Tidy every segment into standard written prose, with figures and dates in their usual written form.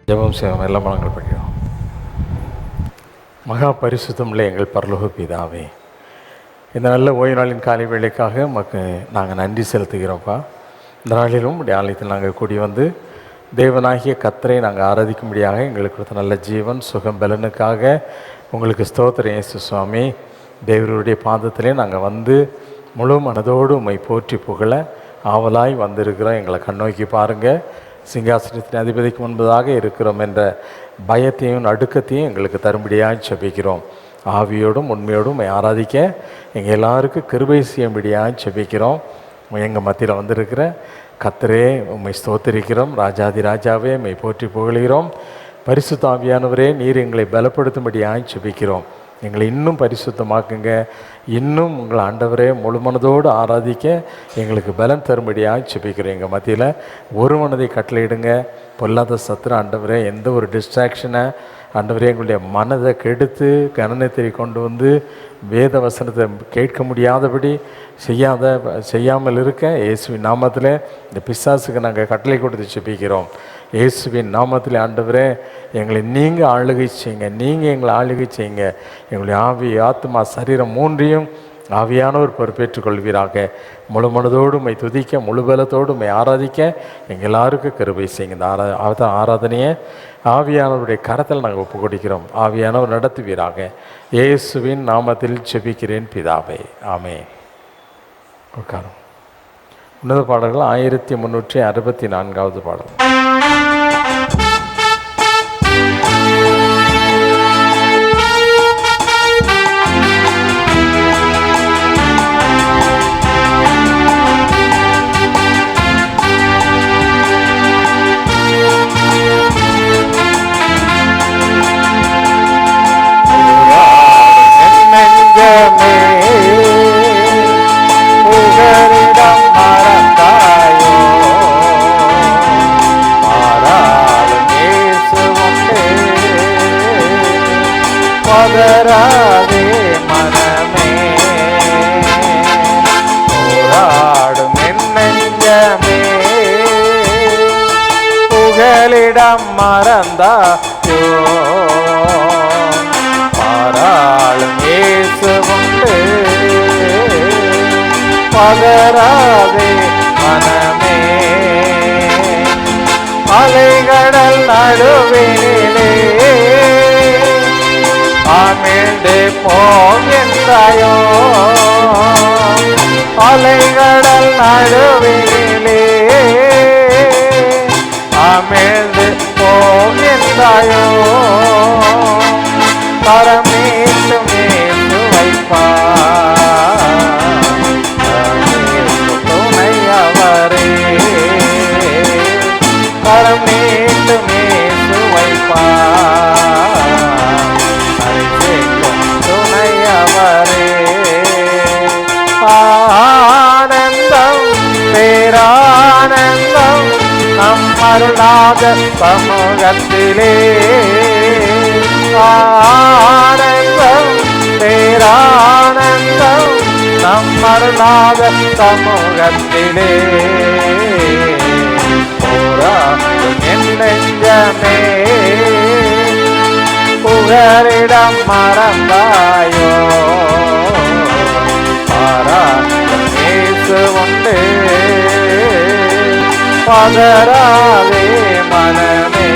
ஜெபம் செய்வோம். எல்லாம் நாங்கள் படிக்கிறோம். மகா பரிசுத்தமுள்ள எங்கள் பரலோக பிதாவே, இந்த நல்ல ஓய்வு நாளின் காலை வேளைக்காக நாங்கள் நன்றி செலுத்துகிறோம்ப்பா. இந்த நாளிலும் உடைய ஆலயத்தில் நாங்கள் கூடி வந்து தேவனாகிய கர்த்தரை நாங்கள் ஆராதிக்கும்படியாக எங்களுக்கு கொடுத்த நல்ல ஜீவன் சுகம் பலனுக்காக உங்களுக்கு ஸ்தோத்திரம் இயேசு சுவாமி. தேவருடைய பாதத்திலே நாங்கள் வந்து முழு மனதோடு உம்மை போற்றி புகழ ஆவலாய் வந்திருக்கிறோம். எங்களை கண்ணோக்கி பாருங்கள். சிங்காசனத்தின் அதிபதிக்கு முன்பதாக இருக்கிறோம் என்ற பயத்தையும் நடுக்கத்தையும் எங்களுக்கு தரும்படியாக செபிக்கிறோம். ஆவியோடும் உண்மையோடும் ஆராதிக்க எங்கள் எல்லாருக்கும் கிருபை செய்யும்படியாக செபிக்கிறோம். எங்கள் மத்தியில் வந்திருக்கிற கர்த்தரே உம்மை ஸ்தோத்திரிக்கிறோம். ராஜாதி ராஜாவே உம்மை போற்றி புகழ்கிறோம். பரிசுத்த ஆவியானவரே, நீர் எங்களை பலப்படுத்தும்படியாக செபிக்கிறோம். எங்களை இன்னும் பரிசுத்தமாக்குங்க. இன்னும் உங்கள் ஆண்டவரே முழு மனதோடு ஆராதிக்க எங்களுக்கு பலன் தரும்படியாக செபிக்கிறோம். எங்கள் மத்தியில் ஒரு மனதை கட்டளையிடுங்க. பொல்லாத சத்துரு ஆண்டவரே, எந்த ஒரு டிஸ்ட்ராக்ஷனை ஆண்டவரே எங்களுடைய மனதை கெடுத்து கணனத்தை கொண்டு வந்து வேத வசனத்தை கேட்க முடியாதபடி செய்யாமல் இருக்க இயேசுவின் நாமத்தில் இந்த பிசாசுக்கு நாங்கள் கட்டளை கொடுத்து செபிக்கிறோம். இயேசுவின் நாமத்தில் ஆண்டவரே, எங்களை நீங்கள் ஆளுகை செய்யுங்க. நீங்கள் எங்களை ஆளுகை செய்யுங்க. எங்களுடைய ஆவி ஆத்மா சரீரம் மூன்றையும் ஆவியானவர் பொறுப்பேற்றுக் கொள்வீராக. முழு மனதோடு உம்மை துதிக்க முழு பலத்தோடு உம்மை ஆராதிக்க எங்கள் எல்லாருக்கும் கிருபை செய்யுங்க. இந்த ஆராதனையை ஆவியானவருடைய கரத்தில் நாங்கள் ஒப்பு கொடுக்கிறோம். ஆவியானவர் நடத்துவீராக. இயேசுவின் நாமத்தில் செபிக்கிறேன் பிதாவே, ஆமே. உட்காரும். உன்னத பாடல்கள் 1364வது பாடல். பதராதே மனமே, போராடும் என் நெஞ்சமே, புகலிடம் மறந்தாயோ, பாராளும் இயேசு உண்டு. பதராதே மனமே, அலைகடல் நடுவினிலே அமிழ்ந்து போகின்றாயோ, அலைகடல் நடுவினிலே அமிழ்ந்து போகின்றாயோ, கரம் நீட்டும் இயேசு வைப்பார், துணையவரே, கரம் நீட்டும் இயேசு வைப்பார், துணையவரே. ஆனந்தம் பேரானந்தம் நம் அருளாத சமூகத்திலே, ஆனந்தம் பேரானந்தம் நம் அருளாத சமூகத்திலே, போராடும் என் நெஞ்சமே, புகலிடம் மறந்தாயோ, பாராளும் இயேசு உண்டு. பதராதே மனமே,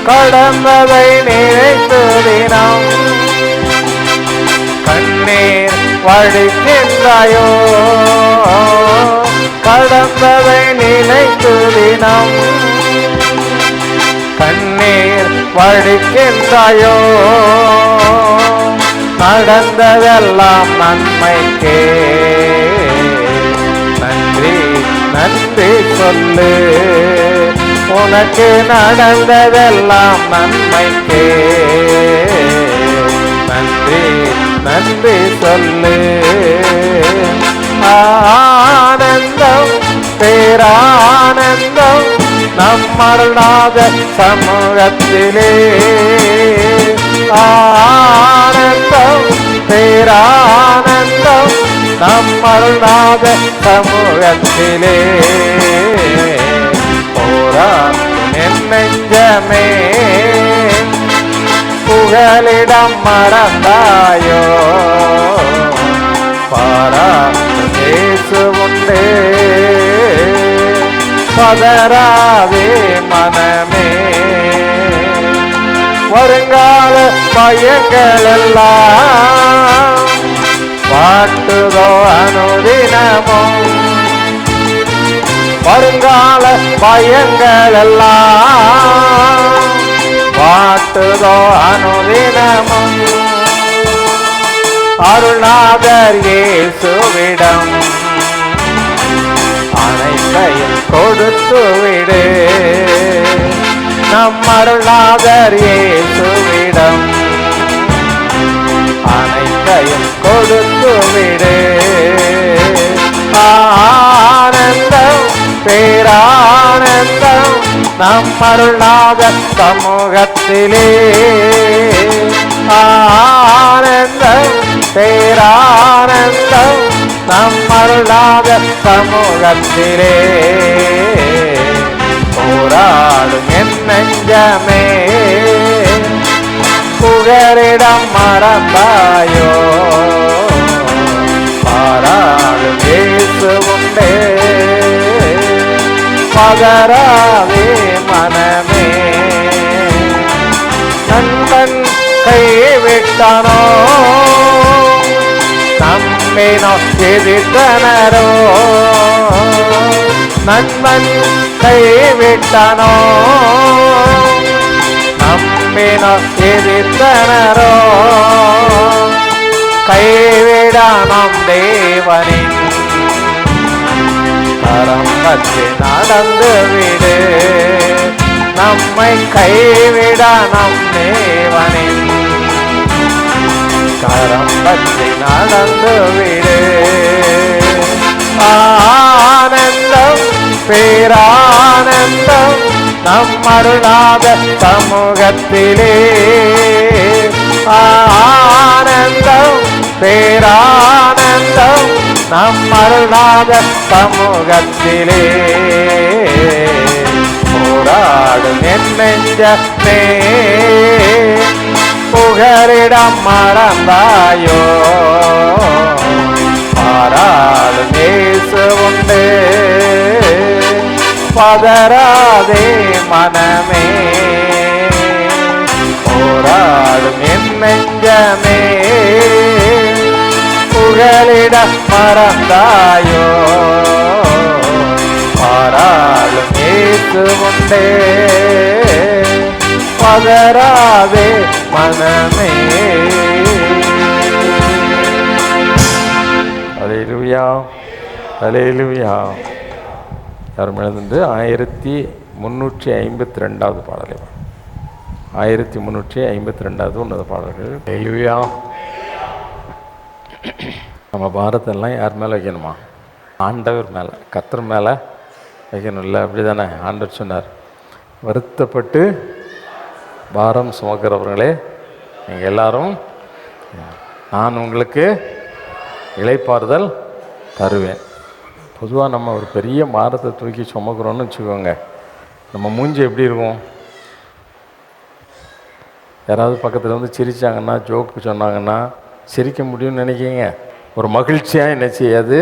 கடந்ததை நினைத்து தினம் கண்ணீர் வடிக்கின்றாயோ, கடந்ததை நினைத்து தினம் கண்ணீர் வடிக்கின்றாயோ, நடந்ததெல்லாம் நன்மைக்கே, நன்றி நன்றி சொல்லு, உனக்கு நடந்ததெல்லாம் நன்மைக்கே, நன்றி நன்றி சொல்லு. ஆனந்தம் பேரானந்தம் நம் அருளாத சமூகத்திலே, ஆனந்தம் பேரானந்தம் நம் அருளாத சமூகத்திலே, போராடும் என் நெஞ்சமே புகலிடம் மறந்தாயோ பாராட்டும் இயேசு உண்டே பதறாதே மனமே வருங்கால பயங்கள் எல்லாம் வாட்டுதோ அனுதினமும் வருங்கால பயங்கள் எல்லாம் வாட்டுதோ அனுதினமும் அருள்நாதர் இயேசுவிடம் அனைத்தையும் கொடுத்து விடு நம் அருள்நாதர் இயேசுவிடம் அனைத்தையும் கொடுத்து விடு ஆனந்தம் பேரானந்தம் நம் அருள்நாதர் சமூகத்திலே ஆனந்தம் பேரானந்தம் நம் அருள்நாதர் சமூகத்திலே போராடும் என் நெஞ்சமே புகலிடம் மறந்தாயோ பாராடும் இயேசு உண்டே பதறாதே மனமே நண்பன் கைவிட்டானோ நம்மினோ எதிர்த்தனரோ நண்பன் கைவிட்டானோ நம்மினோ எதிர்த்தனரோ கைவிட நம் தேவனின் கரம் பற்றி நடந்து விடு நம்மை கைவிட நம் தேவனின் கரம் பற்றி நடந்து விடு ஆனந்தம் பேரானந்தம் நம் அருள்நாதர் சமூகத்திலே ஆனந்தம் பேரானந்தம் நம் அருள்நாதர் சமூகத்திலே போராடும் என் நெஞ்சமே புகலிடம் மறந்தாயோ பாராடும் இயேசு உண்டு பதறாதே மனமே போராடும் என் நெஞ்சமே புகலிடம் மறந்தாயோ பாராடும் இயேசு உண்டே பதறாதே மனமே. அல்லேலூயா அல்லேலூயா. யாரும் எழுந்து 1352வது பாடலை 1352வது உன்னத பாடல்கள். அல்லேலூயா. நம்ம பாரத்தெல்லாம் யார் மேலே வைக்கணுமா? ஆண்டவர் மேலே, கர்த்தர் மேலே வைக்கணும்ல. அப்படி தானே ஆண்டவர் சொன்னார், வருத்தப்பட்டு பாரம் சுமக்கிறவர்களே நீங்கள் எல்லாரும் நான் உங்களுக்கு இளைப்பாறுதல் தருவேன். பொதுவாக நம்ம ஒரு பெரிய பாரத்தை தூக்கி சுமக்கிறோன்னு வச்சுக்கோங்க, நம்ம மூஞ்சி எப்படி இருக்கும்? யாராவது பக்கத்தில் வந்து சிரித்தாங்கன்னா, ஜோக்கு சொன்னாங்கன்னா சிரிக்க முடியும்னு நினைக்கிங்க? ஒரு மகிழ்ச்சியாக என்ன செய்யாது?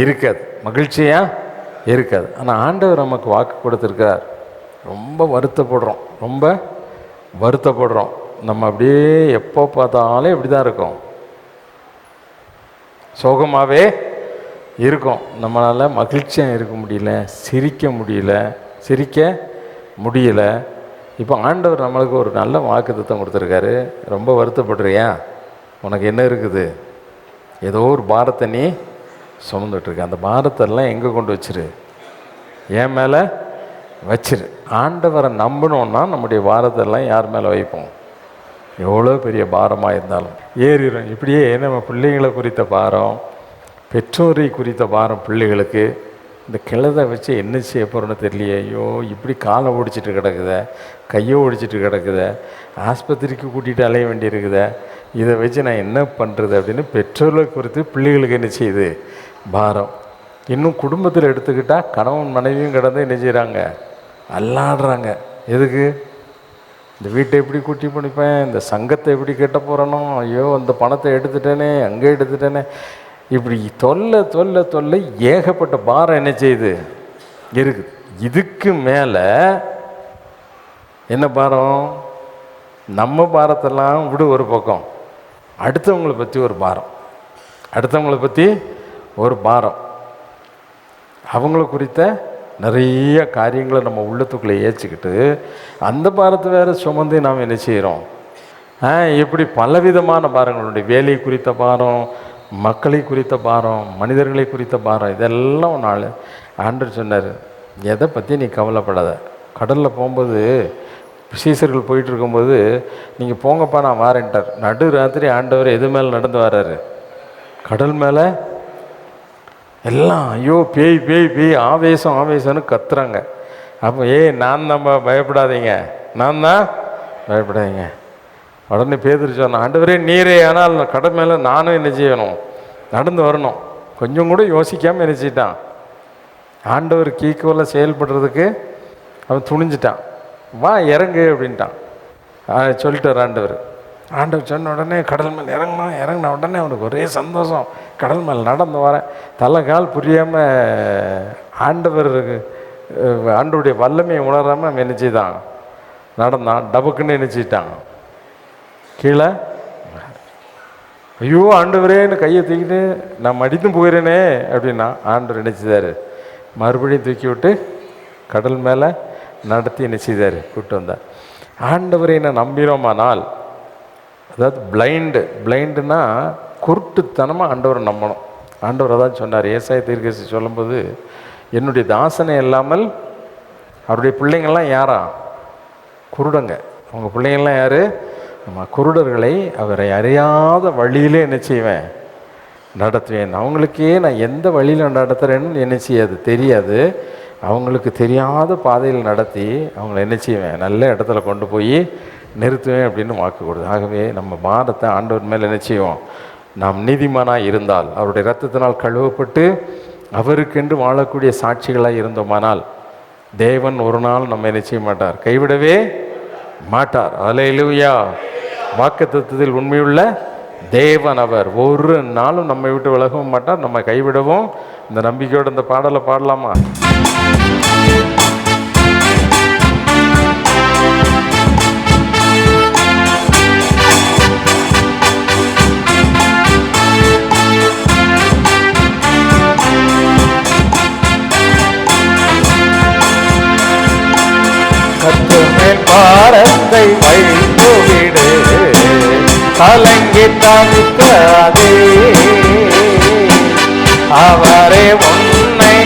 இருக்காது. மகிழ்ச்சியாக இருக்காது. ஆனால் ஆண்டவர் நமக்கு வாக்கு கொடுத்துருக்கார். ரொம்ப வருத்தப்படுறோம். நம்ம அப்படியே எப்போ பார்த்தாலும் இப்படி தான் இருக்கோம், சோகமாகவே இருக்கும். நம்மளால் மகிழ்ச்சியாக இருக்க முடியல, சிரிக்க முடியல. இப்போ ஆண்டவர் நம்மளுக்கு ஒரு நல்ல வாக்குத்தத்தம் கொடுத்துருக்காரு. ரொம்ப வருத்தப்படுறியா? உனக்கு என்ன இருக்குது? ஏதோ ஒரு பாரத்தை நீ சுமந்துட்டுருக்க. அந்த பாரத்தெல்லாம் எங்கே கொண்டு வச்சிரு? என் மேலே வச்சிரு. ஆண்டவரை நம்பினோன்னா நம்முடைய பாரத்தெல்லாம் யார் மேலே வைப்போம்? எவ்வளோ பெரிய பாரமாக இருந்தாலும் ஏறிடும். இப்படியே நம்ம பிள்ளைகளை குறித்த பாரம், பெற்றோரை குறித்த பாரம், பிள்ளைகளுக்கு இந்த கிழதை வச்சு என்ன செய்ய போகிறோன்னு தெரியலையே. ஐயோ, இப்படி காலை ஓடிச்சிட்டு கிடக்குத, கையை ஓடிச்சிட்டு கிடக்குத, ஆஸ்பத்திரிக்கு கூட்டிகிட்டு அலைய வேண்டியிருக்குத, இதை வச்சு நான் என்ன பண்ணுறது அப்படின்னு பெற்றோர்களை குறித்து பிள்ளைகளுக்கு என்ன செய்யுது? பாரம். இன்னும் குடும்பத்தில் எடுத்துக்கிட்டால் கணவன் மனைவியும் கிடந்து என்ன செய்கிறாங்க? அல்லாடுறாங்க. எதுக்கு? இந்த வீட்டை எப்படி கூட்டி பண்ணிப்பேன், இந்த சங்கத்தை எப்படி கெட்ட போகிறனோ, ஐயோ அந்த பணத்தை எடுத்துட்டேனே, அங்கே எடுத்துட்டேனே, இப்படி தொல்லை தொல்லை தொல்லை ஏகப்பட்ட பாரம் என்ன செய்யுது இருக்குது. இதுக்கு மேலே என்ன பாரம்? நம்ம பாரத்தெல்லாம் விடு ஒரு பக்கம், அடுத்தவங்களை பற்றி ஒரு பாரம், அடுத்தவங்களை பற்றி ஒரு பாரம், அவங்கள குறித்த நிறைய காரியங்களை நம்ம உள்ளத்துக்குள்ளே ஏற்றிக்கிட்டு அந்த பாரத்தை வேறு சுமந்து நாம் என்ன செய்கிறோம்? எப்படி பலவிதமான பாரங்களுடைய வேலை குறித்த பாரம், மக்களை குறித்த பாரம், மனிதர்களை குறித்த பாரம், இதெல்லாம் ஒரு நாள் ஆண்டவர் சொன்னார், எதை பற்றி நீ கவலைப்படாத. கடலில் போகும்போது சீசர்கள் போயிட்டு இருக்கும்போது, நீங்கள் போங்கப்பா நான் வாரேன்ட்டார். நடு ராத்திரி ஆண்டவர் எது மேலே நடந்து வர்றாரு? கடல் மேலே. எல்லாம் ஐயோ பேய் பேய் பேய் ஆவேசம் ஆவேசம்னு கத்துறாங்க. அப்போ நான் நம்ம பயப்படாதீங்க, நான் தான் பயப்படாதீங்க. உடனே பேதுரு சொன்னான், ஆண்டவரே நீரே, ஆனால் கடல் மேலே நானும் என்ன செய்யணும்? நடந்து வரணும். கொஞ்சம் கூட யோசிக்காமல் நினச்சிட்டான். ஆண்டவர் கீக்கோவில் செயல்படுறதுக்கு அவன் துணிஞ்சிட்டான். வா இறங்கு அப்படின்ட்டான். சொல்லிட்டார் ஆண்டவர். ஆண்டவர் சொன்ன உடனே கடல் மேலே இறங்கின உடனே அவனுக்கு ஒரே சந்தோஷம். கடல் மேலே நடந்து வரேன், தலை கால் புரியாமல் ஆண்டவருடைய வல்லமையை உணராமல் அவன் நினச்சிதான் நடந்தான். டபுக்குன்னு நினச்சிட்டான் கீழே. ஐயோ ஆண்டவரேன்னு கையை தூக்கிட்டு நான் மடித்து போகிறேனே அப்படின்னா ஆண்டவர் நினச்சிதாரு. மறுபடியும் தூக்கி விட்டு கடல் மேலே நடத்தி நினச்சிதாரு கூப்பிட்டு வந்தார். ஆண்டவரை நான் நம்பினோமானால், அதாவது பிளைண்டுன்னா குருட்டுத்தனமாக ஆண்டவரை நம்பணும். ஆண்டவர் அதான் சொன்னார். ஏசாயா தீர்க்கதரிசி சொல்லும்போது, என்னுடைய தாசனை இல்லாமல் அவருடைய பிள்ளைங்கள்லாம் யாரா? குருடங்க. அவங்க பிள்ளைங்கள்லாம் யார்? நம்ம குருடர்களை அவரை அறியாத வழியிலே என்ன செய்வேன்? நடத்துவேன். அவங்களுக்கே நான் எந்த வழியில் நடத்துகிறேன்னு என்ன செய்யாது தெரியாது. அவங்களுக்கு தெரியாத பாதையில் நடத்தி அவங்கள என்ன செய்வேன்? நல்ல இடத்துல கொண்டு போய் நிறுத்துவேன் அப்படின்னு வாக்கு கொடுது. ஆகவே நம்ம பாரத்தை ஆண்டவர் மேலே என்ன செய்வோம்? நாம் நீதிமானாக இருந்தால், அவருடைய இரத்தத்தினால் கழுவப்பட்டு அவருக்கென்று வாழக்கூடிய சாட்சிகளாக இருந்தோமானால், தேவன் ஒரு நாள் நம்ம என்ன செய்ய மாட்டார்? கைவிடவே மாட்டார். அல்லேலூயா. வாக்குத்தத்தத்தில் உண்மையுள்ள தேவன் அவர். ஒரு நாளும் நம்மை விட்டு விலகவும் மாட்டார், நம்ம கைவிடவும். இந்த நம்பிக்கையோடு இந்த பாடலை பாடலாமா? கர்த்தர் பாரத்தை வைத்து விடு, கலங்கி தவிக்காதே. அவரே உன்னை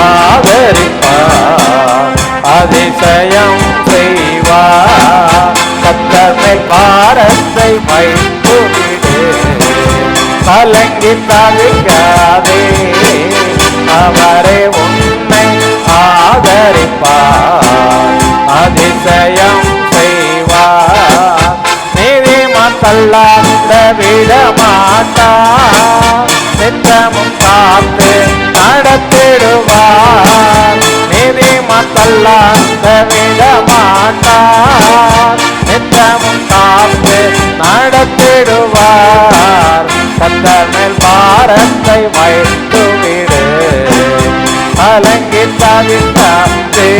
ஆதரிப்பார், அதிசயம் செய்வார். கர்த்தர் பாரத்தை வைத்து விடு, கலங்கி தவிக்காதே. அவரே உன்னை ஆதரிப்பார், அதிசயம் செய்வார். நீதிமான் தள்ளாத விட மாட்டார், நித்தமும் காத்து நடத்திடுவார். நீதிமான் தள்ளாத விட மாட்டார், நித்தமும் காத்து நடத்திடுவார். கர்த்தர் மேல் பாரத்தை வைத்து விடு, கலங்கி தவிக்காதே.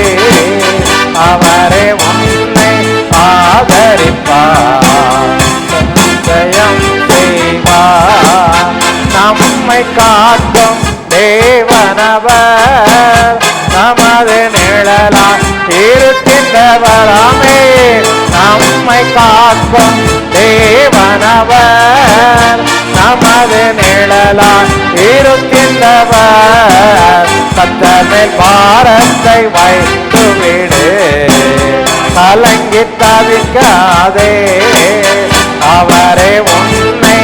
அவரே உன்னை ஆதரிப்பார், ஜெயம் செய்வார். நம்மை காக்கும் தேவனவர், நமது நிழலாய் இருக்கின்றவராமே. நம்மை காக்கும் தேவனவர், நமது நிழலாய் இருக்கின்றவர். கர்த்தர் மேல் பாரத்தை வைத்து விடு, கலங்கி தவிக்காதே. அவரே உன்னை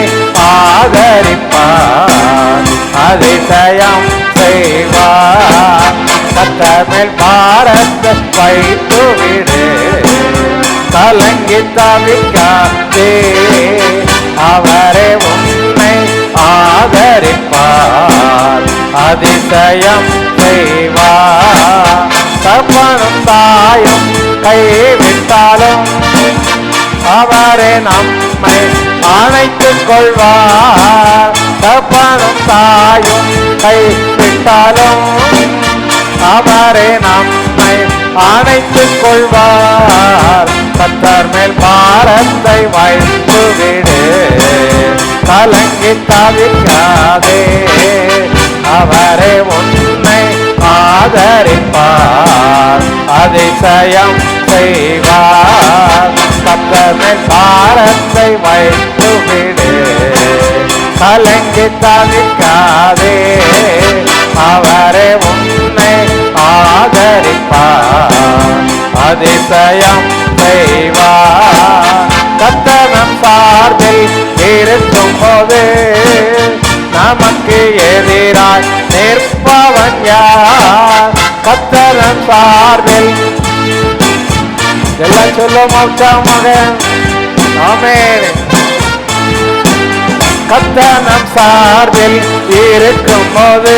ஆதரிப்பார், அதிசயம் செய்வார். கர்த்தர் மேல் பாரத்தை வைத்து விடு, கலங்கி தவிக்காதே. அவரே உன்னை ஆதரிப்பார், அதிசயம் செய்வார். தப்பனும் தாயும் கைவிட்டாலும் அவரே நம்மை அணைத்துக் கொள்வார். தகப்பனும் தாயும் கைவிட்டாலும் அவரே நம்மை அணைத்துக் கொள்வார். கர்த்தர் மேல் பாரத்தை வைத்து விடு, கலங்கி தவிக்காதே, அவரே உன்னை ஆதரிப்பார், அதிசயம் செய்வார். கர்த்தர் மேல் பாரத்தை வைத்து விடு, கலங்கி தவிக்காதே, அவரே உன்னை ஆதரிப்பார், அதிசயம் செய்வார். கர்த்தர் நம் சார்பில் இருக்கும் போது நமக்கு எதிராய் நிற்பவன் யார்? கர்த்தர் நம் சார்பில், எல்லாம் சொல்லுவோம் உற்சாகமாக. ஆமென். கர்த்தர் நம் சார்பில் இருக்கும் போது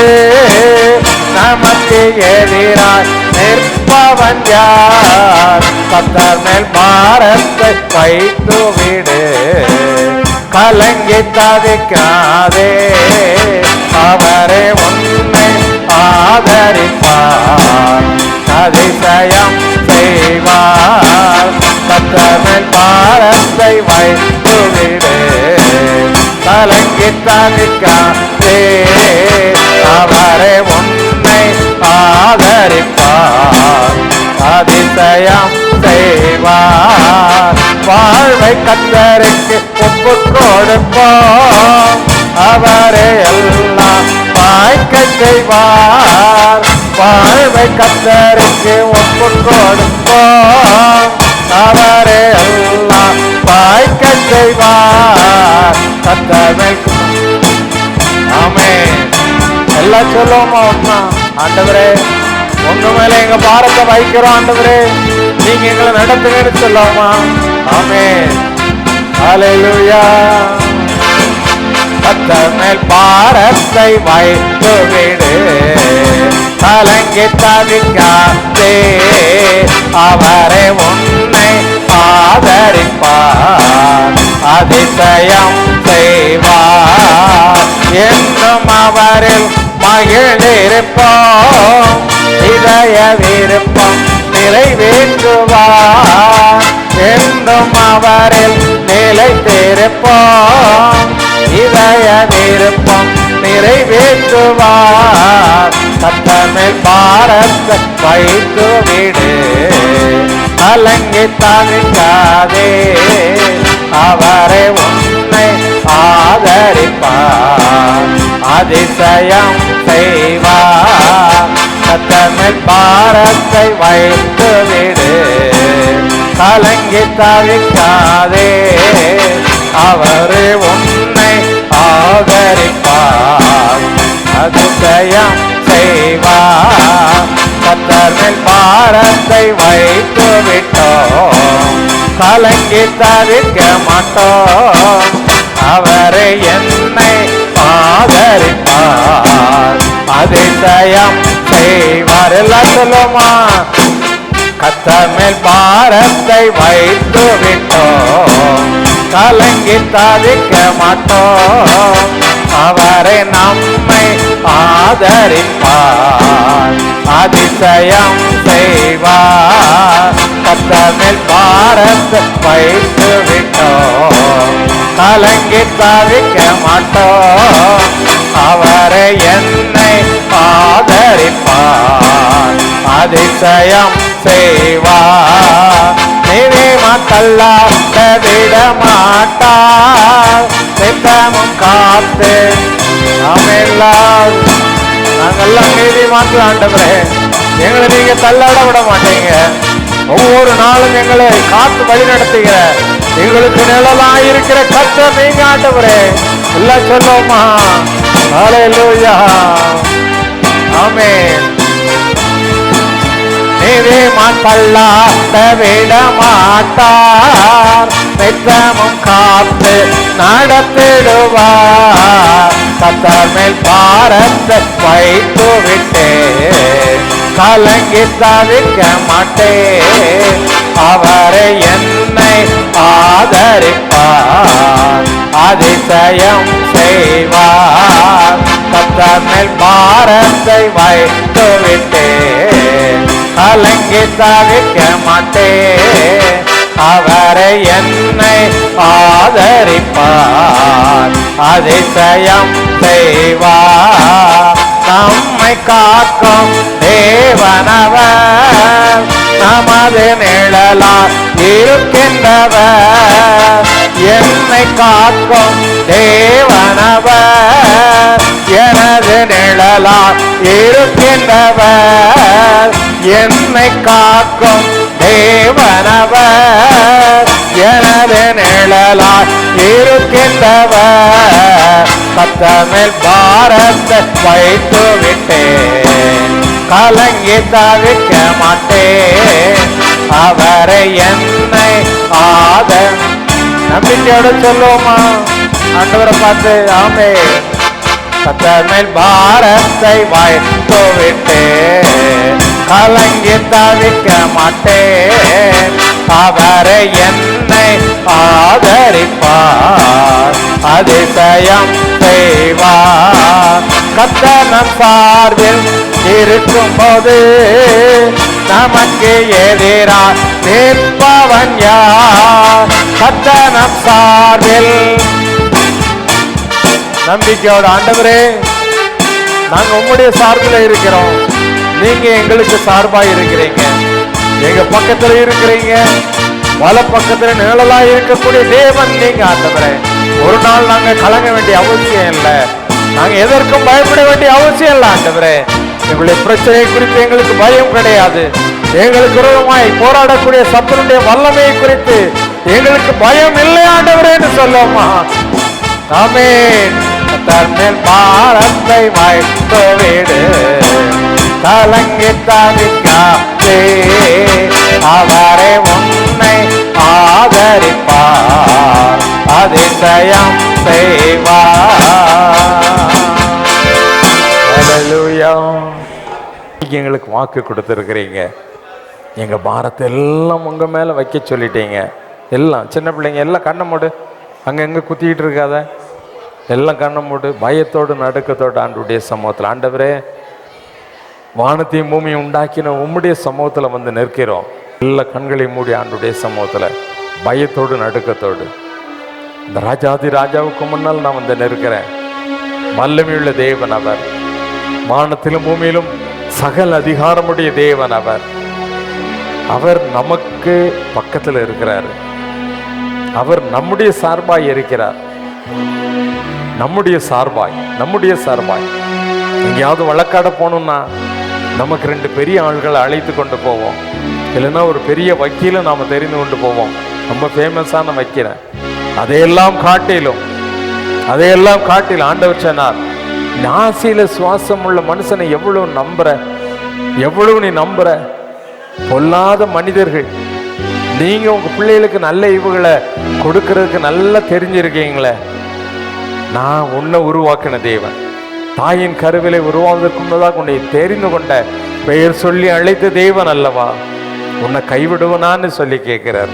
நமக்கு எதிராய் நிற்பவன் யார்? கர்த்தர் மேல் பாரத்தை வைத்து விடு, கலங்கி தவிக்காதே, அவரே உன்னை ஆதரிப்பார், அதிசயம் செய்வார். கர்த்தர் மேல் பாரத்தை வைத்து விடு, கலங்கி தவிக்காதே, அவரே உன்னை ஆதரிப்பார், அதிசயம் செய்வார். வாழ்வை கர்த்தருக்கு ஒப்புக் கொடுப்போம், அவரே எல்லாம் வாய்க்க செய்வார். வாழ்வை கர்த்தருக்கு ஒப்புக் கொடுப்போம், அவரே எல்லாம் வாய்க்க செய்வார். கர்த்தர் மேல் ஆமென். எல்லாம் சொல்லுவோமா? ஆண்டவரே உங்க மேல எங்க பாரத்தை வைக்கிறோம், ஆண்டவரே நீங்க எங்களை நடத்துங்கன்னு சொல்லுவோமா? ஆமென். ஹல்லேலூயா. கர்த்தர் மேல் பாரத்தை வைத்து விடு, கலங்கி தவிக்காதே, அவரே உன்னை ஆதரிப்பார், அதிசயம் செய்வார். என்றும் அவரில் மகிழ்ந்திருப்போம், இதய விருப்பம் நிறைவேற்றுவார். என்றும் அவரில் நிலைத்திருப்போம், இதய விருப்பம் நிறைவேற்றுவார். கர்த்தர் மேல் பாரத்தை வைத்து விடு, கலங்கி தவிக்காதே, அவரே உன்னை ஆதரிப்பார், அதிசயம் செய்வார். கர்த்தர் மேல் பாரத்தை வைத்து விடு, கலங்கி தவிக்காதே, அவரே உன்னை ஆதரிப்பார், அதிசயம் செய்வார். கர்த்தர் மேல் பாரத்தை வைத்து விட்டோம், கலங்கி தவிக்க மாட்டோம், அவரே என்னை ஆதரிப்பார், அதிசயம் செய்வார். எல்லாம் சொல்லுமா? கர்த்தர் மேல் பாரத்தை வைத்து விட்டோம், கலங்கி தவிக்க மாட்டோம், அவரே நம்மை ஆதரிப்பார், அதிசயம் செய்வார். கர்த்தர் மேல் பாரத்தை வைத்து விட்டோம், கலங்கி தவிக்க மாட்டோம், அவரே என்னை ஆதரிப்பார், அதிசயம் செய்வார். நீதிமான்கல்லாத விட மாட்டார், நித்தமும் காத்து நாமெல்லாம் நாங்கெல்லாம் நீதிமான்கள் ஆண்டவரே, எங்களை நீங்க தள்ளாட விட மாட்டீங்க. ஒவ்வொரு நாளும் எங்களை காத்து வழி நடத்துகிற எங்களுக்கு நிழலாக இருக்கிற கர்த்தர் நீங்க ஆண்டவரே. எல்லாம் சொல்லுவோமா? ஹல்லேலூயா. ஆமென். நீதிமான்கல்லாத விட மாட்டார், நித்தமும் காத்து நடத்திடுவார். கர்த்தர் மேல் பாரத்தை வைத்து விட்டேன், கலங்கி தவிக்க மாட்டேன். அவரை என்னை ஆதரிப்பார், அதிசயம் செய்வார். கர்த்தர் மேல் பாரத்தை வைத்து விட்டேன், கலங்கி தவிக்க மாட்டேன். அவரை என்னை ஆதரிப்பார், அதிசயம் செய்வார். நம்மை காக்கும் தேவனவர், நமது நிழலால் இருக்கின்றவர். என்னை காக்கும் தேவனவர், எனது நிழலால் இருக்கின்றவர். என்னை காக்கும் தேவனவர், எனது நிழலால் இருக்கின்றவர். கர்த்தர் மேல் பாரத்தை வைத்து விட்டேன், கலங்கி தவிக்க மாட்டேன். அவரை என்னை நம்பிக்கையோட சொல்லுவோமா ஆண்டவரை பார்த்து? ஆமே. கர்த்தர் மேல் பாரத்தை வைத்து விட்டேன், கலங்கி தவிக்க மாட்டேன். அவரை என்னை ஆதரிப்பார், அதிசயம் செய்வார். கர்த்தர் நம் சார்பில் இருக்கும் போது நமக்கு எதிராக நிற்பவன் யார்? கர்த்தர் நம் சார்பில். நம்பிக்கையோட ஆண்டவரே, நாங்க உங்களுடைய சார்பில் இருக்கிறோம், நீங்க எங்களுக்கு சார்பாக இருக்கிறீங்க, எங்க பக்கத்துல இருக்கிறீங்க, வல பக்கத்துல நிழலா இருக்கக்கூடிய தேவன் நீங்க ஆண்டவரே. ஒரு நாள் நாங்க கலங்க வேண்டிய அவசியம் இல்லை, நாங்க எதற்கும் பயப்பட வேண்டிய அவசியம் இல்லை ஆண்டவரே. எங்களுடைய பிரச்சனை குறித்து எங்களுக்கு பயம் கிடையாது, எங்களுக்கு விரோதமாய் போராடக்கூடிய சத்துருடைய வல்லமையை குறித்து எங்களுக்கு பயம் இல்லை ஆண்டவரே என்று சொல்லுவோமா? ஆமென். கர்த்தர் மேல் பாரத்தை வைத்து விடு, கலங்கி தவிக்காதே. அவரை உன்னை ஆதரிப்பார், அதிசயம் செய்வார். ஹல்லேலூயா. எங்களுக்கு வாக்கு கொடுத்துருக்கிறீங்க, எங்க பாரத்தை எல்லாம் உங்க மேல வைக்க சொல்லிட்டீங்க. எல்லாம் சின்ன பிள்ளைங்க எல்லாம் கண்ணை மூடு, அங்கங்க குத்திக்கிட்டு இருக்காத, எல்லாம் கண்ணை மூடு. பயத்தோடு நடுக்கத்தோடு ஆண்டுடைய சமூகத்தில், ஆண்டவரே வானத்தையும் பூமியை உண்டாக்கின உம்முடைய சமூகத்தில் வந்து நிற்கிறோம். எல்லா கண்களையும் மூடி ஆண்டுடைய சமூகத்தில் பயத்தோடு நடுக்கத்தோடு இந்த ராஜாதி ராஜாவுக்கு முன்னால் நான் வந்து நிற்கிறேன். வல்லமையுள்ள தேவன் அவர், வானத்திலும் பூமியிலும் சகல அதிகாரமுடைய தேவன் அவர். அவர் நமக்கு பக்கத்தில் இருக்கிறார், அவர் நம்முடைய சார்பாய் இருக்கிறார். நம்முடைய சார்பாய் எங்கேயாவது வழக்காட போகணும்னா நமக்கு 2 பெரிய ஆள்களை அழைத்து கொண்டு போவோம், இல்லைன்னா ஒரு பெரிய வக்கீலை நாம் தெரிந்து கொண்டு போவோம், ரொம்ப ஃபேமஸான வக்கீலை. அதையெல்லாம் காட்டிலும் ஆண்டவர் சொன்னார், நாசியில சுவாசம் உள்ள மனுஷனை எவ்வளவு நீ நம்புற பொல்லாத மனிதர்கள். நீங்க உங்க பிள்ளைகளுக்கு நல்ல ஈவுகளை கொடுக்கறதுக்கு நல்லா தெரிஞ்சிருக்கீங்களே. நான் உன்னை உருவாக்கின தேவன், தாயின் கருவிலை உருவாவதற்கு முன்னதாக உன்னை தெரிந்து கொண்ட, பெயர் சொல்லி அழைத்த தேவன் அல்லவா? உன்னை கைவிடுவனான்னு சொல்லி கேட்கிறார்.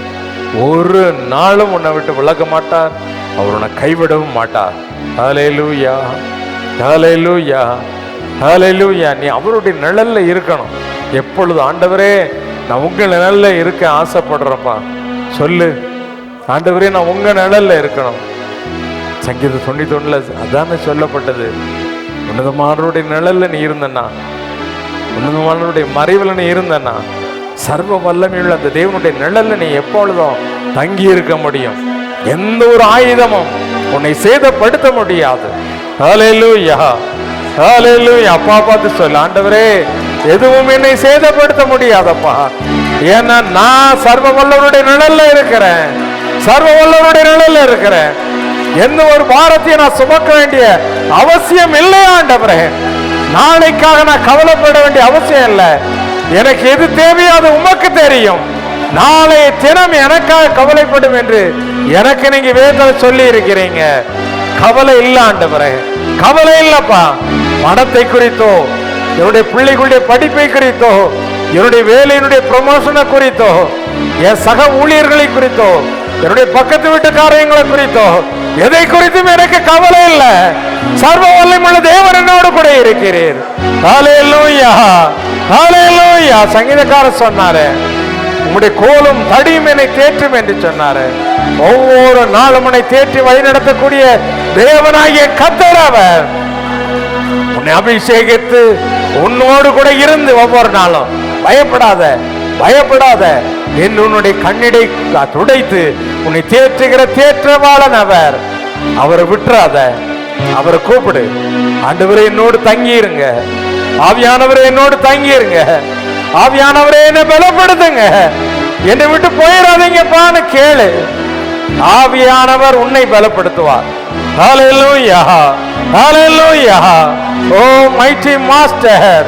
ஒரு நாளும் உன்னை விட்டு விலக மாட்டார், அவர் உன்னை கைவிடவும் மாட்டார். ஹல்லேலூயா, ஹல்லேலூயா, ஹல்லேலூயா. நீ அவருடைய நிழல்ல இருக்கணும் எப்பொழுது. ஆண்டவரே நான் உங்க நிழல்ல இருக்க ஆசைப்படுறப்பா சொல்லு. ஆண்டவரே நான் உங்க நிழல்ல இருக்கணும். சங்கீதம் 91 அதானே சொல்லப்பட்டது. உன்னதமானவருடைய நிழல்ல நீ இருந்தன்னா, உன்னதமானவருடைய மறைவில் நீ இருந்தன்னா, சர்வ வல்லமையுள்ள அந்த தேவனுடைய நிழல்ல நீ எப்பொழுதும் தங்கி இருக்க முடியும். எந்த ஒரு ஆயுதமும் உன்னை சேதப்படுத்த முடியாது. ஹல்லேலூயா, ஹல்லேலூயா. அப்பா பார்த்து சொல்ல, ஆண்டவரே எதுவும் என்னை சேதப்படுத்த முடியாதப்பா, ஏன்னா நான் சர்வ வல்லவருடைய நிழல்ல இருக்கிறேன், சர்வ வல்லவருடைய நிழல்ல இருக்கிறேன். எந்த ஒரு பாரத்தையும் நான் சுமக்க வேண்டிய அவசியம் இல்லை ஆண்டவரே. நாளைக்காக நான் கவலைப்பட வேண்டிய அவசியம் இல்லை. எனக்கு எது தேவையோ அது உமக்கு தெரியும். நாளைய தினம் எனக்காக கவலைப்படும் என்று எனக்கு நீங்க வேதத்தில் சொல்லி இருக்கிறீங்க. கவலை இல்லை ஆண்டவரே, கவலை இல்லப்பா. பணத்தை குறித்தோ என்னுடைய பிள்ளைகளுடைய படிப்பை குறித்தோ, என்னுடைய வேலையினுடைய ப்ரமோஷனை குறித்தோ, என் சக ஊழியர்களை குறித்தோ, என்னுடைய பக்கத்து வீட்டு காரியங்களை குறித்தோ, எதை குறித்தும் எனக்கு கவலை இல்லை. சர்வ வல்லமையுள்ள தேவன் என்னோடு கூட இருக்கிறீர். ஹல்லேலூயா, ஹல்லேலூயா. சங்கீதக்காரர் சொன்னாரு, உம்முடைய கோலும் தடியும் என்னை தேற்றும் என்று சொன்னாரு. ஒவ்வொரு நாளும் உன்னை தேற்றி வழிநடத்தக்கூடிய தேவனாகிய கர்த்தர் அவர். உன்னை அபிஷேகித்து உன்னோடு கூட இருந்து ஒவ்வொரு நாளும் பயப்படாத, பயப்படாத என்று உன்னுடைய கண்ணீரை துடைத்து உன்னை தேற்றுகிற தேற்றவாளன் அவர். அவரை விட்டுறாத, அவரை கூப்பிடு. ஆண்டவரே என்னோடு தங்கியிருங்க, ஆவியானவரே என்னோடு தங்கியிருங்க, ஆவியானவரே என்னை பலப்படுத்துங்க, என்னை விட்டு போயிடாதீங்கப்பான்னு கேளு. ஆவியானவர் உன்னை பலப்படுத்துவார். ஹல்லேலூயா, ஹல்லேலூயா. ஓ மைட்டி மாஸ்டர்,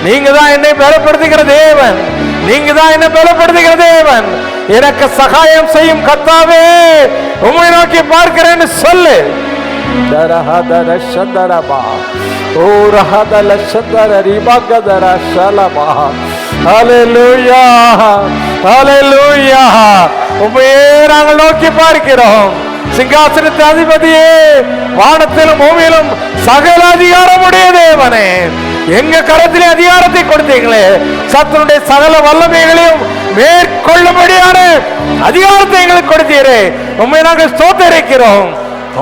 நீங்க தான் என்னை பலப்படுத்துகிற தேவன், நீங்க தான் என்னை பலப்படுத்துகிற தேவன். எனக்கு சகாயம் செய்யும் கர்த்தாவே உம்மை நோக்கி பார்க்கிறேன்னு சொல்லு. தரஹதர சந்தரபா ஓ ரஹதல சந்தர ரிபகதர ஷலபா. ஹல்லேலூயா, ஹல்லேலூயா. உம்மையே நாங்கள் நோக்கி பார்க்கிறோம். சிங்காசனத்தின் அதிபதியே, வானத்திலும் பூமியிலும் சகல அதிகாரம் உடைய தேவனே, எங்க கரத்திலே அதிகாரத்தை கொடுத்தீங்களே, சத்துருடைய சகல வல்லமைகளையும் மேற்கொள்ளும்படியான அதிகாரத்தை எங்களுக்கு கொடுத்தீரே. உம்மை நாங்கள் ஸ்தோத்திரிக்கிறோம்,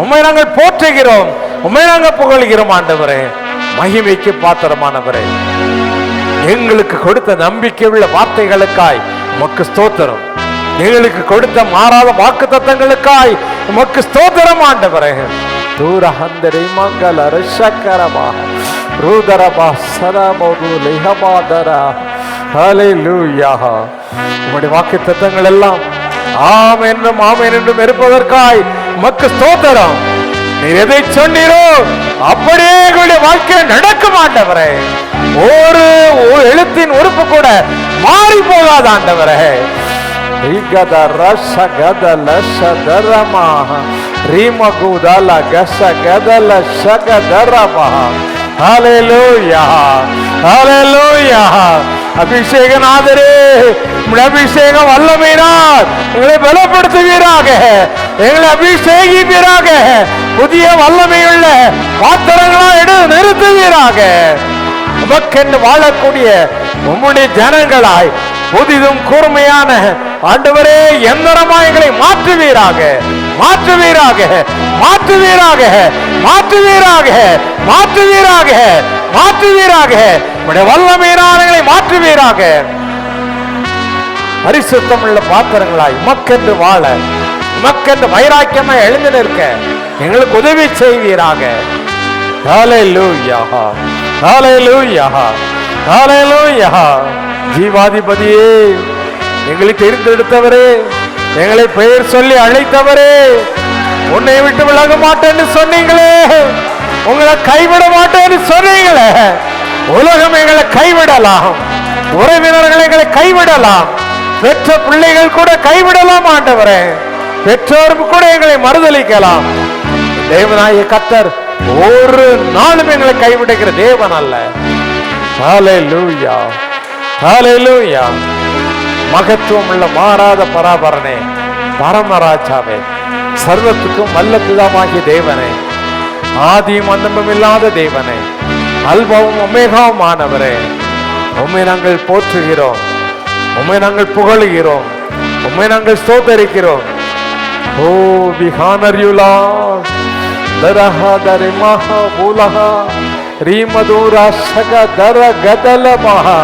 உம்மை நாங்கள் போற்றுகிறோம், உம்மை நாங்கள் புகழ்கிறோம். ஆண்டவரே, மகிமைக்கு பாத்திரமானவரே, எங்களுக்கு கொடுத்த நம்பிக்கை உள்ள வார்த்தைகளுக்காய் உமக்கு ஸ்தோத்திரம். எங்களுக்கு கொடுத்த மாறாத வாக்கு தத்தங்களுக்காய் உமக்கு ஸ்தோத்திரம். ஆண்டவரே, தூரஹந்தரி மங்கள ரஷக்கரமா ரூதரபா சரபது லிஹபாதரா. ஹல்லேலூயா. உம்முடைய வாக்கு தத்தங்கள் எல்லாம் ஆம் என்றும் ஆமென் என்றும் இருப்பதற்காய் உமக்கு ஸ்தோத்திரம். நீர் எதை சொன்னீரோ அப்படியே எங்களுடைய வாழ்க்கை நடக்கும். ஆண்டவரே, ஒரு எழுத்தின் உறுப்பு கூட மாறி போகாத. ஆண்டவரே, அபிஷேகநாதரே, அபிஷேகம் வல்லமையினால் எங்களை பலப்படுத்துவீராக, எங்களை அபிஷேகிப்பீராக, புதிய வல்லமையுள்ள பாத்திரங்களா நிறுத்துவீராக. உமக்கென்று வாழக்கூடிய உம்முடைய ஜனங்களாய் புதிதும் கூர்மையான ஆண்டவரே எந்திரமா எங்களை மாற்றுவீராக, மாற்றுவீராக, மாற்றுவீராக, மாற்றுவீராக, மாற்றுவீராக, மாற்றுவீராக. உம்முடைய வல்லமையினால் எங்களை மாற்றுவீராக. பரிசுத்தம் உள்ள பாத்திரங்களாய் உமக்கென்று வாழ, உமக்கென்று வைராக்கியமாய் எழுந்து நிற்க எங்களுக்கு உதவி செய்வீராக. ஹல்லேலூயா, ஹல்லேலூயா, ஹல்லேலூயா. ஜீவாதிபதியே, எங்களை தெரிந்தெடுத்தவரே, எங்களை பெயர் சொல்லி அழைத்தவரே, உன்னை விட்டு விலக மாட்டேன்னு சொன்னீங்களே, உங்களை கைவிட மாட்டேன்னு சொன்னீங்களே. உலகம் எங்களை கைவிடலாம், உறவினர்கள் எங்களை கைவிடலாம், பெற்ற பிள்ளைகள் கூட கைவிடலாம். ஆண்டவரே, பெற்றோரும் கூட எங்களை மறுதலிக்கலாம். தேவனாகிய கர்த்தர் ஒரு நாளும் எங்களை கைவிடுகிற தேவன் அல்ல. ஹல்லேலூயா, ஹல்லேலூயா. மகத்துவம் உள்ள மாறாத பராபரனே, பரமராஜாவே, சர்வத்துக்கும் வல்ல பிதாவாகிய தேவனே, ஆதியும் அந்தமும் இல்லாத தேவனே, அல்பாவும் ஒமேகாவும் ஆனவரே, உம்மை நாங்கள் போற்றுகிறோம், உம்மை நாங்கள் புகழுகிறோம், உம்மை நாங்கள் ஸ்தோத்தரிக்கிறோம். ஓ we honor you Lord. தரஹதரி Maha பூலஹா ரீமதுரா சகதர கதலமஹா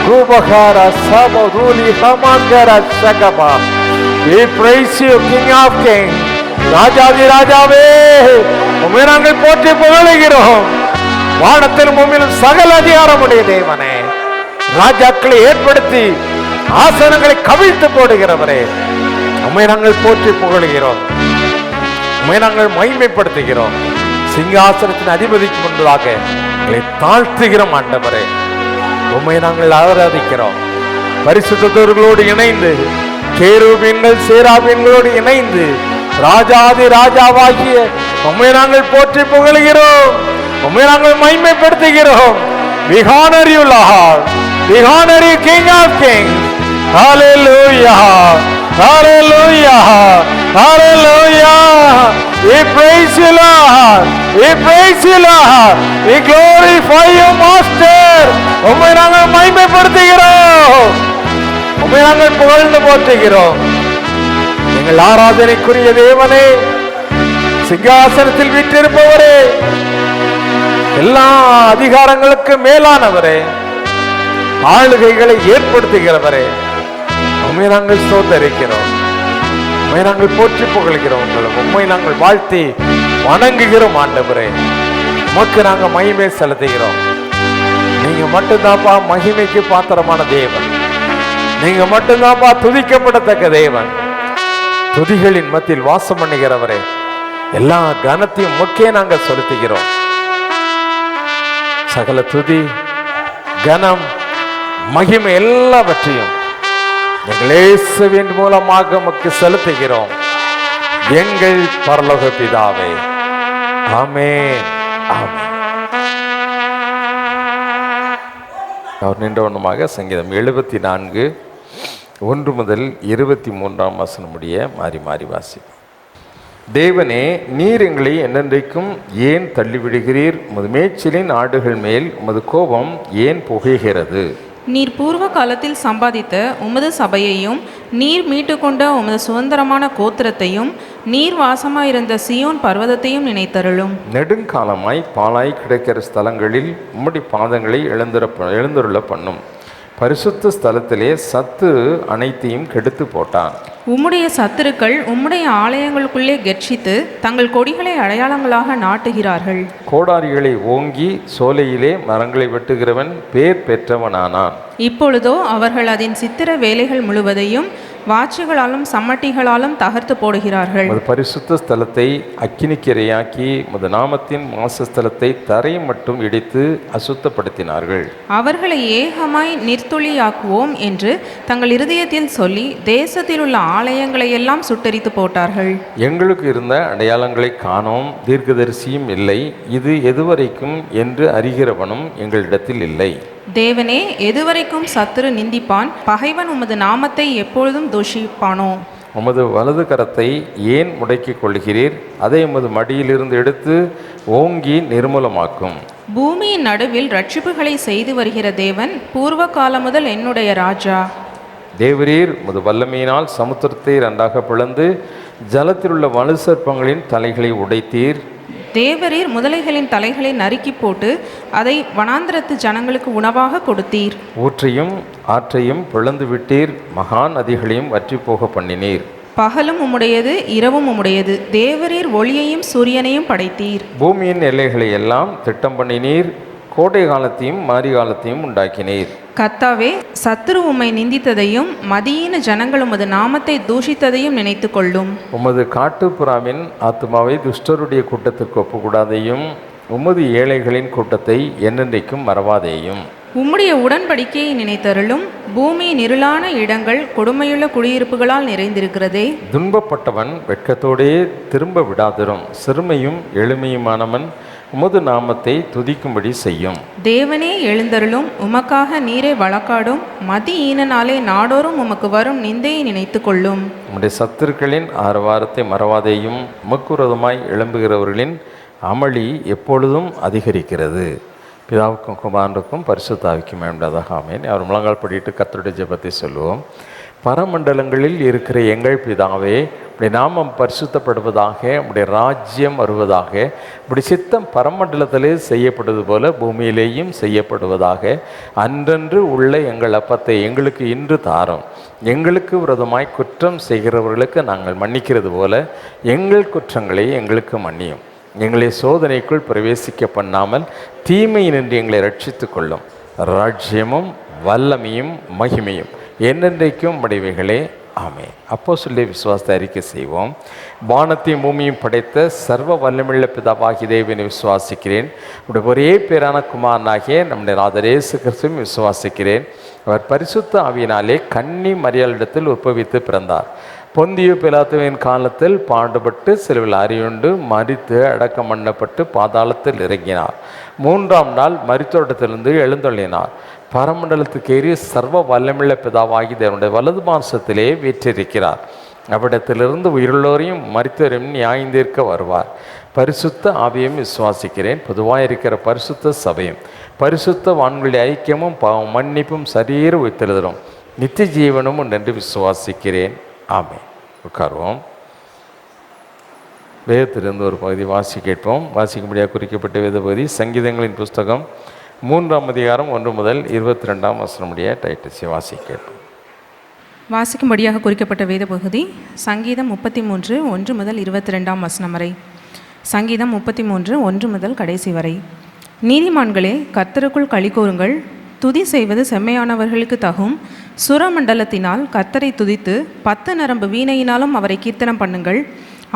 குபகார சபதுலி ஹமங்கர சகபா. We praise you King of Kings. ராஜாதி ராஜாவே, உம்மை நாங்கள் போற்றி புகழுகிறோம். வானத்திலும் பூமியிலும் சகல அதிகாரமுடைய தேவனே, ராஜாக்களை ஏற்படுத்தி ஆசனங்களை கவிழ்த்து போடுகிறவரே, உம்மை நாங்கள் போற்றி புகழுகிறோம், உம்மை நாங்கள் மகிமைப்படுத்துகிறோம். சிங்காசனத்தின் அதிபதிக்கு முன்பதாக எங்களை தாழ்த்துகிறோம். ஆண்டவரே, உம்மை நாங்கள் ஆராதிக்கிறோம். பரிசுத்தோர்களோடு இணைந்து, கேருபீன்கள் சேராபீன்களோடு இணைந்து, ராஜாதி ராஜாவாகிய உம்மை நாங்கள் போற்றி புகழுகிறோம், உம்மை நாங்கள் மகிமைப்படுத்துகிறோம். We honor you, Lord. We honor you, King of Kings. Hallelujah. Hallelujah. Hallelujah. We praise you, Lord. We praise you, Lord. We glorify you, Master. உம்மை நாங்கள் மகிமைப்படுத்துகிறோம். உம்மை நாங்கள் புகழ்ந்து போற்றுகிறோம். எங்கள் ஆராதனைக்குரிய தேவனே, சிங்காசனத்தில் வீற்றிருப்பவரே, எல்லா அதிகாரங்களுக்கு மேலானவரே, ஆளுகைகளை ஏற்படுத்துகிறவரே, உம்மை நாங்கள் ஸ்தோத்தரிக்கிறோம். உம்மை நாங்கள் போற்றி புகழ்கிறோம். உம்மை நாங்கள் வாழ்த்தி வணங்குகிறோம். ஆண்டவரே, உமக்கு நாங்கள் மகிமை செலுத்துகிறோம். நீங்க மட்டும்தான்ப்பா மகிமைக்கு பாத்திரமான தேவன். நீங்க மட்டும்தான்ப்பா துதிக்கப்படத்தக்க தேவன். துதிகளின் மத்தியில் வாசம் பண்ணுகிறவரே, எல்லா கனத்தையும் முக்கிய நாங்கள் செலுத்துகிறோம். சகல துதி, கனம், மகிமை எல்லாவற்றையும் எங்கள் இயேசுவின் மூலமாக உமக்கு செலுத்துகிறோம். எங்கள் பரலோக பிதாவே, ஆமென். ஆமென். அவர் நின்றவண்ணமாக சங்கீதம் 74 1 முதல் 23 வசனம் முடிய மாறி மாறி வாசிப்போம். தேவனே, நீர் எங்களை என்னென்றைக்கும் ஏன் தள்ளிவிடுகிறீர்? உமது மேய்ச்சலின் ஆடுகள் மேல் உமது கோபம் ஏன் புகைகிறது? நீர் பூர்வ காலத்தில் சம்பாதித்த உமது சபையையும் நீர் மீட்டுக்கொண்ட உமது சுதந்திரமான கோத்திரத்தையும் நீர் வாசமாயிருந்த சியோன் பர்வதத்தையும் நினைத்தருளும். நெடுங்காலமாய் பாலாய் கிடக்கிற ஸ்தலங்களில் உம்முடைய பாதங்களை எழுந்தருள பண்ணும். பரிசுத்த ஸ்தலத்திலே சத்து அனைத்தையும் கெடுத்து போட்டான். உம்முடைய சத்துருக்கள் உம்முடைய ஆலயங்களுக்குள்ளே கெர்ச்சித்து தங்கள் கொடிகளை அடையாளங்களாக நாட்டுகிறார்கள். கோடாரிகளை ஓங்கி சோலையிலே மரங்களை வெட்டுகிறவன் பேர் பெற்றவனானான். இப்பொழுதோ அவர்கள் அதன் சித்திர வேலைகள் முழுவதையும் வாட்சிகளாலும் சம்மட்டிகளாலும் தகர்த்து போடுகிறார்கள். பரிசுத்த ஸ்தலத்தை அக்கினிக்கிரையாக்கி உமது நாமத்தின் வாசஸ்தலத்தை தரை மட்டும் இடித்து அசுத்தப்படுத்தினார்கள். அவர்களை ஏகமாய் நிர்த்துளியாக்குவோம் என்று தங்கள் இருதயத்தில் சொல்லி தேசத்தில் உள்ள ஆலயங்களை எல்லாம் சுட்டெரித்து போட்டார்கள். எங்களுக்கு இருந்த அடையாளங்களை காணோம், தீர்க்கதரிசியும் இல்லை, இது எதுவரைக்கும் என்று அறிகிறவனும் எங்களிடத்தில் இல்லை. தேவனே, எதுவரைக்கும் சத்துரு நிந்திப்பான்? பகைவன் உமது நாமத்தை எப்பொழுதும் தூஷிப்பானோ? உமது வலது கரத்தை ஏன் முடக்கிக் கொள்கிறீர்? அதை உமது மடியிலிருந்து எடுத்து ஓங்கி நிர்மூலமாக்கும். பூமியின் நடுவில் ரட்சிப்புகளை செய்து வருகிற தேவன், பூர்வ காலம் முதல் என்னுடைய ராஜா. தேவரீர் உமது வல்லமையினால் சமுத்திரத்தை இரண்டாக பிளந்து ஜலத்தில் உள்ள வலு சர்ப்பங்களின் தலைகளை உடைத்தீர். தேவரீர் முதலைகளின் தலைகளை நறுக்கி போட்டு அதை வனாந்திரத்து ஜனங்களுக்கு உணவாக கொடுத்தீர். ஊற்றையும் ஆற்றையும் பிளந்து விட்டீர், மகா நதிகளையும் வற்றி போக பண்ணினீர். பகலும் உம்முடையது, இரவும் உம்முடையது. தேவரீர் ஒளியையும் சூரியனையும் படைத்தீர். பூமியின் எல்லைகளை எல்லாம் திட்டம் பண்ணினீர், கோடை காலத்தையும் மாரி காலத்தையும் உண்டாக்கினீர். கர்த்தாவே, சத்துரு உம்மை நிந்தித்ததையும் மதியீன ஜனங்கள் உமது நாமத்தை தூஷித்ததையும் நினைத்து கொள்ளும். உமது காட்டுப்புறாவின் ஆத்மாவை துஷ்டருடைய கூட்டத்திற்கு ஒப்புக்கூடாதையும் உமது ஏழைகளின் கூட்டத்தை என்னென்றைக்கும் மறவாதேயும். உம்முடைய உடன்படிக்கையை நினைத்தருளும். பூமியின் இருளான இடங்கள் கொடுமையுள்ள குடியிருப்புகளால் நிறைந்திருக்கிறதே. துன்பப்பட்டவன் வெட்கத்தோடே திரும்ப விடாதிரும். சிறுமையும் எளிமையுமானவன் உமது நாமத்தை துதிக்கும்படி செய்யும். தேவனே எழுந்தருளும். உமக்காக நீரே வழக்காடும். மதி ஈனனாலே நாடோறும் உமக்கு வரும் நிந்தையை நினைத்து கொள்ளும். உம்முடைய சத்துருக்களின் ஆரவாரத்தை மறவாதேயும். உமக்குரதமாய் எழும்புகிறவர்களின் அமளி எப்பொழுதும் அதிகரிக்கிறது. பிதாவுக்கும் குமாரனுக்கும் பரிசுத்தாவிக்கும் வேண்டதாக ஆமென். அவர் முழங்கால் படிட்டு கர்த்தருடைய ஜெபத்தை சொல்லுவோம். பரமண்டலங்களில் இருக்கிற எங்கள் பிதாவே, உடைய நாமம் பரிசுத்தப்படுவதாக, உடைய ராஜ்யம் வருவதாக, உடைய சித்தம் பரமண்டலத்திலே செய்யப்படுவது போல பூமியிலேயும் செய்யப்படுவதாக. அன்றன்று உள்ள எங்கள் அப்பத்தை எங்களுக்கு இன்று தாரும். எங்களுக்கு விரோதமாய் குற்றம் செய்கிறவர்களுக்கு நாங்கள் மன்னிக்கிறது போல எங்கள் குற்றங்களை எங்களுக்கு மன்னியும். எங்களை சோதனைக்குள் பிரவேசிக்க பண்ணாமல் தீமையினின்று எங்களை ரட்சித்து கொள்ளும். ராஜ்யமும் வல்லமையும் மகிமையும் என்னென்றைக்கும் உடையவைகளே, ஆமென். அப்போஸ்தலருடைய விசுவாசத்தை அறிக்கை செய்வோம். வானத்தையும் பூமியும் படைத்த சர்வ வல்லமையுள்ள பிதாவாகிய தேவனை விசுவாசிக்கிறேன். உடைய ஒரே பேரான குமாரனாகிய நம்முடைய நாதர் இயேசு கிறிஸ்துவையும் விசுவாசிக்கிறேன். அவர் பரிசுத்த ஆவியினாலே கன்னி மரியாளிடத்தில் உற்பவித்து பிறந்தார். பொந்திய பிலாத்துவின் காலத்தில் பாடுபட்டு சிலுவையில் அறையுண்டு மரித்து அடக்கம் பண்ணப்பட்டு பாதாளத்தில் இறங்கினார். 3ஆம் நாள் மரித்தோட்டத்திலிருந்து எழுந்தொள்ளினார். பரமண்டலத்துக்கு ஏறி சர்வ வல்லமுள்ள பிதாவாகி தேவனுடைய வலது மாசத்திலே வீற்றிருக்கிறார். அவ்விடத்திலிருந்து உயிருள்ளோரையும் மரித்தோரையும் நியாயந்தீர்க்க வருவார். பரிசுத்த ஆவியையும் விசுவாசிக்கிறேன். பொதுவாக இருக்கிற பரிசுத்த சபையும் பரிசுத்த வான்களுடைய ஐக்கியமும் பாவம் மன்னிப்பும் சரீர உயிர்த்தெழுதலும் நித்திய ஜீவனும் என்று விசுவாசிக்கிறேன். ஆமென். உட்கார்வோம். வேதத்திலிருந்து ஒரு பகுதி வாசி கேட்போம். வாசிக்கும்படியாக குறிக்கப்பட்ட வேத பகுதி சங்கீதங்களின் புஸ்தகம் 3ஆம் அதிகாரம் 1 முதல் 22ஆம் வசனம் முடிய டைட்டில்ஸை வாசி கேட்போம். வாசிக்கும்படியாக குறிக்கப்பட்ட வேத பகுதி சங்கீதம் 33 1 முதல் 22ஆம் வசனம் வரை. சங்கீதம் 33 1 முதல் கடைசி வரை. நீதிமான்களே, கர்த்தருக்குள் களிகூருங்கள். துதி செய்வது செம்மையானவர்களுக்கு தகும். சுரமண்டலத்தினால் கர்த்தரை துதித்து 10 நரம்பு வீணையினாலும் அவரை கீர்த்தனம் பண்ணுங்கள்.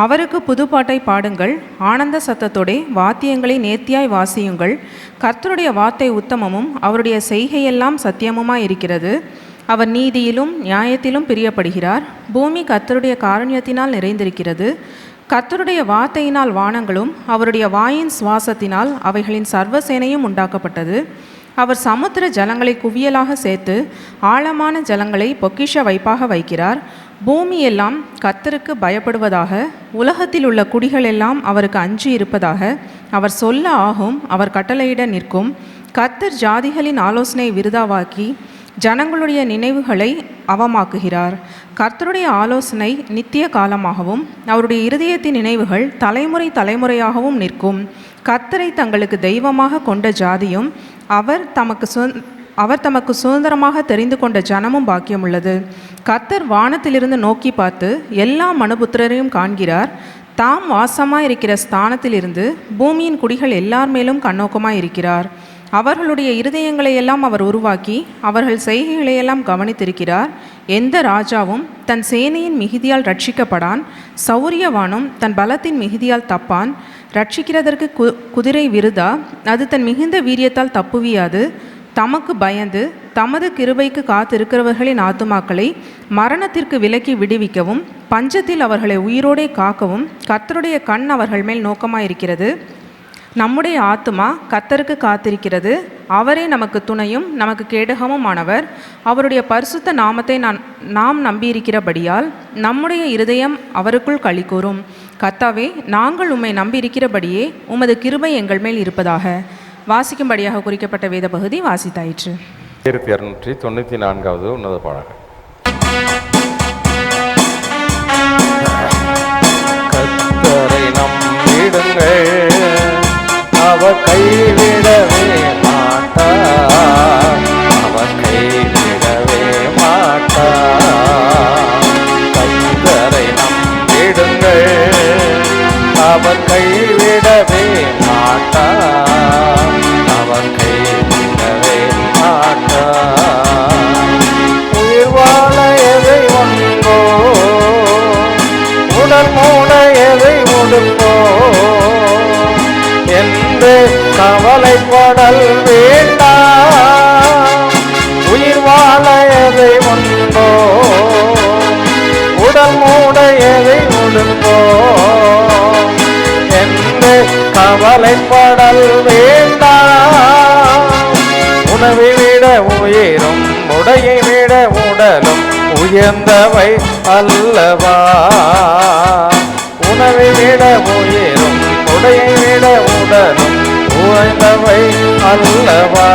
அவருக்கு புதுப்பாட்டை பாடுங்கள். ஆனந்த சத்தத்தோடே வாத்தியங்களை நேர்த்தியாய் வாசியுங்கள். கர்த்தருடைய வார்த்தை உத்தமமும் அவருடைய செய்கையெல்லாம் சத்தியமுமாய் இருக்கிறது. அவர் நீதியிலும் நியாயத்திலும் பிரியப்படுகிறார். பூமி கர்த்தருடைய காருண்யத்தினால் நிறைந்திருக்கிறது. கர்த்தருடைய வார்த்தையினால் வானங்களும் அவருடைய வாயின் சுவாசத்தினால் அவைகளின் சர்வசேனையும் உண்டாக்கப்பட்டது. அவர் சமுத்திர ஜலங்களை குவியலாக சேர்த்து ஆழமான ஜலங்களை பொக்கிஷ வைப்பாக வைக்கிறார். பூமி எல்லாம் கர்த்தருக்கு பயப்படுவதாக, உலகத்தில் உள்ள குடிகள் எல்லாம் அவருக்கு அஞ்சி இருப்பதாக. அவர் சொல்ல ஆகும், அவர் கட்டளையிட நிற்கும். கர்த்தர் ஜாதிகளின் ஆலோசனை விருதாவாக்கி ஜனங்களுடைய நினைவுகளை அவமாக்குகிறார். கர்த்தருடைய ஆலோசனை நித்திய காலமாகவும் அவருடைய இருதயத்தின் நினைவுகள் தலைமுறை தலைமுறையாகவும் நிற்கும். கர்த்தரை தங்களுக்கு தெய்வமாக கொண்ட ஜாதியும் அவர் தமக்கு சுதந்திரமாக தெரிந்து கொண்ட ஜனமும் பாக்கியமுள்ளது. கர்த்தர் வானத்திலிருந்து நோக்கி பார்த்து எல்லா மனுபுத்திரரையும் காண்கிறார். தாம் வாசமாய் இருக்கிற ஸ்தானத்திலிருந்து பூமியின் குடிகள் எல்லார் மேலும் கண்ணோக்கமாய் இருக்கிறார். அவர்களுடைய இருதயங்களை எல்லாம் அவர் உருவாக்கி அவர்கள் செய்கைகளையெல்லாம் கவனித்திருக்கிறார். எந்த ராஜாவும் தன் சேனையின் மிகுதியால் ரட்சிக்கப்படான். சௌரியவானும் தன் பலத்தின் மிகுதியால் தப்பான். ரட்சிக்கிறதற்கு குதிரை விருதா, அது தன் மிகுந்த வீரியத்தால் தப்புவியாது. தமக்கு பயந்து தமது கிருபைக்கு காத்திருக்கிறவர்களின் ஆத்துமாக்களை மரணத்திற்கு விலக்கி விடுவிக்கவும் பஞ்சத்தில் அவர்களை உயிரோடே காக்கவும் கர்த்தருடைய கண் அவர்கள் மேல் நோக்கமாயிருக்கிறது. நம்முடைய ஆத்துமா கர்த்தருக்கு காத்திருக்கிறது. அவரே நமக்கு துணையும் நமக்கு கேடகமும் ஆனவர். அவருடைய பரிசுத்த நாமத்தை நாம் நம்பியிருக்கிறபடியால் நம்முடைய இருதயம் அவருக்குள் களிகூரும். கர்த்தாவே, நாங்கள் உம்மை நம்பியிருக்கிறபடியே உமது கிருபை எங்கள் மேல் இருப்பதாக. வாசிக்கும்படியாக குறிக்கப்பட்ட வேத பகுதி வாசித்தாயிற்று. 294வது உன்னத பாடல். கர்த்தரை நம்பிடுங்கள், அவர் கைவிடவே மாட்டார். அவர் கைவிடவே மாட்டார். கர்த்தரை நம்பிடுங்கள், அவர் கைவிடவே மாட்டார். அவர் கைவிடவே மாட்டார். உயிர் வாழ எதை ஒன்றோ, உடல் மூட எதை உடுப்போ என்று கவலைப்படல் வேண்டாம். உயிர் வாழ எதை ஒன்றோ, உடல் மூட எதை உடுப்போ என்று கவலைப்படல் வேண்டாம். உணவை விட உயிரும் உடையை விட உடலும் உயர்ந்தவை அல்லவா. உணவை விட உயிரும் உடையை விட உடலும் உயர்ந்தவை அல்லவா.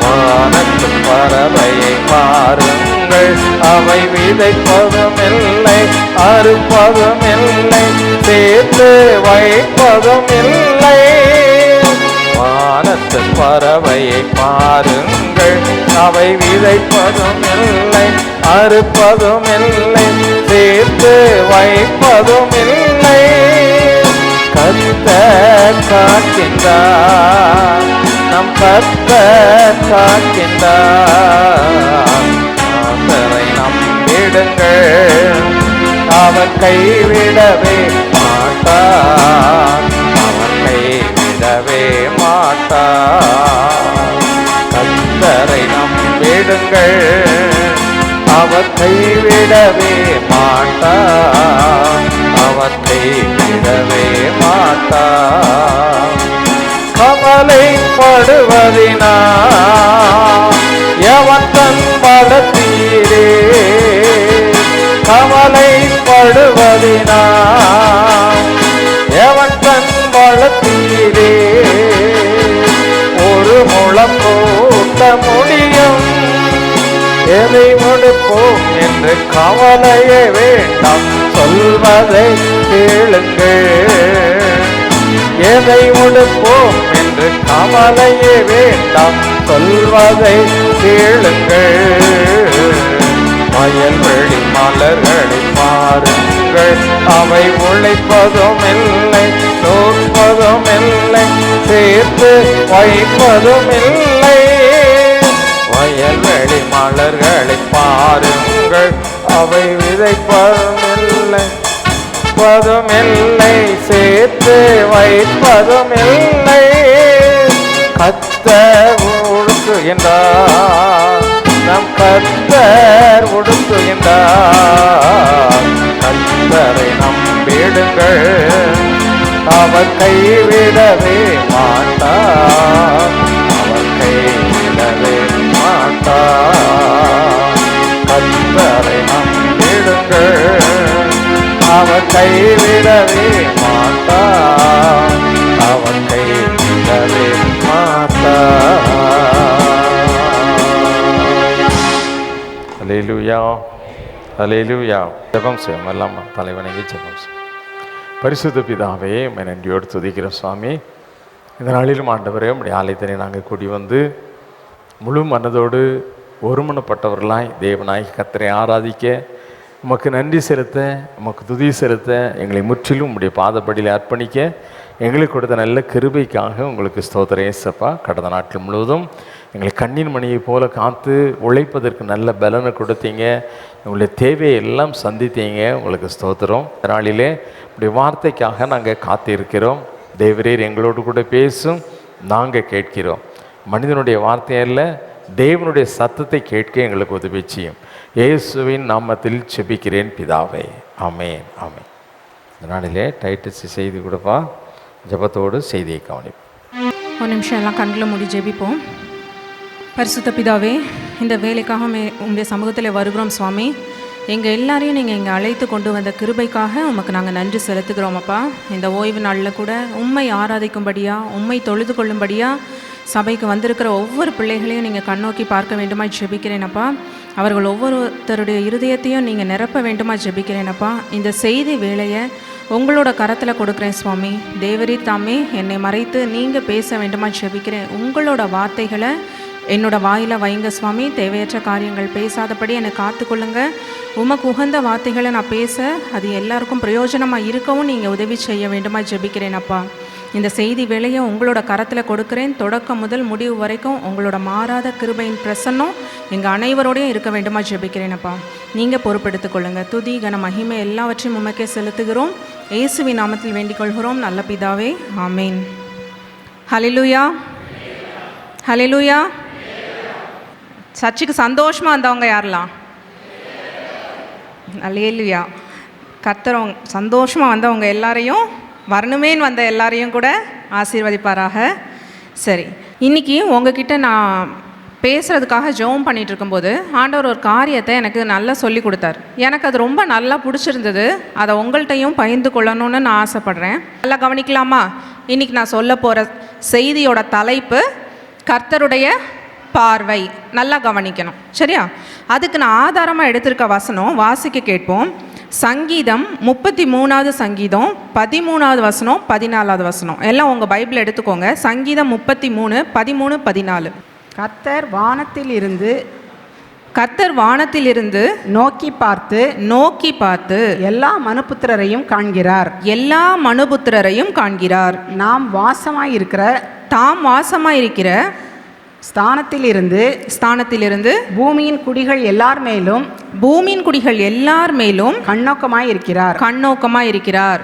வானத்து பறவையை பாருங்கள், அவை விதைப்பதும் இல்லை, அறுப்பதும் இல்லை, சேர்த்து வைப்பதும் இல்லை. வானத்து பறவையை பாருங்கள், அவை விதைப்பதும் இல்லை, அறுப்பதும் இல்லை, சேர்த்து வைப்பதும் இல்லை. கர்த்தர் காக்கின்றார், நம் கர்த்தர் காக்கின்றார். கர்த்தரை நம்பிடுங்கள், அவர் கைவிடவே மாட்டார். அவர் கைவிடவே மாட்டார். கர்த்தரை நம்பிடுங்கள், அவர் கைவிடவே மாட்டார், அவர் கைவிடவே மாட்டார். கவலைப்படுவதினா எவன் தன் பலத்தீரே, கவலைப்படுவதினா எவன் தன் பலத்தீரே. ஒரு முழம் கூட்ட முடியும், எதை முடிப்போம் என்று கவலையே வேண்டாம், சொல்வதை கேளுங்கள். எதை முடிப்போம் என்று கவலையே வேண்டாம், சொல்வதை கேளுங்கள். வயல்வெளி மலர்களை பாருங்கள், அவை உழைப்பதும் இல்லை, நூற்பதும் இல்லை, சேர்த்து வைப்பதும் இல்லை. வயல்வெளி மலர்களை பாருங்கள், அவை விதைப்பதும் இல்லை, வைப்பதுமில்லை, சேர்த்து வைப்பதும் இல்லை. கர்த்தர் உடுத்துகின்றார், நம் கர்த்தர் உடுத்துகின்றார். கர்த்தரை நம்பிடுங்கள், அவர் கைவிடவே மாட்டார், அவர் கைவிடவே மாட்டார். கர்த்தரை நம்பிடுங்கள், அவர் கைவிடவே மாட்டார், அவர் கைவிடவே மாட்டார். அல்லேலூயா, அல்லேலூயா. ஜெபம் செய்வோம், எல்லாம் தலைவணங்கி ஜெபம் செய்வோம். பரிசுத்த பிதாவே, நன்றியோடு துதிக்கிற சுவாமி, இந்த நாளிலும் ஆண்டவரே உம்முடைய ஆலயத்தினை நாங்கள் கூடி வந்து முழு மனதோடு ஒருமனப்பட்டவர்களாய் தேவனாய் கர்த்தரை ஆராதிக்க, உமக்கு நன்றி செலுத்த, உமக்கு துதி செலுத்த, எங்களை முற்றிலும் உம்முடைய பாதப்படியில் அர்ப்பணிக்க எங்களுக்கு கொடுத்த நல்ல கிருபைக்காக உங்களுக்கு ஸ்தோத்திரம் ஏசப்பா. கடந்த நாட்கள் முழுவதும் எங்களை கண்ணின் மணியை போல காத்து உழைப்பதற்கு நல்ல பலனை கொடுத்தீங்க, உங்களுடைய தேவையை எல்லாம் சந்தித்தீங்க, உங்களுக்கு ஸ்தோத்திரம். நாளிலே உடைய வார்த்தைக்காக நாங்கள் காத்திருக்கிறோம். தேவரீர் எங்களோடு கூட பேசும், நாங்கள் கேட்கிறோம். மனிதனுடைய வார்த்தையல்ல, தேவனுடைய சத்தத்தை கேட்க எங்களுக்கு உதவி செய்யும். இயேசுவின் நாமத்தில் செபிக்கிறேன் பிதாவே, ஆமென், ஆமென். இந்த நாளிலே டைட்டில்ஸ் செய்தி கொடுப்பா, ஜபத்தோடு செய்தியை கவனிப்போம். ஒரு நிமிஷம் எல்லாம் கண்களை மூடி ஜெபிப்போம். பரிசுத்த பிதாவே, இந்த வேலைக்காக உங்களுடைய சமூகத்தில் வருகிறோம் சுவாமி. எங்கள் எல்லாரையும் நீங்கள் இங்கே அழைத்து கொண்டு வந்த கிருபைக்காக உமக்கு நாங்கள் நன்றி செலுத்துகிறோம் அப்பா. இந்த ஓய்வு நாளில் கூட உம்மை ஆராதிக்கும்படியாக, உம்மை தொழுது கொள்ளும்படியாக சபைக்கு வந்திருக்கிற ஒவ்வொரு பிள்ளைகளையும் நீங்கள் கண்ணோக்கி பார்க்க வேண்டுமா ஜெபிக்கிறேனப்பா. அவர்கள் ஒவ்வொருத்தருடைய இருதயத்தையும் நீங்கள் நிரப்ப வேண்டுமா ஜெபிக்கிறேனப்பா. இந்த செய்தி வேலையை உங்களோட கரத்தில் கொடுக்குறேன் சுவாமி. தேவரீர் தாமே என்னை மறைத்து நீங்கள் பேச வேண்டுமா ஜெபிக்கிறேன். உங்களோட வார்த்தைகளை என்னோட வாயில் வைங்க சுவாமி. தேவையற்ற காரியங்கள் பேசாதபடி என்னை காத்துக்கொள்ளுங்க. உமக்கு உகந்த வார்த்தைகளை நான் பேச, அது எல்லாருக்கும் பிரயோஜனமாக இருக்கவும் நீங்கள் உதவி செய்ய வேண்டுமா ஜெபிக்கிறேன் அப்பா. இந்த செய்தி வேலையை உங்களோட கரத்தில் கொடுக்குறேன். தொடக்கம் முதல் முடிவு வரைக்கும் உங்களோட மாறாத கிருபையின் பிரசன்னம் எங்கள் அனைவரோடையும் இருக்க வேண்டுமா ஜெபிக்கிறேனப்பா. நீங்கள் பொறுப்பெடுத்துக் கொள்ளுங்க. துதி கன மகிமை எல்லாவற்றையும் உமக்கே செலுத்துகிறோம். இயேசுவின் நாமத்தில் வேண்டிக் கொள்கிறோம் நல்ல பிதாவே, ஆமேன். ஹல்லேலூயா, ஹல்லேலூயா. சர்ச்சுக்கு சந்தோஷமாக வந்தவங்க யாரெல்லாம்? ஹல்லேலூயா. கர்த்தர் சந்தோஷமாக வந்தவங்க எல்லாரையும், வரணுமேன்னு வந்த எல்லாரையும் கூட ஆசீர்வதிப்பாராக. சரி, இன்றைக்கி உங்ககிட்ட நான் பேசுகிறதுக்காக ஜெபம் பண்ணிகிட்டு இருக்கும்போது ஆண்டவர் ஒரு காரியத்தை எனக்கு நல்லா சொல்லி கொடுத்தார். எனக்கு அது ரொம்ப நல்லா பிடிச்சிருந்தது. அதை உங்கள்கிட்டையும் பகிர்ந்து கொள்ளணும்னு நான் ஆசைப்பட்றேன். நல்லா கவனிக்கலாமா? இன்றைக்கி நான் சொல்ல போகிற செய்தியோட தலைப்பு கர்த்தருடைய பார்வை. நல்லா கவனிக்கணும், சரியா? அதுக்கு நான் ஆதாரமாக எடுத்திருக்க வசனம் வாசிக்க கேட்போம். சங்கீதம் 33வது சங்கீதம் 13வது வசனம் 14வது வசனம். எல்லாம் உங்கள் பைபிள் எடுத்துக்கோங்க. சங்கீதம் 33, 13, 14. கர்த்தர் வானத்திலிருந்து நோக்கி பார்த்து எல்லா மனுபுத்திரரையும் காண்கிறார். எல்லா மனுபுத்திரரையும் காண்கிறார். தாம் வாசமாயிருக்கிற ஸ்தானத்திலிருந்து பூமியின் குடிகள் எல்லார் மேலும் கண்ணோக்கமாயிருக்கிறார்.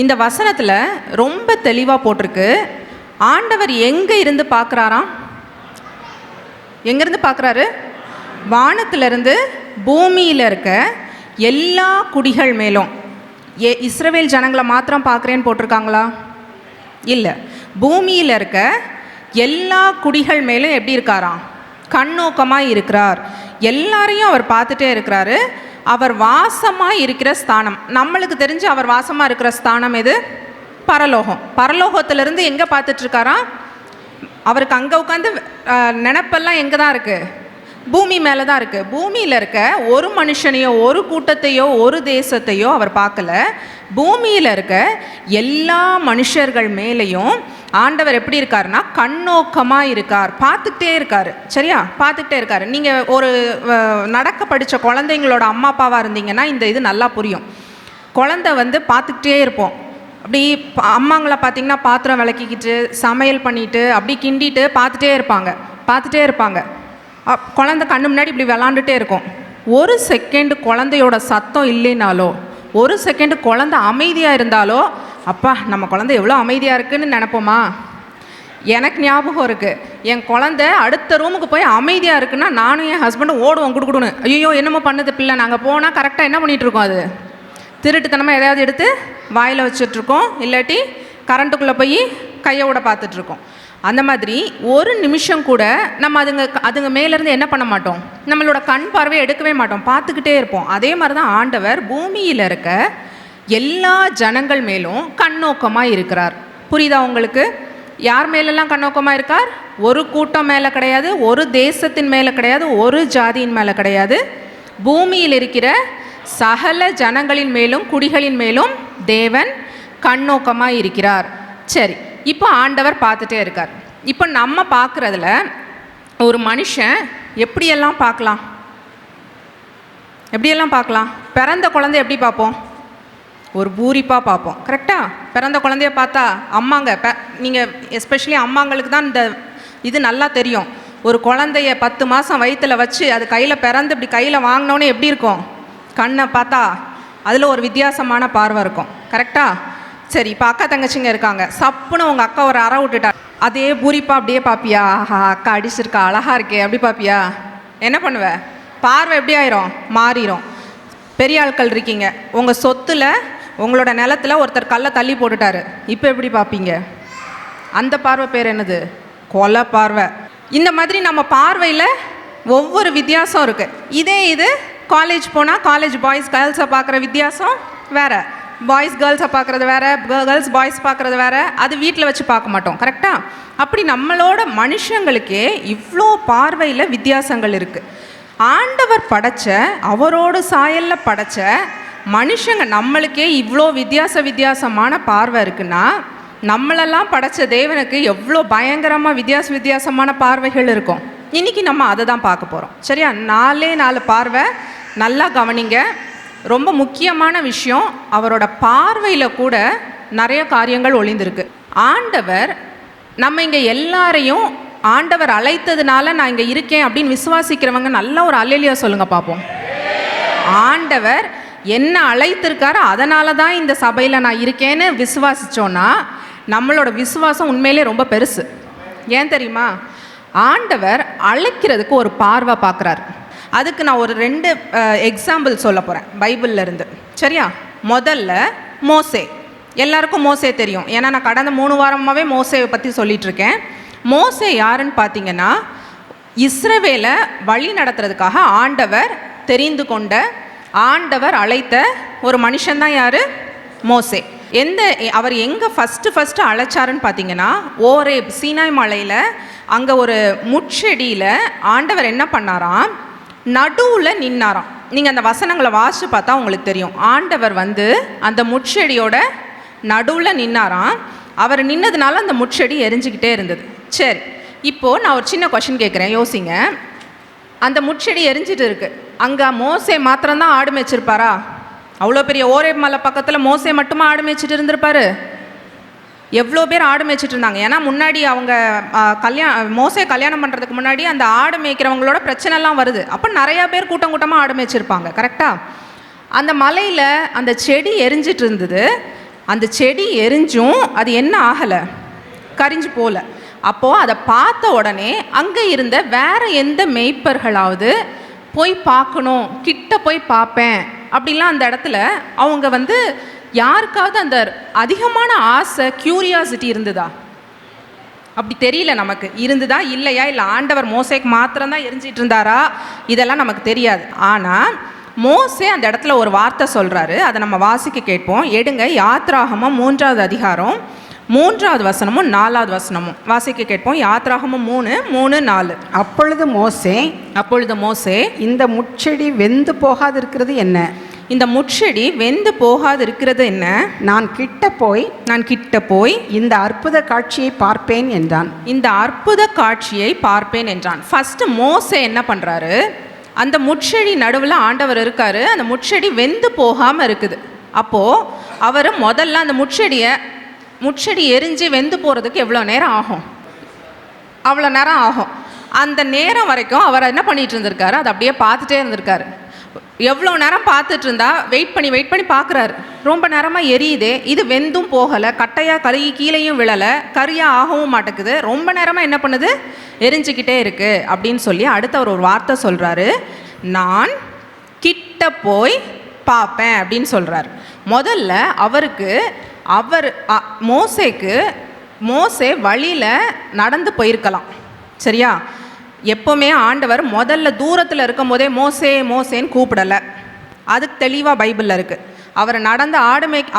இந்த வசனத்தில் ரொம்ப தெளிவாக போட்டிருக்கு. ஆண்டவர் எங்கே இருந்து பார்க்குறாராம்? எங்கேருந்து பார்க்குறாரு? வானத்திலிருந்து பூமியில் இருக்க எல்லா குடிகள் மேலும். இஸ்ரவேல் ஜனங்களை மாத்திரம் பார்க்குறேன்னு போட்டிருக்காங்களா? இல்லை, பூமியில் இருக்க எல்லா குடிகள் மேலும் எப்படி இருக்காராம்? கண்ணோக்கமாக இருக்கிறார். எல்லாரையும் அவர் பார்த்துட்டே இருக்கிறாரு. அவர் வாசமாக இருக்கிற ஸ்தானம், நம்மளுக்கு தெரிஞ்சு அவர் வாசமாக இருக்கிற ஸ்தானம் எது? பரலோகம். பரலோகத்திலிருந்து எங்கே பார்த்துட்ருக்காராம்? அவருக்கு அங்கே உட்காந்து நினப்பெல்லாம் எங்கே தான் இருக்குது? பூமி மேலே தான் இருக்குது. பூமியில் இருக்க ஒரு மனுஷனையோ ஒரு கூட்டத்தையோ ஒரு தேசத்தையோ அவர் பார்க்கல. பூமியில் இருக்க எல்லா மனுஷர்கள் மேலேயும் ஆண்டவர் எப்படி இருக்காருன்னா கண்ணோக்கமாக இருக்கார், பார்த்துக்கிட்டே இருக்கார். சரியா? பார்த்துக்கிட்டே இருக்கார். நீங்கள் ஒரு நடக்க படித்த குழந்தைங்களோட அம்மா அப்பாவாக இருந்தீங்கன்னா இந்த இது நல்லா புரியும். குழந்தை பார்த்துக்கிட்டே இருப்போம். அப்படி அம்மாங்களை பார்த்திங்கன்னா பாத்திரம் விளக்கிக்கிட்டு சமையல் பண்ணிவிட்டு அப்படி கிண்டிட்டு பார்த்துட்டே இருப்பாங்க. குழந்தை கண்ணு முன்னாடி இப்படி விளாண்டுட்டே இருக்கும். ஒரு செகண்டு குழந்தையோட சத்தம் இல்லைனாலோ, ஒரு செகண்டு குழந்தை அமைதியாக இருந்தாலோ, அப்பா நம்ம குழந்தை எவ்வளோ அமைதியாக இருக்குதுன்னு நினப்போமா? எனக்கு ஞாபகம் இருக்குது, என் குழந்தை அடுத்த ரூமுக்கு போய் அமைதியாக இருக்குன்னா நானும் என் ஹஸ்பண்டும் ஓடுவோம் குடுக்குடுன்னு. ஐயோ என்னமோ பண்ணுது பிள்ளை. நாங்கள் போனால் கரெக்டாக என்ன பண்ணிகிட்ருக்கோம்? அது திருட்டுத்தனமாக எதையாவது எடுத்து வாயில் வச்சிட்ருக்கோம், இல்லாட்டி கரண்ட்டுக்குள்ளே போய் கையை விட பார்த்துட்ருக்கோம். அந்த மாதிரி ஒரு நிமிஷம் கூட நம்ம அதுங்க மேலேருந்து என்ன பண்ண மாட்டோம்? நம்மளோட கண் பார்வையை எடுக்கவே மாட்டோம், பார்த்துக்கிட்டே இருப்போம். அதே மாதிரி தான் ஆண்டவர் பூமியில் இருக்க எல்லா ஜனங்கள் மேலும் கண்ணோக்கமாக இருக்கிறார். புரியுதா உங்களுக்கு? யார் மேலெல்லாம் கண்ணோக்கமாக இருக்கார்? ஒரு கூட்டம் மேலே கிடையாது, ஒரு தேசத்தின் மேலே கிடையாது, ஒரு ஜாதியின் மேலே கிடையாது. பூமியில் இருக்கிற சகல ஜனங்களின் மேலும் குடிகளின் மேலும் தேவன் கண்ணோக்கமாக இருக்கிறார். சரி, இப்போ ஆண்டவர் பார்த்துட்டே இருக்கார். இப்போ நம்ம பார்க்குறதுல ஒரு மனுஷன் எப்படியெல்லாம் பார்க்கலாம்? பிறந்த குழந்தை எப்படி பார்ப்போம்? ஒரு பூரிப்பாக பார்ப்போம். கரெக்டாக? பிறந்த குழந்தைய பார்த்தா அம்மாங்க நீங்கள் எஸ்பெஷலி அம்மாங்களுக்கு தான் இந்த இது நல்லா தெரியும். ஒரு குழந்தைய 10 மாதம் வயிற்றில் வச்சு அது கையில் பிறந்து இப்படி கையில் வாங்கினோன்னே எப்படி இருக்கும்? கண்ணை பார்த்தா அதில் ஒரு வித்தியாசமான பார்வை இருக்கும். கரெக்டாக? சரி, இப்போ அக்கா தங்கச்சிங்க இருக்காங்க. சப்புன்னு உங்கள் அக்கா ஒரு அறை விட்டுட்டா, அதே பூரிப்பா அப்படியே பார்ப்பியா? ஆஹா அக்கா அடிச்சிருக்கா, அழகாக இருக்கே, அப்படி பார்ப்பியா? என்ன பண்ணுவ? பார்வை எப்படி ஆயிரும்? மாறிடும். பெரிய ஆட்கள் இருக்கீங்க, உங்கள் சொத்தில் உங்களோட நிலத்தில் ஒருத்தர் கல்லை தள்ளி போட்டுட்டாரு, இப்போ எப்படி பார்ப்பீங்க? அந்த பார்வை பேர் என்னது? கொலை பார்வை. இந்த மாதிரி நம்ம பார்வையில் ஒவ்வொரு வித்தியாசம் இருக்குது. இது காலேஜ் போனால் காலேஜ் பாய்ஸ் கேர்ள்ஸை பார்க்குற வித்தியாசம் வேறு, பாய்ஸ் கேர்ள்ஸை பார்க்குறது வேறு, கேர்ள்ஸ் பாய்ஸ் பார்க்குறது வேறு. அது வீட்டில் வச்சு பார்க்க மாட்டோம். கரெக்டாக? அப்படி நம்மளோட மனுஷங்களுக்கே இவ்வளோ பார்வையில் வித்தியாசங்கள் இருக்குது. ஆண்டவர் படைச்ச, அவரோட சாயலில் படைச்ச மனுஷங்க நம்மளுக்கே இவ்வளோ வித்தியாசமான பார்வை இருக்குன்னா நம்மளெல்லாம் படைச்ச தேவனுக்கு எவ்வளோ பயங்கரமாக வித்தியாசமான பார்வைகள் இருக்கும். இன்றைக்கி நம்ம அதை தான் பார்க்க போகிறோம். சரியா? 4 பார்வை. நல்லா கவனிங்க. ரொம்ப முக்கியமான விஷயம், அவரோட பார்வையில் கூட நிறைய காரியங்கள் ஒளிந்திருக்கு. ஆண்டவர் நம்ம இங்கே எல்லாரையும் ஆண்டவர் அழைத்ததுனால நான் இங்கே இருக்கேன் அப்படின்னு விசுவாசிக்கிறவங்க நல்ல ஒரு அல்லேலூயா சொல்லுங்க பார்ப்போம். ஆண்டவர் என்ன அழைத்திருக்காரு, அதனால தான் இந்த சபையில் நான் இருக்கேன்னு விசுவாசித்தோன்னா நம்மளோட விசுவாசம் உண்மையிலே ரொம்ப பெருசு. ஏன் தெரியுமா? ஆண்டவர் அழைக்கிறதுக்கு ஒரு பார்வை பார்க்குறாரு. அதுக்கு நான் ஒரு 2 எக்ஸாம்பிள் சொல்ல போகிறேன் பைபிளில் இருந்து. சரியா? முதல்ல மோசே. எல்லாருக்கும் மோசே தெரியும், ஏன்னா நான் கடந்த 3 வாரமாகவே மோசேவை பற்றி சொல்லிகிட்ருக்கேன். மோசே யாருன்னு பார்த்தீங்கன்னா, இஸ்ரவேலை வழி நடத்துறதுக்காக ஆண்டவர் தெரிந்து கொண்ட, ஆண்டவர் அழைத்த ஒரு மனுஷன்தான் யார்? மோசே. அவர் எங்கே ஃபஸ்ட்டு அழைச்சாருன்னு பார்த்தீங்கன்னா, ஓரேப் சீனாய் மலையில் அங்கே ஒரு முட்செடியில் ஆண்டவர் என்ன பண்ணாராம்? நடுவில் நின்னாராம். நீங்கள் அந்த வசனங்களை வாசித்து பார்த்தா உங்களுக்கு தெரியும். ஆண்டவர் அந்த முட்செடியோட நடுவில் நின்னாராம். அவர் நின்னதுனால அந்த முட்செடி எரிஞ்சிக்கிட்டே இருந்தது. சரி, இப்போது நான் ஒரு சின்ன கொஷின் கேட்குறேன், யோசிங்க. அந்த முட்செடி எரிஞ்சிட்டு இருக்கு, அங்கே மோசே மாத்திரம்தான் ஆடு மேய்ச்சிருப்பாரா? அவ்வளோ பெரிய ஓரேப் மலை பக்கத்தில் மோசே மட்டுமா ஆடு மேய்ச்சிட்டு இருந்திருப்பாரு? எவ்வளோ பேர் ஆடு மேய்ச்சிட்டு இருந்தாங்க. ஏன்னா முன்னாடி அவங்க மோசே கல்யாணம் பண்ணுறதுக்கு முன்னாடி அந்த ஆடு மேய்க்கிறவங்களோட பிரச்சனைலாம் வருது. அப்போ நிறையா பேர் கூட்டமாக ஆடு மேய்ச்சிருப்பாங்க. கரெக்டாக? அந்த மலையில் அந்த செடி எரிஞ்சிட்டு இருந்தது. அந்த செடி எரிஞ்சும் அது என்ன ஆகலை? கரிஞ்சு போகல. அப்போது அதை பார்த்த உடனே அங்கே இருந்த வேறு எந்த மேய்ப்பர்களாவது போய் பார்க்கணும், கிட்ட போய் பார்ப்பேன் அப்படிலாம் அந்த இடத்துல அவங்க வந்து யாருக்காவது அந்த அதிகமான ஆசை, க்யூரியாசிட்டி இருந்ததா? அப்படி தெரியல நமக்கு. இருந்ததா இல்லையா, இல்லை ஆண்டவர் மோசேக்கு மாத்திரம்தான் எரிஞ்சிட்டு இருந்தாரா, இதெல்லாம் நமக்கு தெரியாது. ஆனால் மோசே அந்த இடத்துல ஒரு வார்த்தை சொல்கிறாரு, அதை நம்ம வாசிக்க கேட்போம். எடுங்க, யாத்ராகமம் 3வது அதிகாரம் 3வது வசனமும் 4வது வசனமும் வாசிக்க கேட்போம். யாத்ராகமம் 3:3-4. அப்பொழுது மோசே இந்த முட்செடி வெந்து போகாதிருக்கிறது என்ன? இந்த முட்செடி வெந்து போகாது இருக்கிறது என்ன? நான் கிட்ட போய் இந்த அற்புத காட்சியை பார்ப்பேன் என்றான். இந்த அற்புத காட்சியை பார்ப்பேன் என்றான். ஃபர்ஸ்ட் மோசே என்ன பண்றாரு, அந்த முட்செடி நடுவில் ஆண்டவர் இருக்காரு, அந்த முட்செடி வெந்து போகாம இருக்குது. அப்போ அவர் முதல்ல அந்த முட்செடி எரிஞ்சு வெந்து போறதுக்கு எவ்வளோ நேரம் ஆகும்? அவ்வளோ நேரம் ஆகும். அந்த நேரம் வரைக்கும் அவர் என்ன பண்ணிட்டு இருந்திருக்காரு, அதை அப்படியே பார்த்துட்டே இருந்திருக்காரு. எவ்வளோ நேரம் பார்த்துட்டு இருந்தா வெயிட் பண்ணி பார்க்குறாரு. ரொம்ப நேரமாக எரியுதே, இது வெந்தும் போகலை, கட்டையாக கருகி கீழேயும் விழலை, கரியாக ஆகவும் மாட்டேக்குது, ரொம்ப நேரமாக என்ன பண்ணுது, எரிஞ்சிக்கிட்டே இருக்குது அப்படின்னு சொல்லி அடுத்த ஒரு வார்த்தை சொல்கிறாரு, நான் கிட்ட போய் பார்ப்பேன் அப்படின்னு சொல்கிறார். முதல்ல மோசே வழியில் நடந்து போயிருக்கலாம், சரியா? எப்போவுமே ஆண்டவர் முதல்ல தூரத்தில் இருக்கும் போதே மோசேன்னு கூப்பிடலை. அதுக்கு தெளிவாக பைபிளில் இருக்குது. அவர் நடந்து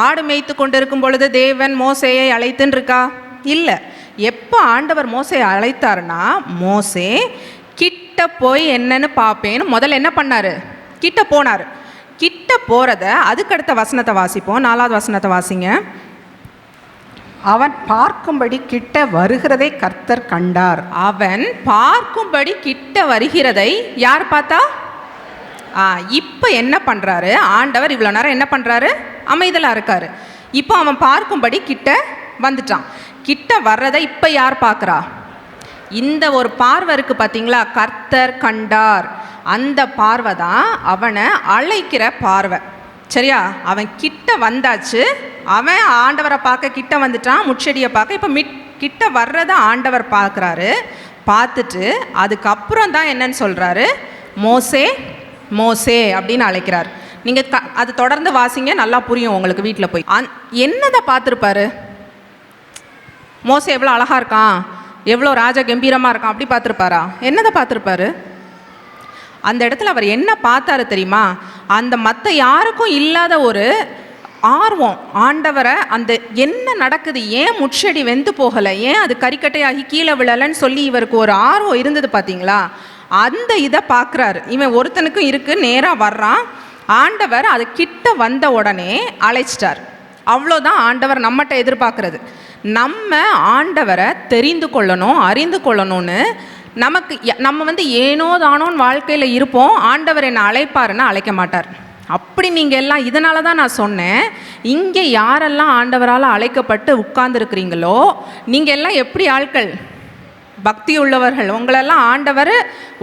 ஆடு மேய்த்து கொண்டு இருக்கும் பொழுது தேவன் மோசேயை அழைத்துன்னு இருக்கா? இல்லை. எப்போ ஆண்டவர் மோசேயை அழைத்தாருன்னா, மோசே கிட்ட போய் என்னன்னு பார்ப்பேன்னு முதல்ல என்ன பண்ணார், கிட்ட போனார். கிட்ட போகிறத அதுக்கடுத்த வசனத்தை வாசிப்போம். 4வது வசனத்தை வாசிங்க. அவன் பார்க்கும்படி கிட்ட வருகிறதை கர்த்தர் கண்டார். அவன் பார்க்கும்படி கிட்ட வருகிறதை யார் பார்த்தா? இப்போ என்ன பண்ணுறாரு ஆண்டவர்? இவ்வளோ நேரம் என்ன பண்ணுறாரு, அமைதலாக இருக்காரு. இப்போ அவன் பார்க்கும்படி கிட்ட வந்துட்டான். கிட்ட வர்றதை இப்போ யார் பார்க்குறா? இந்த ஒரு பார்வை இருக்குது பார்த்தீங்களா, கர்த்தர் கண்டார். அந்த பார்வை தான் அவனை அழைக்கிற பார்வை, சரியா? அவன் கிட்ட வந்தாச்சு, அவன் ஆண்டவரை பார்க்க கிட்ட வந்துட்டான், முட்செடியை பார்க்க. இப்போ கிட்ட வர்றதை ஆண்டவர் பார்க்குறாரு. பார்த்துட்டு அதுக்கப்புறம் தான் என்னன்னு சொல்கிறாரு, மோசே அப்படின்னு அழைக்கிறார். நீங்கள் அது தொடர்ந்து வாசிங்க, நல்லா புரியும் உங்களுக்கு வீட்டில் போய். என்னதை பார்த்துருப்பாரு? மோசே எவ்வளோ அழகாக இருக்கான், எவ்வளோ ராஜ கம்பீரமாக இருக்கான், அப்படி பார்த்துருப்பாரா? என்னதை பார்த்துருப்பாரு? அந்த இடத்துல அவர் என்ன பார்த்தாரு தெரியுமா? அந்த மற்ற யாருக்கும் இல்லாத ஒரு ஆர்வம், ஆண்டவரை அந்த என்ன நடக்குது, ஏன் முட்செடி வெந்து போகலை, ஏன் அது கறிக்கட்டையாகி கீழே விழலைன்னு சொல்லி இவருக்கு ஒரு ஆர்வம் இருந்தது பார்த்தீங்களா? அந்த இதை பார்க்குறாரு. இவன் ஒருத்தனுக்கும் இருக்குது, நேராக வர்றான். ஆண்டவர் அது கிட்ட வந்த உடனே அழைச்சிட்டார். அவ்வளோதான் ஆண்டவர் நம்மகிட்ட எதிர்பார்க்குறது. நம்ம ஆண்டவரை தெரிந்து கொள்ளணும், அறிந்து கொள்ளணும்னு நம்ம ஏனோ தானோன்னு வாழ்க்கையில் இருப்போம். ஆண்டவர் என்னை அழைப்பாருன்னா அழைக்க மாட்டார். அப்படி நீங்கள் எல்லாம், இதனால தான் நான் சொன்னேன், இங்கே யாரெல்லாம் ஆண்டவரால் அழைக்கப்பட்டு உட்கார்ந்துருக்கிறீங்களோ நீங்கள் எல்லாம் எப்படி ஆட்கள், பக்தி உள்ளவர்கள். உங்களெல்லாம் ஆண்டவர்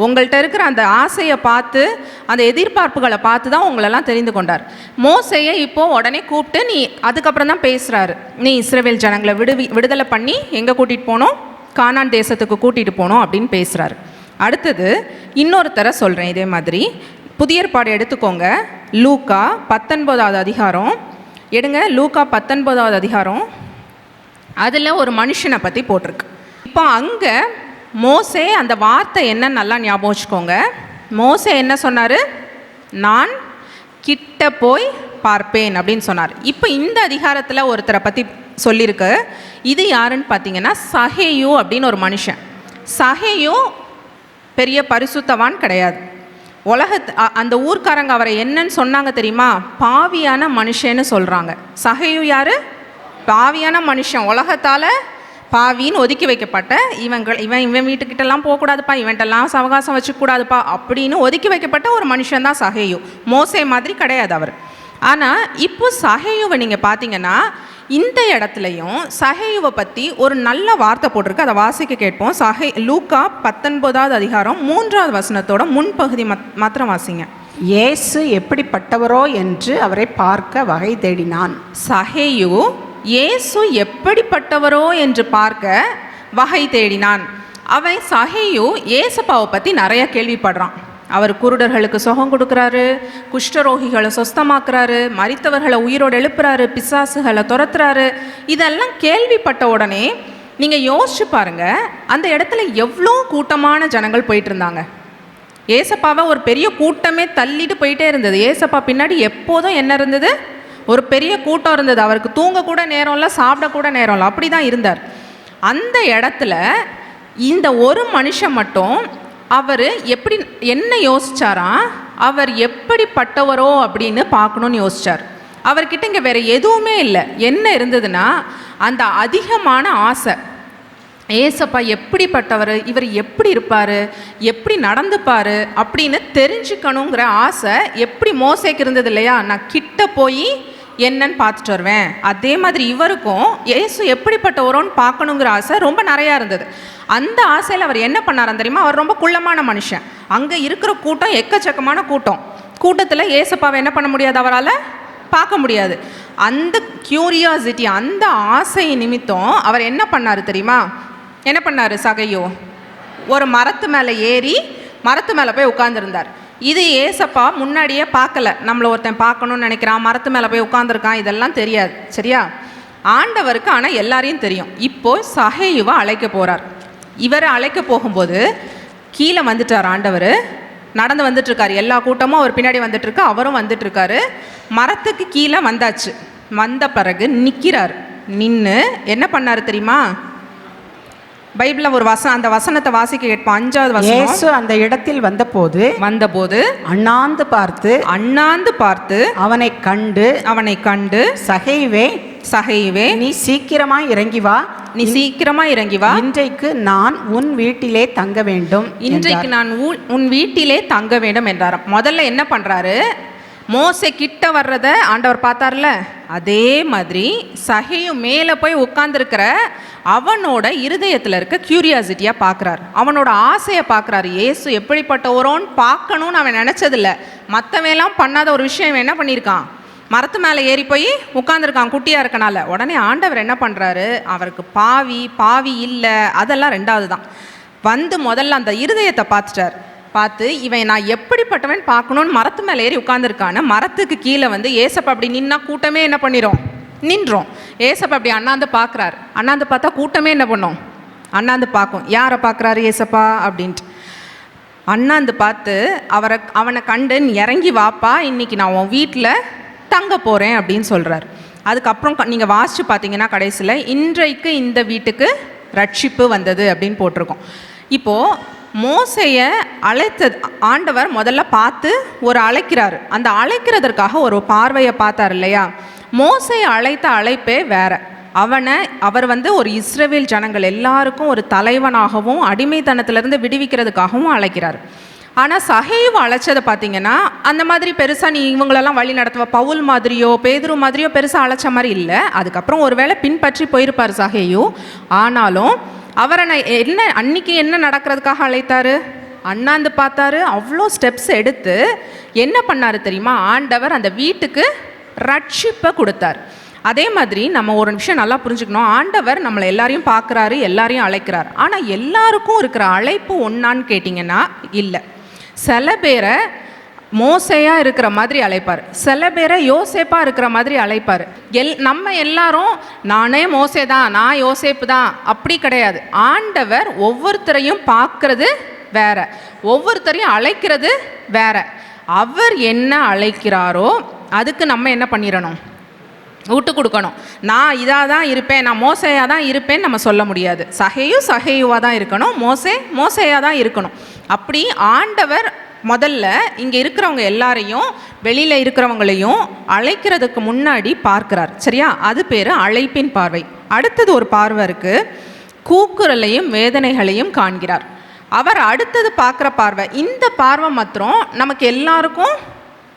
உங்கள்கிட்ட இருக்கிற அந்த ஆசையை பார்த்து, அந்த எதிர்பார்ப்புகளை பார்த்து தான் உங்களெல்லாம் தெரிந்து கொண்டார். மோசேயை இப்போது உடனே கூப்பிட்டு நீ அதுக்கப்புறம் தான் பேசுகிறாரு, நீ இஸ்ரவேல் ஜனங்களை விடுதலை பண்ணி எங்கே கூட்டிகிட்டு போனோம், கானான் தேசத்துக்கு கூட்டிகிட்டு போனோம் அப்படின்னு பேசுகிறாரு. அடுத்தது இன்னொருத்தரை சொல்கிறேன் இதே மாதிரி. புதிய ஏற்பாடு எடுத்துக்கோங்க, லூக்கா 19வது அதிகாரம் எடுங்க. லூக்கா 19வது அதிகாரம், அதில் ஒரு மனுஷனை பற்றி போட்டிருக்கு. இப்போ அங்கே மோசே அந்த வார்த்தை என்னன்னு நல்லா ஞாபகம் வச்சுக்கோங்க. மோசே என்ன சொன்னார், நான் கிட்ட போய் பார்ப்பேன் அப்படின்னு சொன்னார். இப்போ இந்த அதிகாரத்தில் ஒருத்தரை பற்றி சொல்லியிருக்கு. இது யாருன்னு பார்த்தீங்கன்னா சகேயு அப்படின்னு ஒரு மனுஷன். சகேயு பெரிய பரிசுத்தவான் கிடையாது. அந்த ஊர்க்காரங்க அவரை என்னன்னு சொன்னாங்க தெரியுமா? பாவியான மனுஷன்னு சொல்கிறாங்க. சகேயு யார்? பாவியான மனுஷன். உலகத்தால் பாவின்னு ஒதுக்கி வைக்கப்பட்ட இவன் வீட்டுக்கிட்டலாம் போகக்கூடாதுப்பா, இவன்ட்டெல்லாம் சவகாசம் வச்சுக்கூடாதுப்பா அப்படின்னு ஒதுக்கி வைக்கப்பட்ட ஒரு மனுஷன் தான் சகேயு. மோசே மாதிரி கிடையாது அவர். ஆனால் இப்போ சகேயுவை நீங்கள் பார்த்தீங்கன்னா இந்த இடத்துலையும் சகேயுவை பற்றி ஒரு நல்ல வார்த்தை போட்டிருக்கு. அதை வாசிக்க கேட்போம். லூக்கா 19வது அதிகாரம் 3வது வசனத்தோட முன்பகுதி மாத்திரம் வாசிங்க. இயேசு எப்படிப்பட்டவரோ என்று அவரை பார்க்க வகை தேடினான். சகேயு இயேசு எப்படிப்பட்டவரோ என்று பார்க்க வகை தேடினான். அவன் சகேயு ஏசப்பாவை பற்றி நிறைய கேள்விப்படுறான். அவர் குருடர்களுக்கு சுகம் கொடுக்குறாரு, குஷ்டரோகிகளை சொஸ்தமாக்குறாரு, மரித்தவர்களை உயிரோடு எழுப்புறாரு, பிசாசுகளை துரத்துறாரு. இதெல்லாம் கேள்விப்பட்ட உடனே நீங்கள் யோசிச்சு பாருங்க, அந்த இடத்துல எவ்வளோ கூட்டமான ஜனங்கள் போயிட்டு இருந்தாங்க. ஏசப்பாவை ஒரு பெரிய கூட்டமே தள்ளிட்டு போயிட்டே இருந்தது. ஏசப்பா பின்னாடி எப்போதும் என்ன இருந்தது? ஒரு பெரிய கூட்டம் இருந்தது. அவருக்கு தூங்க கூட நேரம் இல்லை, சாப்பிட கூட நேரம் இல்லை, அப்படி தான் இருந்தார். அந்த இடத்துல இந்த ஒரு மனுஷன் மட்டும் அவர் எப்படி என்ன யோசிச்சாராம்? அவர் எப்படிப்பட்டவரோ அப்படின்னு பார்க்கணுன்னு யோசிச்சார். அவர்கிட்ட இங்கே வேற எதுவுமே இல்லை. என்ன இருந்ததுன்னா அந்த அதிகமான ஆசை. ஏசப்பா எப்படிப்பட்டவர், இவர் எப்படி இருப்பார், எப்படி நடந்துப்பார் அப்படின்னு தெரிஞ்சுக்கணுங்கிற ஆசை எப்படி மோசேக்கு இருந்தது இல்லையா? நான் கிட்ட போய் என்னன்னு பார்த்துட்டு வருவேன். அதே மாதிரி இவருக்கும் ஏசு எப்படிப்பட்டவரோன்னு பார்க்கணுங்கிற ஆசை ரொம்ப நிறையா இருந்தது. அந்த ஆசையில் அவர் என்ன பண்ணார் தெரியுமா? அவர் ரொம்ப குள்ளமான மனுஷன். அங்கே இருக்கிற கூட்டம் எக்கச்சக்கமான கூட்டத்தில் ஏசப்பாவை என்ன பண்ண முடியாது, அவரால் பார்க்க முடியாது. அந்த கியூரியாசிட்டி, அந்த ஆசை நிமித்தம் அவர் என்ன பண்ணார் தெரியுமா? என்ன பண்ணார்? சகையோ ஒரு மரத்து மேலே ஏறி மரத்து மேலே போய் உட்காந்துருந்தார். இது ஏசப்பா முன்னாடியே பார்க்கல. நம்மளை ஒருத்தன் பார்க்கணுன்னு நினைக்கிறான், மரத்து மேலே போய் உட்காந்துருக்கான், இதெல்லாம் தெரியாது. சரியா? ஆண்டவருக்கு ஆனால் எல்லாரையும் தெரியும். இப்போ சகையுவை அழைக்க போகிறார். இவரை அழைக்க போகும்போது கீழே வந்துட்டார். ஆண்டவர் நடந்து வந்துட்டுருக்காரு. எல்லா கூட்டமும் அவர் பின்னாடி வந்துட்டுருக்கு, அவரும் வந்துட்டுருக்காரு. மரத்துக்கு கீழே வந்தாச்சு. வந்த பிறகு நிற்கிறார். நின்று என்ன பண்ணார் தெரியுமா? பைபிளில் ஒரு அந்த வசனத்தை வாசிக்க கேட்போம். 5வது வசனம். இயேசு அந்த இடத்தில் வந்தபோது அண்ணாந்து பார்த்து அவனை கண்டு சகையுவே நீ சீக்கிரமாய் இறங்கி வா, இன்றைக்கு நான் உன் வீட்டிலே தங்க வேண்டும் என்றார். முதல்ல என்ன பண்றாரு? மோசே கிட்ட வர்றத ஆண்டவர் பார்த்தார்ல, அதே மாதிரி சகையும் மேலே போய் உட்கார்ந்துருக்கிற அவனோட இருதயத்தில் இருக்க கியூரியாசிட்டியாக பார்க்குறாரு, அவனோட ஆசையை பார்க்குறாரு. ஏசு எப்படிப்பட்டவரோன்னு பார்க்கணுன்னு அவன் நினச்சதில்ல. மற்றவெல்லாம் பண்ணாத ஒரு விஷயம் என்ன பண்ணியிருக்கான்? மரத்து மேலே ஏறி போய் உட்காந்துருக்கான் குட்டியாக இருக்கனால. உடனே ஆண்டவர் என்ன பண்ணுறாரு? அவருக்கு பாவி இல்லை, அதெல்லாம் 2வது தான். வந்து முதல்ல அந்த இருதயத்தை பார்த்து இவன் நான் எப்படிப்பட்டவன் பார்க்கணுன்னு மரத்து மேலே ஏறி உட்காந்துருக்கான்னு மரத்துக்கு கீழே வந்து ஏசப்பா அப்படி நின்னா கூட்டமே என்ன நின்றோம். ஏசப்பா அப்படி அண்ணாந்து பார்க்குறாரு. அண்ணாந்து பார்த்தா கூட்டமே என்ன பண்ணும்? அண்ணாந்து பார்க்கும். யாரை பார்க்குறாரு ஏசப்பா அப்படின்ட்டு. அண்ணாந்து பார்த்து அவனை கண்டு இறங்கி வாப்பா, இன்னைக்கு நான் உன் வீட்டில் தங்க போகிறேன் அப்படின்னு சொல்கிறார். அதுக்கப்புறம் நீங்கள் வாசித்து பார்த்தீங்கன்னா கடைசியில் இன்றைக்கு இந்த வீட்டுக்கு ரட்சிப்பு வந்தது அப்படின்னு போட்டிருக்கோம். இப்போது மோசையை அழைத்தது ஆண்டவர் முதல்ல பார்த்து ஒரு அழைக்கிறாரு. அந்த அழைக்கிறதற்காக ஒரு பார்வையை பார்த்தார் இல்லையா? மோசையை அழைத்த அழைப்பே வேற. அவர் வந்து ஒரு இஸ்ரவேல் ஜனங்கள் எல்லாருக்கும் ஒரு தலைவனாகவும் அடிமைத்தனத்திலிருந்து விடுவிக்கிறதுக்காகவும் அழைக்கிறார். ஆனால் சகைவு அழைச்சதை பார்த்தீங்கன்னா அந்த மாதிரி பெருசாக நீ இவங்களெல்லாம் வழி நடத்துவ பவுல் மாதிரியோ பேதுரு மாதிரியோ பெருசாக அழைச்ச மாதிரி இல்லை. அதுக்கப்புறம் ஒருவேளை பின்பற்றி போயிருப்பார் சகையு. ஆனாலும் அவரை அன்னைக்கு என்ன நடக்கிறதுக்காக அழைத்தாரு? அண்ணாந்து பார்த்தாரு. அவ்வளோ ஸ்டெப்ஸ் எடுத்து என்ன பண்ணார் தெரியுமா? ஆண்டவர் அந்த வீட்டுக்கு ரட்சிப்பை கொடுத்தார். அதே மாதிரி நம்ம ஒரு நிமிஷம் நல்லா புரிஞ்சுக்கணும். ஆண்டவர் நம்மளை எல்லாரையும் பார்க்குறாரு, எல்லாரையும் அழைக்கிறார். ஆனால் எல்லாருக்கும் இருக்கிற அழைப்பு ஒன்றான்னு கேட்டிங்கன்னா இல்லை. சில பேரை மோசையாக இருக்கிற மாதிரி அழைப்பார், சில பேரை யோசேப்பாக இருக்கிற மாதிரி அழைப்பார். நம்ம எல்லாரும் நானே மோசே தான், நான் யோசேப்பு தான் அப்படி கிடையாது. ஆண்டவர் ஒவ்வொருத்தரையும் பார்க்கறது வேற, ஒவ்வொருத்தரையும் அழைக்கிறது வேற. அவர் என்ன அழைக்கிறாரோ அதுக்கு நம்ம என்ன பண்ணிடணும்? விட்டு கொடுக்கணும். நான் இதாக தான் இருப்பேன், நான் மோசையாக தான் இருப்பேன்னு நம்ம சொல்ல முடியாது. சகையுவாக தான் இருக்கணும், மோசையாக தான் இருக்கணும். அப்படி ஆண்டவர் முதல்ல இங்கே இருக்கிறவங்க எல்லாரையும் வெளியில் இருக்கிறவங்களையும் அழைக்கிறதுக்கு முன்னாடி பார்க்குறார். சரியா? அது பேர் அழைப்பின் பார்வை. அடுத்தது ஒரு பார்வை இருக்குது, கூக்குரலையும் வேதனைகளையும் காண்கிறார். அவர் அடுத்தது பார்க்குற பார்வை, இந்த பார்வை மாத்திரம் நமக்கு எல்லாருக்கும்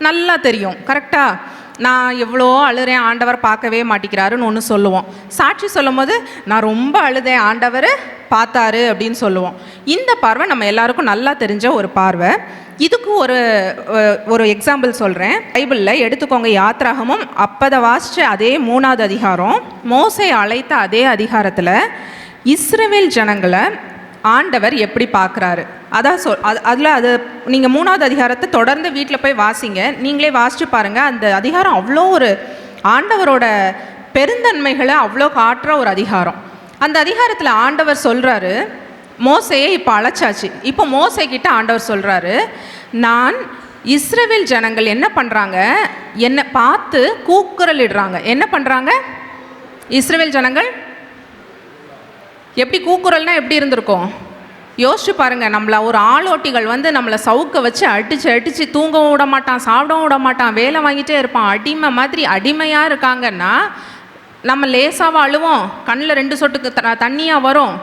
நல்லா தெரியும். கரெக்டாக? நான் எவ்வளோ அழுறேன், ஆண்டவர் பார்க்கவே மாட்டேங்கிறாருன்னு ஒன்று சொல்லுவோம். சாட்சி சொல்லும் போது நான் ரொம்ப அழுதேன், ஆண்டவர் பார்த்தாரு அப்படின்னு சொல்லுவோம். இந்த பார்வை நம்ம எல்லாருக்கும் நல்லா தெரிஞ்ச ஒரு பார்வை. இதுக்கு ஒரு எக்ஸாம்பிள் சொல்கிறேன். பைபிளில் எடுத்துக்கோங்க, யாத்ராகமும் அப்பதை வாசித்த அதே 3வது அதிகாரம், மோசே அழைத்த அதே அதிகாரத்தில் இஸ்ரவேல் ஜனங்களை ஆண்டவர் எப்படி பார்க்குறாரு அதான் அது நீங்கள் 3வது அதிகாரத்தை தொடர்ந்து வீட்டில் போய் வாசிங்க, நீங்களே வாசித்து பாருங்கள். அந்த அதிகாரம் அவ்வளோ ஒரு ஆண்டவரோட பெருந்தன்மைகளை அவ்வளோ காட்டுற ஒரு அதிகாரம். அந்த அதிகாரத்தில் ஆண்டவர் சொல்கிறாரு, மோசையை இப்போ அழைச்சாச்சு. இப்போ மோசைக்கிட்ட ஆண்டவர் சொல்கிறாரு, நான் இஸ்ரவேல் ஜனங்கள் என்ன பண்ணுறாங்க, என்னை பார்த்து கூக்குரலிடுறாங்க. என்ன பண்ணுறாங்க இஸ்ரவேல் ஜனங்கள்? எப்படி கூக்குரல்னா எப்படி இருந்திருக்கும் யோசிச்சு பாருங்கள். நம்மளை ஒரு ஆளோட்டிகள் வந்து நம்மளை சவுக்க வச்சு அடித்து தூங்கவும் விட மாட்டான், சாப்பிடவும் விட மாட்டான், வேலை வாங்கிட்டே இருப்பான், அடிமை மாதிரி அடிமையாக இருக்காங்கன்னா நம்ம லேசாக அழுவோம், கண்ணில் 2 சொட்டுக்கு தண்ணியாக வரும்,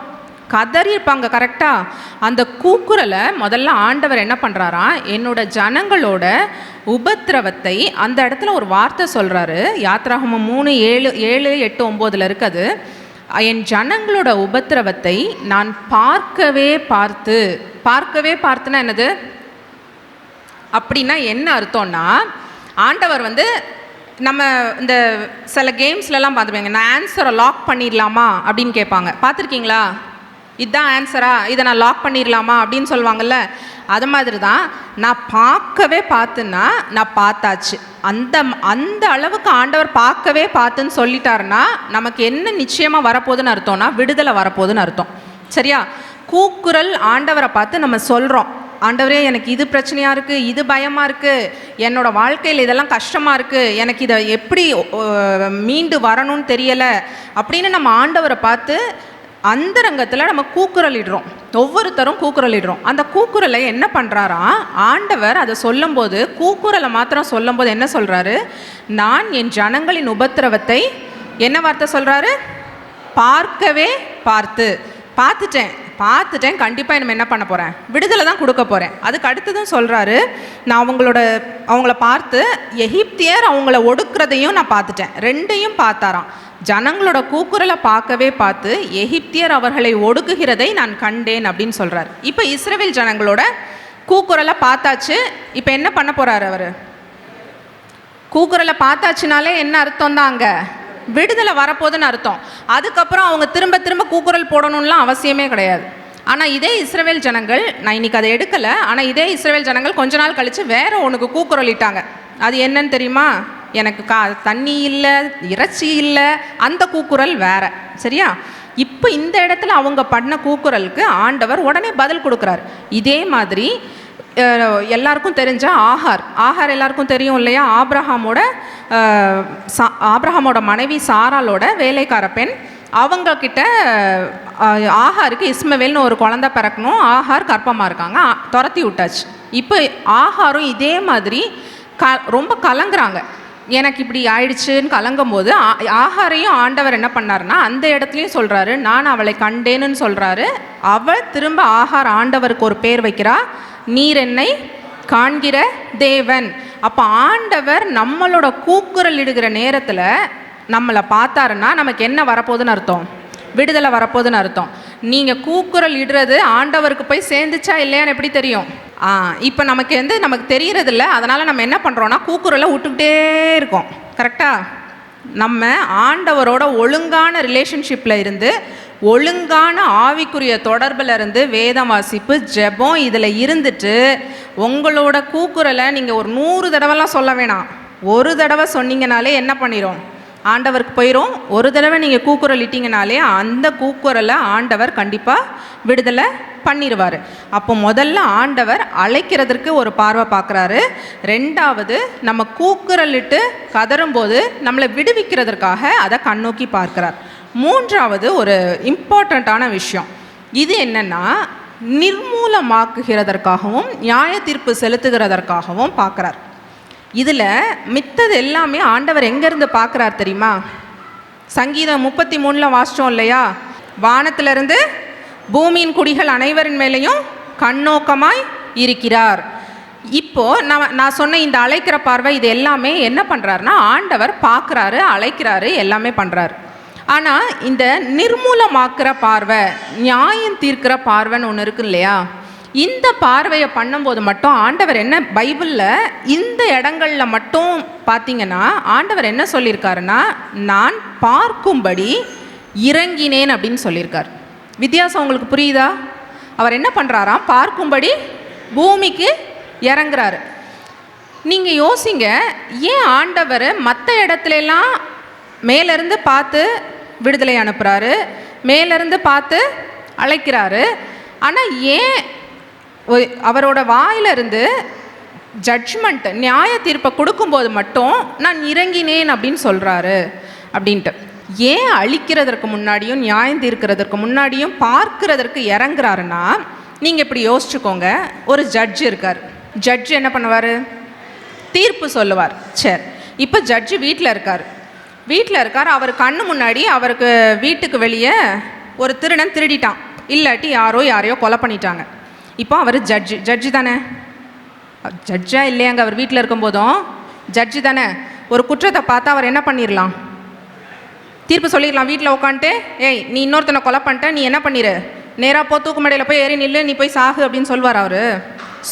கதறி இருப்பாங்க. கரெக்டாக அந்த கூக்குரலை முதல்ல ஆண்டவர் என்ன பண்ணுறாராம், என்னோட ஜனங்களோட உபத்திரவத்தை அந்த இடத்துல ஒரு வார்த்தை சொல்கிறாரு. யாத்ராகமம் 3:7, 8, 9 இருக்குது. என் ஜனங்களோட உபத்திரவத்தை நான் பார்க்கவே பார்த்துனா என்னது அப்படின்னா என்ன அர்த்தம்னா, ஆண்டவர் வந்து நம்ம இந்த சில கேம்ஸ்லலாம் பார்த்துப்பீங்க, நான் ஆன்சரை லாக் பண்ணிடலாமா அப்படின்னு கேட்பாங்க, பார்த்துருக்கீங்களா? இதுதான் ஆன்சரா, இதை நான் லாக் பண்ணிடலாமா அப்படின்னு சொல்லுவாங்கள்ல. அது மாதிரி தான் நான் பார்த்துன்னா நான் பார்த்தாச்சு. அந்த அளவுக்கு ஆண்டவர் பார்த்துன்னு சொல்லிட்டாருன்னா நமக்கு என்ன நிச்சயமாக வரப்போகுதுன்னு அர்த்தம்னா விடுதலை வரப்போகுதுன்னு அர்த்தம். சரியா? கூக்குரல் ஆண்டவரை பார்த்து நம்ம சொல்கிறோம், ஆண்டவரே எனக்கு இது பிரச்சனையாக இருக்குது, இது பயமாக இருக்குது, என்னோடய வாழ்க்கையில் இதெல்லாம் கஷ்டமாக இருக்குது, எனக்கு இதை எப்படி மீண்டு வரணும்னு தெரியலை அப்படின்னு நம்ம ஆண்டவரை பார்த்து அந்த ரங்கத்தில் நம்ம கூக்குரலிடுறோம். ஒவ்வொருத்தரும் கூக்குரலிடுறோம். அந்த கூக்குரலை என்ன பண்ணுறாராம் ஆண்டவர், அதை சொல்லும்போது கூக்குரலை மாத்திரம் சொல்லும்போது என்ன சொல்கிறாரு, நான் என் ஜனங்களின் உபத்திரவத்தை என்ன வார்த்தை சொல்கிறாரு, பார்க்கவே பார்த்துட்டேன், கண்டிப்பாக நம்ம என்ன பண்ண போகிறேன், விடுதலை தான் கொடுக்க போகிறேன். அதுக்கு அடுத்ததும் சொல்கிறாரு, நான் அவங்கள பார்த்து எகிப்தியர் அவங்கள ஒடுக்கிறதையும் நான் பார்த்துட்டேன். 2ஐயும் பார்த்தாராம். ஜனங்களோட கூக்குரலை பார்த்து எகிப்தியர் அவர்களை ஒடுக்குகிறதை நான் கண்டேன் அப்படின்னு சொல்கிறார். இப்போ இஸ்ரவேல் ஜனங்களோட கூக்குரலை பார்த்தாச்சு. இப்போ என்ன பண்ண போகிறாரு அவர்? கூக்குரலை பார்த்தாச்சுனாலே என்ன அர்த்தம் தான், அங்கே விடுதலை வரப்போகுதுன்னு அர்த்தம். அதுக்கப்புறம் அவங்க திரும்ப கூக்குரல் போடணும்லாம் அவசியமே கிடையாது. ஆனால் இதே இஸ்ரவேல் ஜனங்கள், நான் இன்றைக்கி அதை எடுக்கலை, ஆனால் இதே இஸ்ரவேல் ஜனங்கள் கொஞ்ச நாள் கழித்து வேற ஒன்றுக்கு கூக்குரலிட்டாங்க. அது என்னன்னு தெரியுமா? எனக்கு தண்ணி இல்லை, இறைச்சி இல்லை, அந்த கூக்குரல் வேற. சரியா? இப்போ இந்த இடத்துல அவங்க பண்ண கூக்குரலுக்கு ஆண்டவர் உடனே பதில் கொடுக்குறார். இதே மாதிரி எல்லாருக்கும் தெரிஞ்ச ஆகார் எல்லாருக்கும் தெரியும் இல்லையா? ஆபிரகாமோட மனைவி சாராளோட வேலைக்கார பெண். அவங்கக்கிட்ட ஆகாருக்கு இஸ்மவேல்னு ஒரு குழந்தை பிறக்கணும், ஆகார் கர்ப்பமாக இருக்காங்க, துரத்தி விட்டாச்சு. இப்போ ஆகாரும் இதே மாதிரி ரொம்ப கலங்குறாங்க, எனக்கு இப்படி ஆயிடுச்சுன்னு கலங்கும் போது ஆகாரையும் ஆண்டவர் என்ன பண்ணாருன்னா அந்த இடத்துலையும் சொல்கிறாரு, நான் அவளை கண்டேன்னு சொல்கிறாரு. அவள் திரும்ப ஆண்டவருக்கு ஒரு பேர் வைக்கிறா, நீர் என்னை காண்கிற தேவன். அப்போ ஆண்டவர் நம்மளோட கூக்குரல் இடுகிற நேரத்தில் நம்மளை பார்த்தாருன்னா நமக்கு என்ன வரப்போகுதுன்னு அர்த்தம், விடுதலை வரப்போகுதுன்னு அர்த்தம். நீங்கள் கூக்குரல் இடுறது ஆண்டவருக்கு போய் சேர்ந்துச்சா இல்லையான்னு எப்படி தெரியும்? இப்போ நமக்கு தெரியறதில்ல. அதனால் நம்ம என்ன பண்ணுறோன்னா கூக்குரலை விட்டுக்கிட்டே இருக்கோம். கரெக்டாக? நம்ம ஆண்டவரோட ஒழுங்கான ரிலேஷன்ஷிப்பில் இருந்து, ஒழுங்கான ஆவிக்குரிய தொடர்பில் இருந்து, வேதம் வாசிப்பு, ஜெபம் இதில் இருந்துட்டு உங்களோட கூக்குரலை நீங்கள் ஒரு 100 தடவைலாம் சொல்ல வேணாம். ஒரு தடவை சொன்னீங்கனாலே என்ன பண்ணிடும், ஆண்டவருக்கு போயிடும். ஒரு தடவை நீங்கள் கூக்குரல் இட்டிங்கனாலே அந்த கூக்குரலை ஆண்டவர் கண்டிப்பாக விடுதலை பண்ணிடுவார். அப்போ முதல்ல ஆண்டவர் அழைக்கிறதுக்கு ஒரு பார்வை பார்க்குறாரு. 2வது நம்ம கூக்குரலிட்டு கதறும்போது நம்மளை விடுவிக்கிறதுக்காக அதை கண்ணோக்கி பார்க்குறார். 3வது ஒரு இம்பார்ட்டண்ட்டான விஷயம், இது என்னென்னா நிர்மூலமாக்குகிறதற்காகவும் நியாய தீர்ப்பு செலுத்துகிறதற்காகவும் பார்க்குறார். இதில் மித்தது எல்லாமே ஆண்டவர் எங்கேருந்து பார்க்குறார் தெரியுமா? சங்கீதம் 33 வாசித்தோம் இல்லையா? வானத்திலிருந்து பூமியின் குடிகள் அனைவரின் மேலேயும் கண்ணோக்கமாய் இருக்கிறார். இப்போது நான் சொன்ன இந்த அழைக்கிற பார்வை இது எல்லாமே என்ன பண்ணுறாருனா ஆண்டவர் பார்க்குறாரு, அழைக்கிறாரு, எல்லாமே பண்ணுறாரு. ஆனால் இந்த நிர்மூலமாக்குற பார்வை, நியாயம் தீர்க்கிற பார்வைன்னு ஒன்று இருக்கு இல்லையா? இந்த பார்வையை பண்ணும்போது மட்டும் ஆண்டவர் என்ன, பைபிளில் இந்த இடங்களில் மட்டும் பார்த்தீங்கன்னா ஆண்டவர் என்ன சொல்லியிருக்காருன்னா நான் பார்க்கும்படி இறங்கினேன் அப்படின்னு சொல்லியிருக்கார். வித்தியாசம் உங்களுக்கு புரியுதா? அவர் என்ன பண்ணுறாராம், பார்க்கும்படி பூமிக்கு இறங்குறாரு. நீங்கள் யோசிங்க, ஏன் ஆண்டவர் மற்ற இடத்துலலாம் மேலேருந்து பார்த்து விடுதலை அனுப்புகிறாரு, மேலேருந்து பார்த்து அழைக்கிறாரு, ஆனால் ஏன் அவரோட வாயிலிருந்து ஜட்ஜ்மெண்ட் நியாய தீர்ப்பை கொடுக்கும்போது மட்டும் நான் இறங்கினேன் அப்படின்னு சொல்கிறாரு அப்படின்ட்டு? ஏன் அழிக்கிறதற்கு முன்னாடியும் நியாயம் தீர்க்கிறதற்கு முன்னாடியும் பார்க்கிறதற்கு இறங்குறாருன்னா, நீங்கள் இப்படி யோசிச்சுக்கோங்க. ஒரு ஜட்ஜ் இருக்கார். ஜட்ஜ் என்ன பண்ணுவார்? தீர்ப்பு சொல்லுவார். சரி, இப்போ ஜட்ஜு வீட்டில் இருக்கார். அவர் கண்ணு முன்னாடி அவருக்கு வீட்டுக்கு வெளியே ஒரு திருடன் திருடிட்டான், இல்லாட்டி யாரையோ கொலை பண்ணிட்டாங்க. இப்போ அவர் ஜட்ஜு தானே? ஜட்ஜா இல்லையாங்க? அவர் வீட்டில் இருக்கும்போதும் ஜட்ஜு தானே. ஒரு குற்றத்தை பார்த்தா அவர் என்ன பண்ணிடலாம்? தீர்ப்பு சொல்லிடலாம். வீட்டில் உட்காந்துட்டு, ஏய் நீ இன்னொருத்தனை கொலை பண்ணிட்ட, நீ என்ன பண்ணிடு, நேராக போ, தூக்கு மேடையில் போய் ஏறி நில்லு, நீ போய் சாகு அப்படின்னு சொல்வார் அவர்?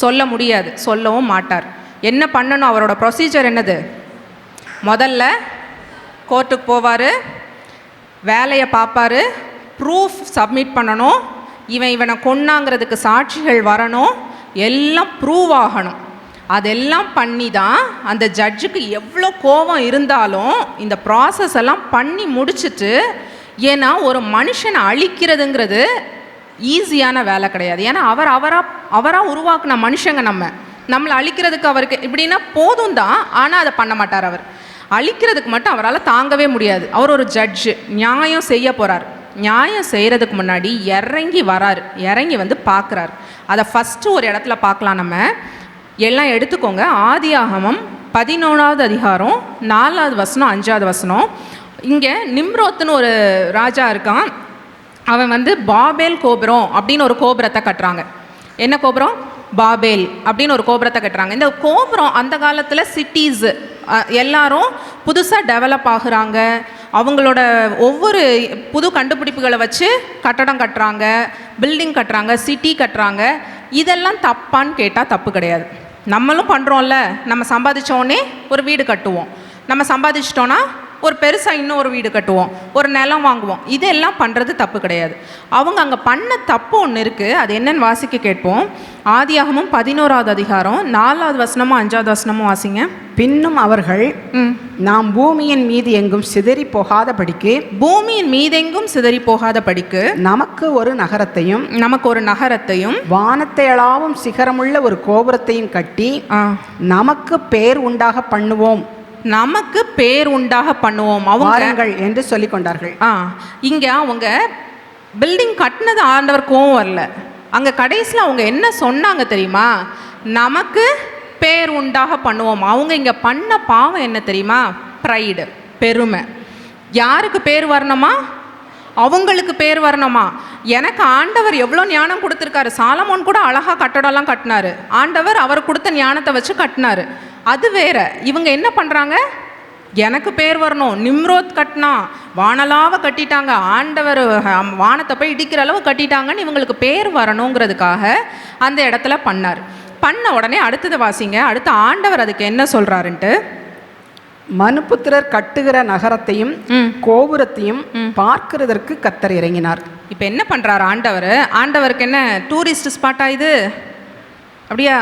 சொல்ல முடியாது, சொல்லவும் மாட்டார். என்ன பண்ணணும்? அவரோட ப்ரொசீஜர் என்னது? முதல்ல கோர்ட்டுக்கு போவார், வேலையை பார்ப்பார், ப்ரூஃப் சப்மிட் பண்ணணும், இவனை கொன்னாங்கிறதுக்கு சாட்சிகள் வரணும், எல்லாம் ப்ரூவ் ஆகணும். அதெல்லாம் பண்ணி தான் அந்த ஜட்ஜுக்கு எவ்வளோ கோபம் இருந்தாலும் இந்த ப்ராசஸ் எல்லாம் பண்ணி முடிச்சுட்டு, ஏன்னா ஒரு மனுஷனை அழிக்கிறதுங்கிறது ஈஸியான வேலை கிடையாது. ஏன்னா அவராக உருவாக்குன மனுஷங்க நம்மளை அழிக்கிறதுக்கு அவருக்கு இப்படின்னா போதும் தான், ஆனால் அதை பண்ண மாட்டார். அவர் அழிக்கிறதுக்கு மட்டும் அவரால் தாங்கவே முடியாது. அவர் ஒரு ஜட்ஜு, நியாயம் செய்ய போகிறார். நியாயம் செய்கிறதுக்கு முன்னாடி இறங்கி வந்து பார்க்குறாரு. அதை ஃபஸ்ட்டு ஒரு இடத்துல பார்க்கலாம். நம்ம எல்லாம் எடுத்துக்கோங்க. ஆதியாகமம் 11வது அதிகாரம் 4வது வசனம் 5வது வசனம். இங்கே நிம்ரோத்துன்னு ஒரு ராஜா இருக்கான். அவன் வந்து பாபேல் கோபுரம் அப்படின்னு ஒரு கோபுரத்தை கட்டுறாங்க. என்ன கோபுரம்? பாபேல் அப்படின்னு ஒரு கோபுரத்தை கட்டுறாங்க. இந்த கோபுரம் அந்த காலத்தில் சிட்டிஸ் எல்லாரும் புதுசாக டெவலப் ஆகுறாங்க. அவங்களோட ஒவ்வொரு புது கண்டுபிடிப்புகளை வச்சு கட்டடம் கட்டுறாங்க, பில்டிங் கட்டுறாங்க, சிட்டி கட்டுறாங்க. இதெல்லாம் தப்பான்னு கேட்டால் தப்பு கிடையாது. நம்மளும் பண்ணுறோம்ல. நம்ம சம்பாதிச்சோடனே ஒரு வீடு கட்டுவோம், நம்ம சம்பாதிச்சிட்டோன்னா ஒரு பெருசாக இன்னும் ஒரு வீடு கட்டுவோம், ஒரு நிலம் வாங்குவோம். இதெல்லாம் பண்ணுறது தப்பு கிடையாது. அவங்க அங்கே பண்ண தப்பு ஒன்று இருக்குது. அது என்னன்னு வாசிக்க கேட்போம். ஆதியாகமும் 11வது அதிகாரம் 4வது வசனமும் 5வது வசனமும் வாசிங்க. பின்னும் அவர்கள் நாம் பூமியின் மீது எங்கும் சிதறி போகாதபடிக்கு நமக்கு ஒரு நகரத்தையும் வானத்தை அளவும் சிகரமுள்ள ஒரு கோபுரத்தையும் கட்டி நமக்கு பேர் உண்டாக பண்ணுவோம் அவங்கள் என்று சொல்லிக் கொண்டார்கள். இங்க அவங்க பில்டிங் கட்டினது ஆண்டவர் கோவம் வரல. அங்க கடைசியில் அவங்க என்ன சொன்னாங்க தெரியுமா? நமக்கு பேர் உண்டாக பண்ணுவோம். அவங்க இங்க பண்ண பாவம் என்ன தெரியுமா? ப்ரைடு, பெருமை. யாருக்கு பேர் வரணுமா? அவங்களுக்கு பேர் வரணுமா? எனக்கு ஆண்டவர் எவ்வளோ ஞானம் கொடுத்துருக்காரு. சாலமோன் கூட அழகா கட்டடம்லாம் கட்டினாரு. ஆண்டவர் அவர் கொடுத்த ஞானத்தை வச்சு கட்டினாரு. அது வேற. இவங்க என்ன பண்ணுறாங்க? எனக்கு பேர் வரணும். நிம்ரோத் கட்டினா வானலாவை கட்டிட்டாங்க, ஆண்டவர் வானத்தை போய் இடிக்கிற அளவு கட்டிட்டாங்கன்னு இவங்களுக்கு பேர் வரணுங்கிறதுக்காக அந்த இடத்துல பண்ண உடனே அடுத்தது வாசிங்க. அடுத்த ஆண்டவர் அதுக்கு என்ன சொல்கிறாருன்ட்டு, மனுபுத்திரர் கட்டுகிற நகரத்தையும் கோபுரத்தையும் பார்க்கிறதற்கு கர்த்தர் இறங்கினார். இப்போ என்ன பண்ணுறாரு ஆண்டவருக்கு என்ன டூரிஸ்ட் ஸ்பாட்டா இது? அப்படியா?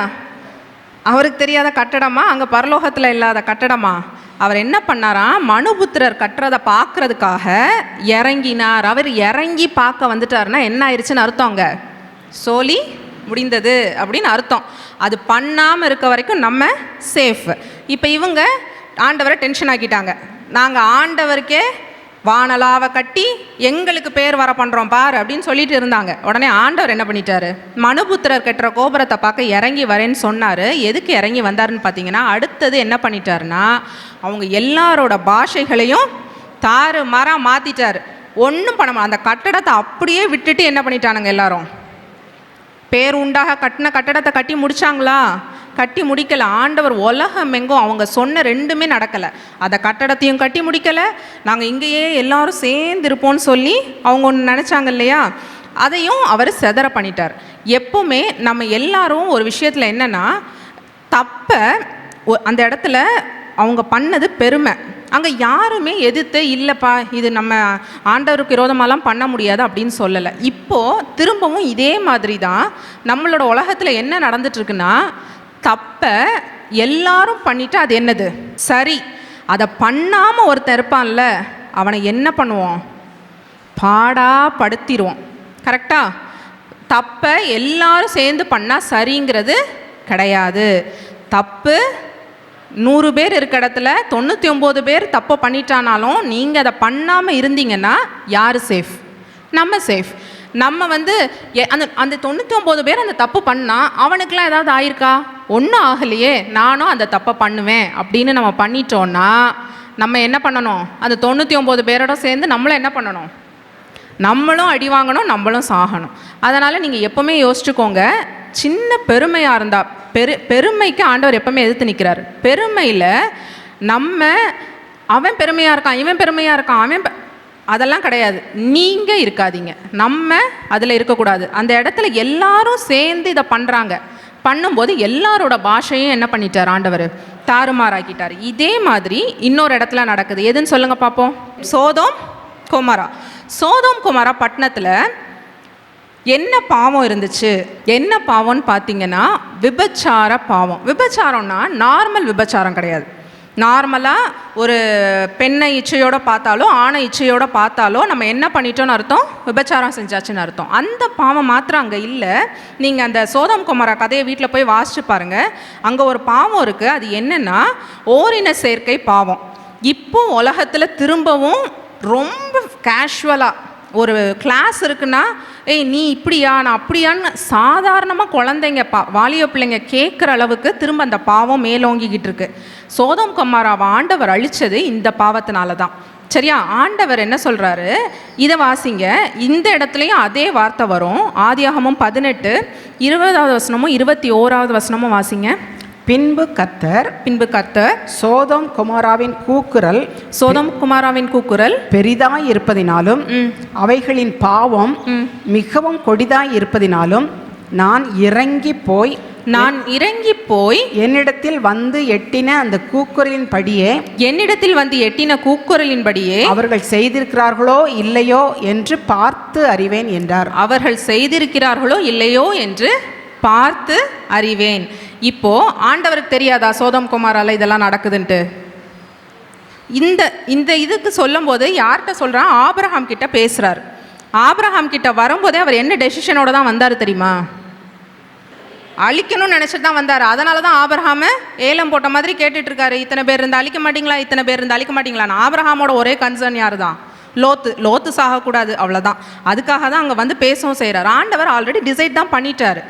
அவருக்கு தெரியாத கட்டடமா? அங்கே பரலோகத்தில் இல்லாத கட்டடமா? அவர் என்ன பண்ணாராம்? மனுபுத்திரர் கட்டுறதை பார்க்கறதுக்காக இறங்கினார். அவர் இறங்கி பார்க்க வந்துட்டாருன்னா என்ன ஆயிடுச்சுன்னு அர்த்தம்? அங்கே சோலி முடிந்தது அப்படின்னு அர்த்தம். அது பண்ணாமல் இருக்க வரைக்கும் நம்ம சேஃப். இப்போ இவங்க ஆண்டவரை டென்ஷன் ஆக்கிட்டாங்க. நாங்கள் ஆண்டவருக்கே வானலாவை கட்டி எங்களுக்கு பேர் வர பண்ணுறோம் பார் அப்படின்னு சொல்லிட்டு இருந்தாங்க. உடனே ஆண்டவர் என்ன பண்ணிட்டாரு? மனுபுத்திரர் கட்டுற கோபுரத்தை பார்க்க இறங்கி வரேன்னு சொன்னார். எதுக்கு இறங்கி வந்தாருன்னு பார்த்தீங்கன்னா, அடுத்தது என்ன பண்ணிட்டாருன்னா, அவங்க எல்லாரோட பாஷைகளையும் தாறு மாறாக மாற்றிட்டார். ஒன்றும் பண்ண அந்த கட்டடத்தை அப்படியே விட்டுட்டு என்ன பண்ணிட்டானுங்க எல்லாரும்? பேர் உண்டாக கட்டின கட்டடத்தை கட்டி முடிச்சாங்களா? கட்டி முடிக்கலை. ஆண்டவர் உலகம் எங்கும் அவங்க சொன்ன ரெண்டுமே நடக்கலை. அதை கட்டடத்தையும் கட்டி முடிக்கலை, நாங்கள் இங்கேயே எல்லாரும் சேர்ந்துருப்போம்னு சொல்லி அவங்க ஒன்று நினச்சாங்க இல்லையா, அதையும் அவர் செதற பண்ணிட்டார். எப்போவுமே நம்ம எல்லாரும் ஒரு விஷயத்தில் என்னென்னா, தப்பை அந்த இடத்துல அவங்க பண்ணது பெருமை. அங்கே யாருமே எதிர்த்து இல்லைப்பா இது நம்ம ஆண்டவருக்கு விரோதமாலாம் பண்ண முடியாது அப்படின்னு சொல்லலை. இப்போது திரும்பவும் இதே மாதிரி தான் நம்மளோட உலகத்தில் என்ன நடந்துட்டுருக்குன்னா, தப்பை எல்லாரும் பண்ணிவிட்டு அது என்னது சரி, அதை பண்ணாமல் ஒருத்தன் இருப்பான்ல, அவனை என்ன பண்ணுவோம், பாடாப்படுத்திடுவோம். கரெக்டாக? தப்பை எல்லாரும் சேர்ந்து பண்ணால் சரிங்கிறது கிடையாது. தப்பு 100 பேர் இருக்க இடத்துல 99 பேர் தப்பை பண்ணிட்டானாலும் நீங்கள் அதை பண்ணாமல் இருந்தீங்கன்னா யார் சேஃப்? நம்ம சேஃப். நம்ம அந்த அந்த 99 பேர் அந்த தப்பு பண்ணால் அவனுக்கெலாம் ஏதாவது ஆயிருக்கா? ஒன்றும் ஆகலையே, நானும் அந்த தப்பை பண்ணுவேன் அப்படின்னு நம்ம பண்ணிட்டோன்னா நம்ம என்ன பண்ணணும், அந்த 99 பேரோட சேர்ந்து நம்மளும் என்ன பண்ணணும், நம்மளும் அடி வாங்கணும், நம்மளும் சாகணும். அதனால் நீங்கள் எப்போவுமே யோசிச்சுக்கோங்க, சின்ன பெருமையாக இருந்தால் பெருமைக்கு ஆண்டவர் எப்பவுமே எதிர்த்து நிற்கிறார். பெருமையில் நம்ம அவன் பெருமையாக இருக்கான், இவன் பெருமையாக இருக்கான், அதெல்லாம் கிடையாது. நீங்கள் இருக்காதீங்க, நம்ம அதில் இருக்கக்கூடாது. அந்த இடத்துல எல்லாரும் சேர்ந்து இதை பண்ணும்போது எல்லாரோட பாஷையும் என்ன பண்ணிட்டார் ஆண்டவர், தாறுமாறாக்கிட்டார். இதே மாதிரி இன்னொரு இடத்துல நடக்குது. எதுன்னு சொல்லுங்கள் பார்ப்போம். சோதோம் குமாரா பட்டணத்தில் என்ன பாவம் இருந்துச்சு? என்ன பாவம்னு பார்த்தீங்கன்னா விபச்சார பாவம். விபச்சாரம்னா நார்மல் விபச்சாரம் கிடையாது. நார்மலாக ஒரு பெண்ணை இச்சையோடு பார்த்தாலோ ஆணை இச்சையோடு பார்த்தாலோ நம்ம என்ன பண்ணிட்டோன்னு அர்த்தம், விபச்சாரம் செஞ்சாச்சுன்னு அர்த்தம். அந்த பாவம் மாத்திரம் அங்கே இல்லை. நீங்கள் அந்த சோதம் குமாரா கதையை வீட்டில் போய் வாசிச்சு பாருங்கள். அங்கே ஒரு பாவம் இருக்குது. அது என்னென்னா ஓரின சேர்க்கை பாவம். இப்போ உலகத்தில் திரும்பவும் ரொம்ப கேஷுவலாக ஒரு கிளாஸ் இருக்குன்னா, ஏய் நீ இப்படியா நான் அப்படியான்னு சாதாரணமாக குழந்தைங்க வாலிய பிள்ளைங்க கேட்குற அளவுக்கு திரும்ப அந்த பாவம் மேலோங்கிக்கிட்டு இருக்கு. சோதம் குமாராவை ஆண்டவர் அழித்தது இந்த பாவத்தினால தான். சரியா? ஆண்டவர் என்ன சொல்கிறாரு, இதை வாசிங்க. இந்த இடத்துலையும் அதே வார்த்தை வரும். ஆதியாகமம் 18 20வது வசனமும் 21வது வசனமும் வாசிங்க. பின்பு கர்த்தர் சோதோம் குமாராவின் கூக்குரல் பெரிதாய் இருப்பதினாலும் அவைகளின் பாவம் மிகவும் கொடிதாய் இருப்பதினாலும் நான் இறங்கி போய் என்னிடத்தில் வந்து எட்டின அந்த கூக்குரலின்படியே அவர்கள் செய்திருக்கிறார்களோ இல்லையோ என்று பார்த்து அறிவேன் என்றார். அவர்கள் செய்திருக்கிறார்களோ இல்லையோ என்று பார்த்து அறிவேன். இப்போ ஆண்டவருக்கு தெரியாதா சோதம் குமாரால இதெல்லாம் நடக்குதுன்ட்டு? இந்த இதுக்கு சொல்லும் போது யார்கிட்ட சொல்கிறான், ஆபிரகாம் கிட்ட பேசுகிறார். ஆபிரகாம் கிட்ட வரும்போதே அவர் என்ன டெசிஷனோட தான் வந்தார் தெரியுமா? அழிக்கணும்னு நினச்சிட்டு தான் வந்தார். அதனால தான் ஆபிரகாமை ஏலம் போட்ட மாதிரி கேட்டுட்டு இருக்காரு. இத்தனை பேர் இருந்து அழிக்க மாட்டீங்களா, இத்தனை பேர் இருந்து அழிக்க மாட்டீங்களான்னு. ஆபிரகாமோட ஒரே கன்சர்ன் யார் தான்? லோத்து சாகக்கூடாது, அவ்வளோதான். அதுக்காக தான் அங்கே வந்து பேசவும் செய்கிறார். ஆண்டவர் ஆல்ரெடி டிசைட் தான் பண்ணிட்டார்.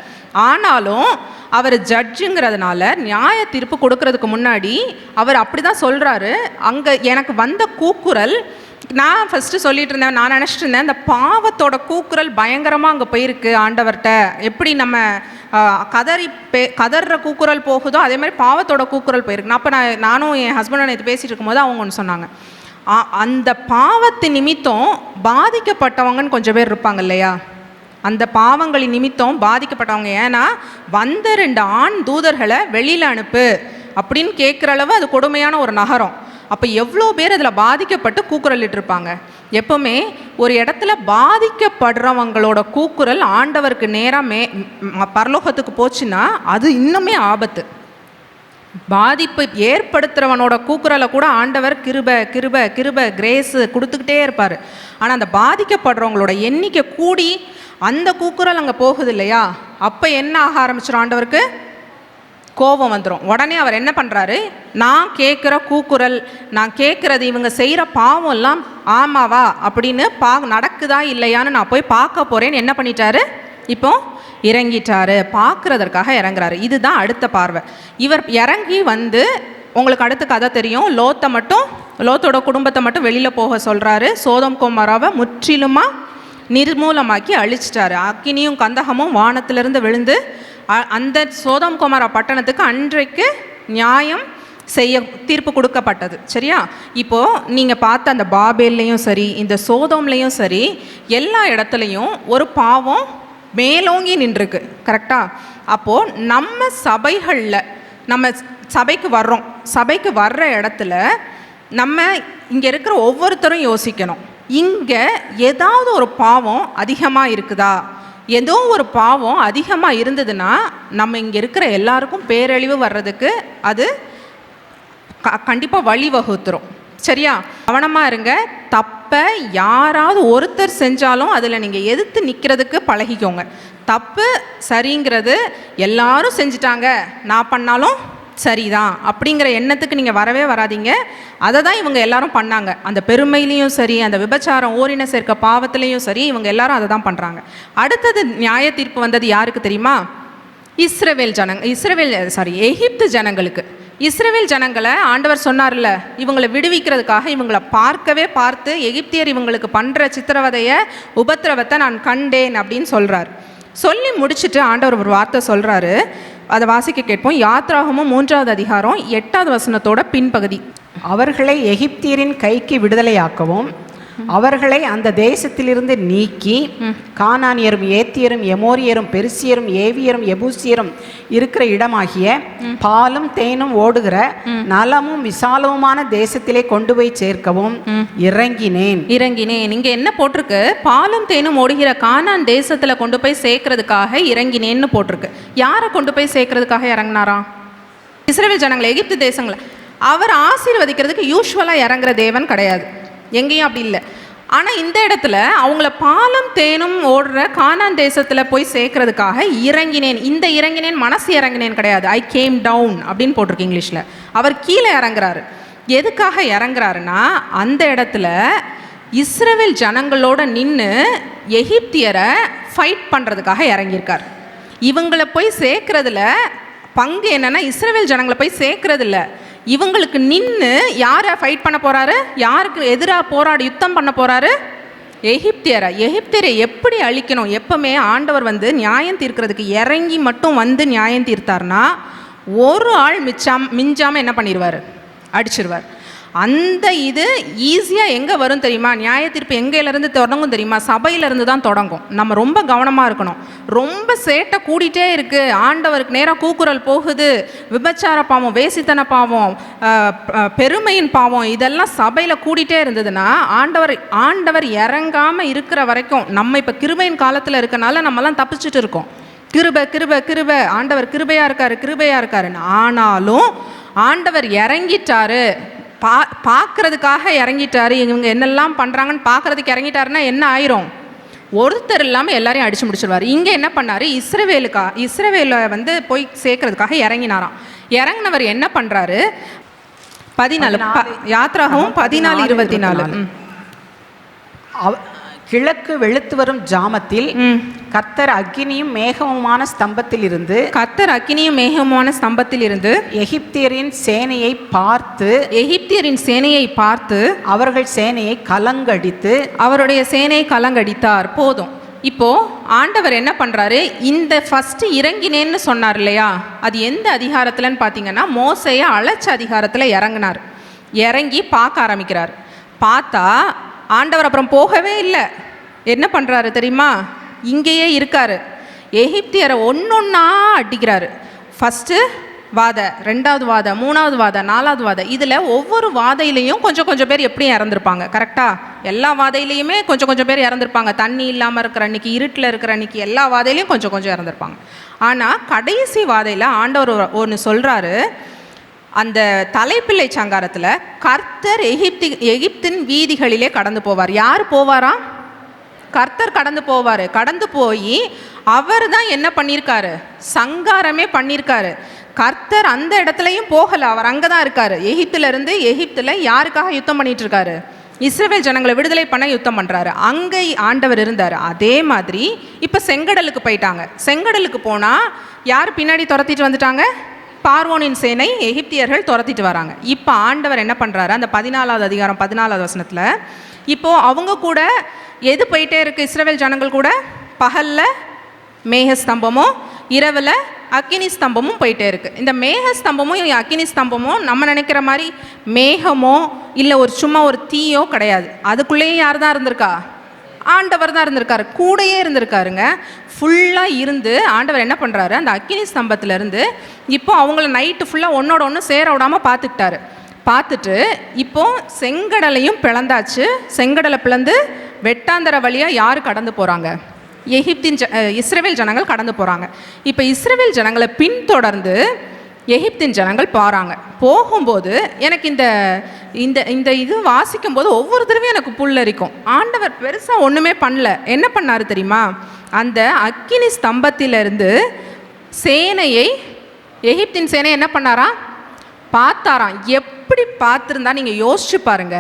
ஆனாலும் அவர் ஜட்ஜுங்கிறதுனால நியாய தீர்ப்பு கொடுக்கறதுக்கு முன்னாடி அவர் அப்படி தான் சொல்கிறாரு. அங்கே எனக்கு வந்த கூக்குரல், நான் ஃபஸ்ட்டு சொல்லிட்டு இருந்தேன், நான் நினச்சிட்டு இருந்தேன் அந்த பாவத்தோட கூக்குரல் பயங்கரமாக அங்கே போயிருக்கு ஆண்டவர்கிட்ட. எப்படி நம்ம கதற கூக்குரல் போகுதோ அதே மாதிரி பாவத்தோட கூக்குரல் போயிருக்கு. அப்போ நானும் என் ஹஸ்பண்டை நேற்று பேசிகிட்டு இருக்கும்போது அவங்க ஒன்று சொன்னாங்க, அந்த பாவத்து நிமித்தம் பாதிக்கப்பட்டவங்கன்னு கொஞ்சம் பேர் இருப்பாங்க இல்லையா, அந்த பாவங்களின் நிமித்தம் பாதிக்கப்பட்டவங்க. ஏன்னா வந்த 2 ஆண் தூதர்களை வெளியில் அனுப்பு அப்படின்னு கேட்குற அளவு அது கொடுமையான ஒரு நகரம். அப்போ எவ்வளோ பேர் அதில் பாதிக்கப்பட்டு கூக்குரலிட்டு இருப்பாங்க. எப்போவுமே ஒரு இடத்துல பாதிக்கப்படுறவங்களோட கூக்குரல் ஆண்டவருக்கு நேராக பரலோகத்துக்கு போச்சுன்னா அது இன்னுமே ஆபத்து. பாதிப்பு ஏற்படுத்துகிறவனோட கூக்குரலை கூட ஆண்டவர் கிருப கிரேஸு கொடுத்துக்கிட்டே இருப்பார். ஆனால் அந்த பாதிக்கப்படுறவங்களோட எண்ணிக்கை கூடி அந்த கூக்குரல் அங்கே போகுது இல்லையா, அப்போ என்ன ஆக ஆரம்பிச்சிடும், ஆண்டவருக்கு கோபம் வந்துடும். உடனே அவர் என்ன பண்ணுறாரு, நான் கேட்குற கூக்குரல், நான் கேட்குறது இவங்க செய்கிற பாவம் எல்லாம் ஆமாவா அப்படின்னு நடக்குதா இல்லையான்னு நான் போய் பார்க்க போகிறேன்னு என்ன பண்ணிட்டாரு, இப்போ இறங்கிட்டாரு. பார்க்குறதற்காக இறங்குறாரு. இதுதான் அடுத்த பார்வை. இவர் இறங்கி வந்து உங்களுக்கு அடுத்த கதை தெரியும். லோத்தோட குடும்பத்தை மட்டும் வெளியில் போக சொல்கிறாரு. சோதம் குமாராவை முற்றிலுமாக நிர்மூலமாக்கி அழிச்சிட்டாரு. அக்கினியும் கந்தகமும் வானத்திலிருந்து விழுந்து அந்த சோதம் குமாரா பட்டணத்துக்கு அன்றைக்கு நியாயம் தீர்ப்பு கொடுக்கப்பட்டது. சரியா? இப்போது நீங்கள் பார்த்த அந்த பாபேல்லையும் சரி இந்த சோதோம்லேயும் சரி எல்லா இடத்துலையும் ஒரு பாவம் மேலோங்கி நின்றுருக்கு. கரெக்டாக? அப்போது நம்ம சபைகளில் நம்ம சபைக்கு வர்ற இடத்துல நம்ம இங்கே இருக்கிற ஒவ்வொருத்தரும் யோசிக்கணும், இங்கே ஏதாவது ஒரு பாவம் அதிகமாக இருக்குதா? ஏதோ ஒரு பாவம் அதிகமாக இருந்ததுன்னா நம்ம இங்கே இருக்கிற எல்லாருக்கும் பேரழிவு வர்றதுக்கு அது கண்டிப்பாக வழிவகுத்துரும். சரியா? கவனமாக இருங்க. தப்பை யாராவது ஒருத்தர் செஞ்சாலும் அதில் நீங்கள் எதிர்த்து நிற்கிறதுக்கு பழகிக்கோங்க. தப்பு சரிங்கிறது எல்லாரும் செஞ்சிட்டாங்க, நான் பண்ணாலும் சரிதான் அப்படிங்கிற எண்ணத்துக்கு நீங்கள் வரவே வராதிங்க. அதை தான் இவங்க எல்லாரும் பண்ணாங்க. அந்த பெருமையிலையும் சரி, அந்த விபச்சாரம் ஓரின சேர்க்க பாவத்திலையும் சரி, இவங்க எல்லாரும் அதை தான் பண்ணுறாங்க. அடுத்தது நியாய தீர்ப்பு வந்தது யாருக்கு தெரியுமா? எகிப்து ஜனங்களுக்கு. இஸ்ரவேல் ஜனங்களை ஆண்டவர் சொன்னார்ல, இவங்களை விடுவிக்கிறதுக்காக இவங்களை பார்த்து எகிப்தியர் இவங்களுக்கு பண்ணுற சித்திரவதையை உபத்திரவத்தை நான் கண்டேன் அப்படின்னு சொல்கிறார். சொல்லி முடிச்சுட்டு ஆண்டவர் ஒரு வார்த்தை சொல்கிறாரு, அதை வாசிக்க கேட்போம். யாத்ராகமும் 3வது அதிகாரம் 8வது வசனத்தோட பின்பகுதி. அவர்களை எகிப்தியரின் கைக்கு விடுதலையாக்கவும் அவர்களை அந்த தேசத்திலிருந்து நீக்கி கானானியரும் ஏத்தியரும் எமோரியரும் பெருசியரும் ஏவியரும் எபூசியரும் இருக்கிற இடமாகிய பாலும் தேனும் ஓடுகிற நலமும் விசாலமுமான தேசத்திலே கொண்டு போய் சேர்க்கவும் இறங்கினேன். இங்க என்ன போட்டிருக்கு? பாலும் தேனும் ஓடுகிற கானான் தேசத்துல கொண்டு போய் சேர்க்கறதுக்காக இறங்கினேன்னு போட்டிருக்கு. யாரை கொண்டு போய் சேர்க்கறதுக்காக இறங்கினாராம்? இஸ்ரவேல் ஜனங்களை, எகிப்து தேசங்களை. அவர் ஆசீர்வதிக்கிறதுக்கு யூஸ்வலாக இறங்குற தேவன் கிடையாது, எங்கேயும் அப்படி இல்லை. ஆனால் இந்த இடத்துல அவங்கள பாலும் தேனும் ஓடுற கானான் தேசத்தில் போய் சேர்க்கறதுக்காக இறங்கினேன். இந்த இறங்கினேன் மனசு இறங்கினேன் கிடையாது, ஐ கேம் டவுன் அப்படின்னு போட்டிருக்கு இங்கிலீஷில். அவர் கீழே இறங்குறாரு. எதுக்காக இறங்குறாருன்னா, அந்த இடத்துல இஸ்ரவேல் ஜனங்களோட நின்று எகிப்தியரை ஃபைட் பண்ணுறதுக்காக இறங்கியிருக்கார். இவங்களை போய் சேர்க்கறதுல பங்கு என்னென்னா, இஸ்ரவேல் ஜனங்களை போய் சேர்க்கறதில்ல, இவங்களுக்கு நின்று யாரை ஃபைட் பண்ண போகிறாரு? யாருக்கு எதிராக போராடி யுத்தம் பண்ண போகிறாரு? எகிப்தியரை எப்படி அழிக்கணும்? எப்பவுமே ஆண்டவர் நியாயம் தீர்க்கிறதுக்கு இறங்கி மட்டும் நியாயம் தீர்த்தார்னா ஒரு ஆள் மிஞ்சாமல் என்ன பண்ணிடுவார்? அடிச்சிருவார். அந்த இது ஈஸியாக எங்கே வரும் தெரியுமா? நியாய தீர்ப்பு எங்கேலேருந்து தொடங்கும் தெரியுமா? சபையிலேருந்து தான் தொடங்கும். நம்ம ரொம்ப கவனமாக இருக்கணும். ரொம்ப சேட்டை கூடிட்டே இருக்குது, ஆண்டவருக்கு நேராக கூக்குரல் போகுது, விபச்சார பாவம், வேசித்தன பாவம், பெருமையின் பாவம், இதெல்லாம் சபையில் கூடிட்டே இருந்ததுன்னா ஆண்டவர் இறங்காமல் இருக்கிற வரைக்கும், நம்ம இப்போ கிருபையின் காலத்தில் இருக்கனால நம்மலாம் தப்பிச்சுட்டு இருக்கோம். கிருபை ஆண்டவர் கிருபையாக இருக்காருன்னு. ஆனாலும் ஆண்டவர் இறங்கிட்டாரு, பார்க்கறதுக்காக இறங்கிட்டாரு. இவங்க என்னெல்லாம் பண்ணுறாங்கன்னு பார்க்கறதுக்கு இறங்கிட்டாருன்னா என்ன ஆயிரும்? ஒருத்தர் இல்லாமல் எல்லாரையும் அடிச்சு முடிச்சிருவார். இங்கே என்ன பண்ணார்? இஸ்ரவேலை போய் சேர்க்கறதுக்காக இறங்கினாராம். இறங்கினவர் என்ன பண்ணுறாரு? 14 யாத்ராகவும் 14:24 கிழக்கு வெளுத்து வரும் ஜாமத்தில் கர்த்தர் அக்கினியும் மேகமுமான ஸ்தம்பத்தில் இருந்து எகிப்தியரின் சேனையை பார்த்து அவர்கள் சேனையை கலங்கடித்து அவருடைய சேனையை கலங்கடித்தார். போதும். இப்போ ஆண்டவர் என்ன பண்றாரு? இந்த ஃபர்ஸ்ட் இறங்கினேன்னு சொன்னார் இல்லையா, அது எந்த அதிகாரத்துலன்னு பார்த்தீங்கன்னா, மோசையை அழைச்ச அதிகாரத்தில் இறங்கினார். இறங்கி பார்க்க ஆரம்பிக்கிறார். பார்த்தா ஆண்டவர் அப்புறம் போகவே இல்லை. என்ன பண்ணுறாரு தெரியுமா? இங்கேயே இருக்காரு. எகிப்தியரை ஒன்றொன்னா அடிக்கிறாரு. ஃபஸ்ட்டு வாதை, 2வது வாதை, 3வது வாதை, 4வது வாதை. இதில் ஒவ்வொரு வாதையிலையும் கொஞ்சம் பேர் எப்படியும் இறந்துருப்பாங்க. கரெக்டாக? எல்லா வாதையிலையுமே கொஞ்சம் பேர் இறந்துருப்பாங்க. தண்ணி இல்லாமல் இருக்கிற அன்றைக்கி, இருட்டில் இருக்கிற அன்றைக்கி எல்லா வாதையிலையும் கொஞ்சம் இறந்துருப்பாங்க. ஆனால் கடைசி வாதையில் ஆண்டவர் ஒன்று சொல்கிறாரு. அந்த தலைப்பிள்ளை சங்காரத்தில் கர்த்தர் எகிப்தின் வீதிகளிலே கடந்து போவார். யார் போவாரா? கர்த்தர் கடந்து போவார். கடந்து போய் அவர் தான் என்ன பண்ணியிருக்காரு? சங்காரமே பண்ணியிருக்காரு. கர்த்தர் அந்த இடத்துலையும் போகலை, அவர் அங்கே தான் இருக்கார். எகிப்தில் யாருக்காக யுத்தம் பண்ணிட்டு இருக்காரு? இஸ்ரவேல் ஜனங்களை விடுதலை பண்ண யுத்தம் பண்ணுறாரு. அங்கே ஆண்டவர் இருந்தார். அதே மாதிரி இப்போ செங்கடலுக்கு போயிட்டாங்க. செங்கடலுக்கு போனால் யார் பின்னாடி துரத்திட்டு வந்துட்டாங்க? பார்வோனின் சேனை, எகிப்தியர்கள் துரத்திட்டு வராங்க. இப்போ ஆண்டவர் என்ன பண்ணுறாரு? அந்த 14வது அதிகாரம் 14வது வசனத்தில் இப்போது அவங்க கூட எது போயிட்டே இருக்குது? இஸ்ரவேல் ஜனங்கள் கூட பகலில் மேகஸ்தம்பமும் இரவில் அக்கினி ஸ்தம்பமும் போயிட்டே இருக்குது. இந்த மேகஸ்தம்பமும் அக்கினி ஸ்தம்பமும் நம்ம நினைக்கிற மாதிரி மேகமோ இல்லை சும்மா ஒரு தீயோ கிடையாது. அதுக்குள்ளேயும் யார் தான் இருந்திருக்கா? ஆண்டவர் தான் இருந்திருக்காரு. கூடையே இருந்திருக்காருங்க. ஃபுல்லாக இருந்து ஆண்டவர் என்ன பண்ணுறாரு? அந்த அக்கினி ஸ்தம்பத்திலேருந்து இப்போ அவங்கள நைட்டு ஃபுல்லாக ஒன்றோட ஒன்று சேர விடாமல் பார்த்துக்கிட்டாரு. பார்த்துட்டு இப்போ செங்கடலையும் பிளந்தாச்சு. செங்கடலை பிளந்து வெட்டாந்தர வழியாக யார் கடந்து போகிறாங்க? இஸ்ரவேல் ஜனங்கள் கடந்து போகிறாங்க. இப்போ இஸ்ரவேல் ஜனங்களை பின்தொடர்ந்து எகிப்தின் ஜனங்கள் போகிறாங்க. போகும்போது எனக்கு இந்த இந்த இந்த இது வாசிக்கும் போது ஒவ்வொரு தடவையும் எனக்கு புல்லரிக்கும். ஆண்டவர் பெருசாக ஒன்றுமே பண்ணல. என்ன பண்ணார் தெரியுமா? அந்த அக்கினி ஸ்தம்பத்திலிருந்து சேனையை, எகிப்தின் சேனை என்ன பண்ணாராம்? பார்த்தாராம். எப்படி பார்த்துருந்தா நீங்கள் யோசிச்சு பாருங்க.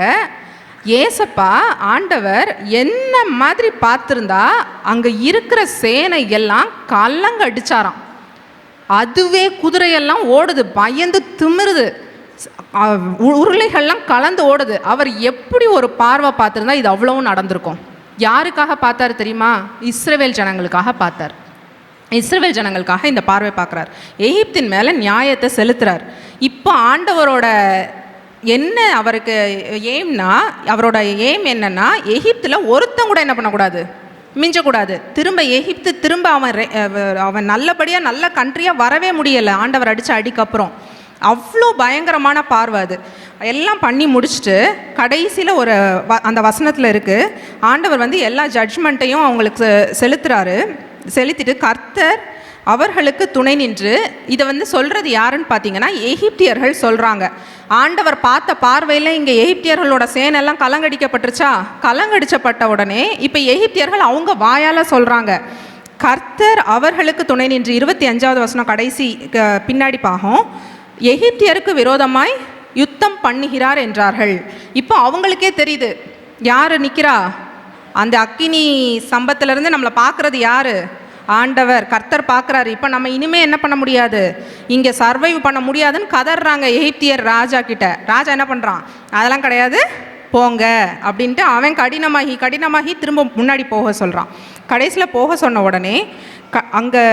ஏசப்பா ஆண்டவர் என்ன மாதிரி பார்த்துருந்தா அங்கே இருக்கிற சேனை எல்லாம் கல்லங்க அடிச்சாராம். அதுவே குதிரையெல்லாம் ஓடுது, பயந்து திமிருது, உருளைகள்லாம் கலந்து ஓடுது. அவர் எப்படி ஒரு பார்வை பார்த்துருந்தா இது அவ்வளவும் நடந்திருக்கும். யாருக்காக பார்த்தாரு தெரியுமா? இஸ்ரவேல் ஜனங்களுக்காக பார்த்தார். இஸ்ரவேல் ஜனங்களுக்காக இந்த பார்வை பார்க்குறார். எகிப்தின் மேலே நியாயத்தை செலுத்துறார். இப்போ ஆண்டவரோட என்ன அவருக்கு எய்ம்னா, அவரோட எய்ம் என்னன்னா, எகிப்தில் ஒருத்தன் கூட என்ன பண்ணக்கூடாது, மிஞ்சக்கூடாது. திரும்ப எகிப்து திரும்ப அவன் நல்லபடியாக நல்ல கண்ட்ரியாக வரவே முடியலை ஆண்டவர் அடித்த அடிக்கப்புறம். அவ்வளோ பயங்கரமான பார்வை அது. எல்லாம் பண்ணி முடிச்சுட்டு கடைசியில் ஒரு அந்த வசனத்தில் இருக்குது, ஆண்டவர் வந்து எல்லா ஜட்ஜ்மெண்ட்டையும் அவங்களுக்கு செலுத்துறாரு. செலுத்திட்டு கர்த்தர் அவர்களுக்கு துணை நின்று, இதை வந்து சொல்கிறது யாருன்னு பார்த்தீங்கன்னா எகிப்தியர்கள் சொல்கிறாங்க. ஆண்டவர் பார்த்த பார்வையில் இங்கே எகிப்தியர்களோட சேனெல்லாம் கலங்கடிக்கப்பட்டுருச்சா? கலங்கடிச்சப்பட்ட உடனே இப்போ எகிப்தியர்கள் அவங்க வாயால் சொல்கிறாங்க, கர்த்தர் அவர்களுக்கு துணை நின்று. 25வது வசனம் கடைசி பின்னாடி பாகம், எகிப்தியருக்கு விரோதமாய் யுத்தம் பண்ணுகிறார் என்றார்கள். இப்போ அவங்களுக்கே தெரியுது யார் நிற்கிறா. அந்த அக்கினி சம்பத்திலேருந்து நம்மளை பார்க்குறது யார்? ஆண்டவர் கர்த்தர் பார்க்குறாரு. இப்போ நம்ம இனிமேல் என்ன பண்ண முடியாது, இங்கே சர்வைவ் பண்ண முடியாதுன்னு கதறாங்க எகிப்தியர் ராஜா கிட்ட. ராஜா என்ன பண்ணுறான்? அதெல்லாம் கிடையாது, போங்க அப்படின்ட்டு அவன் கடினமாகி திரும்ப முன்னாடி போக சொல்கிறான். கடைசியில் போக சொன்ன உடனே அங்கே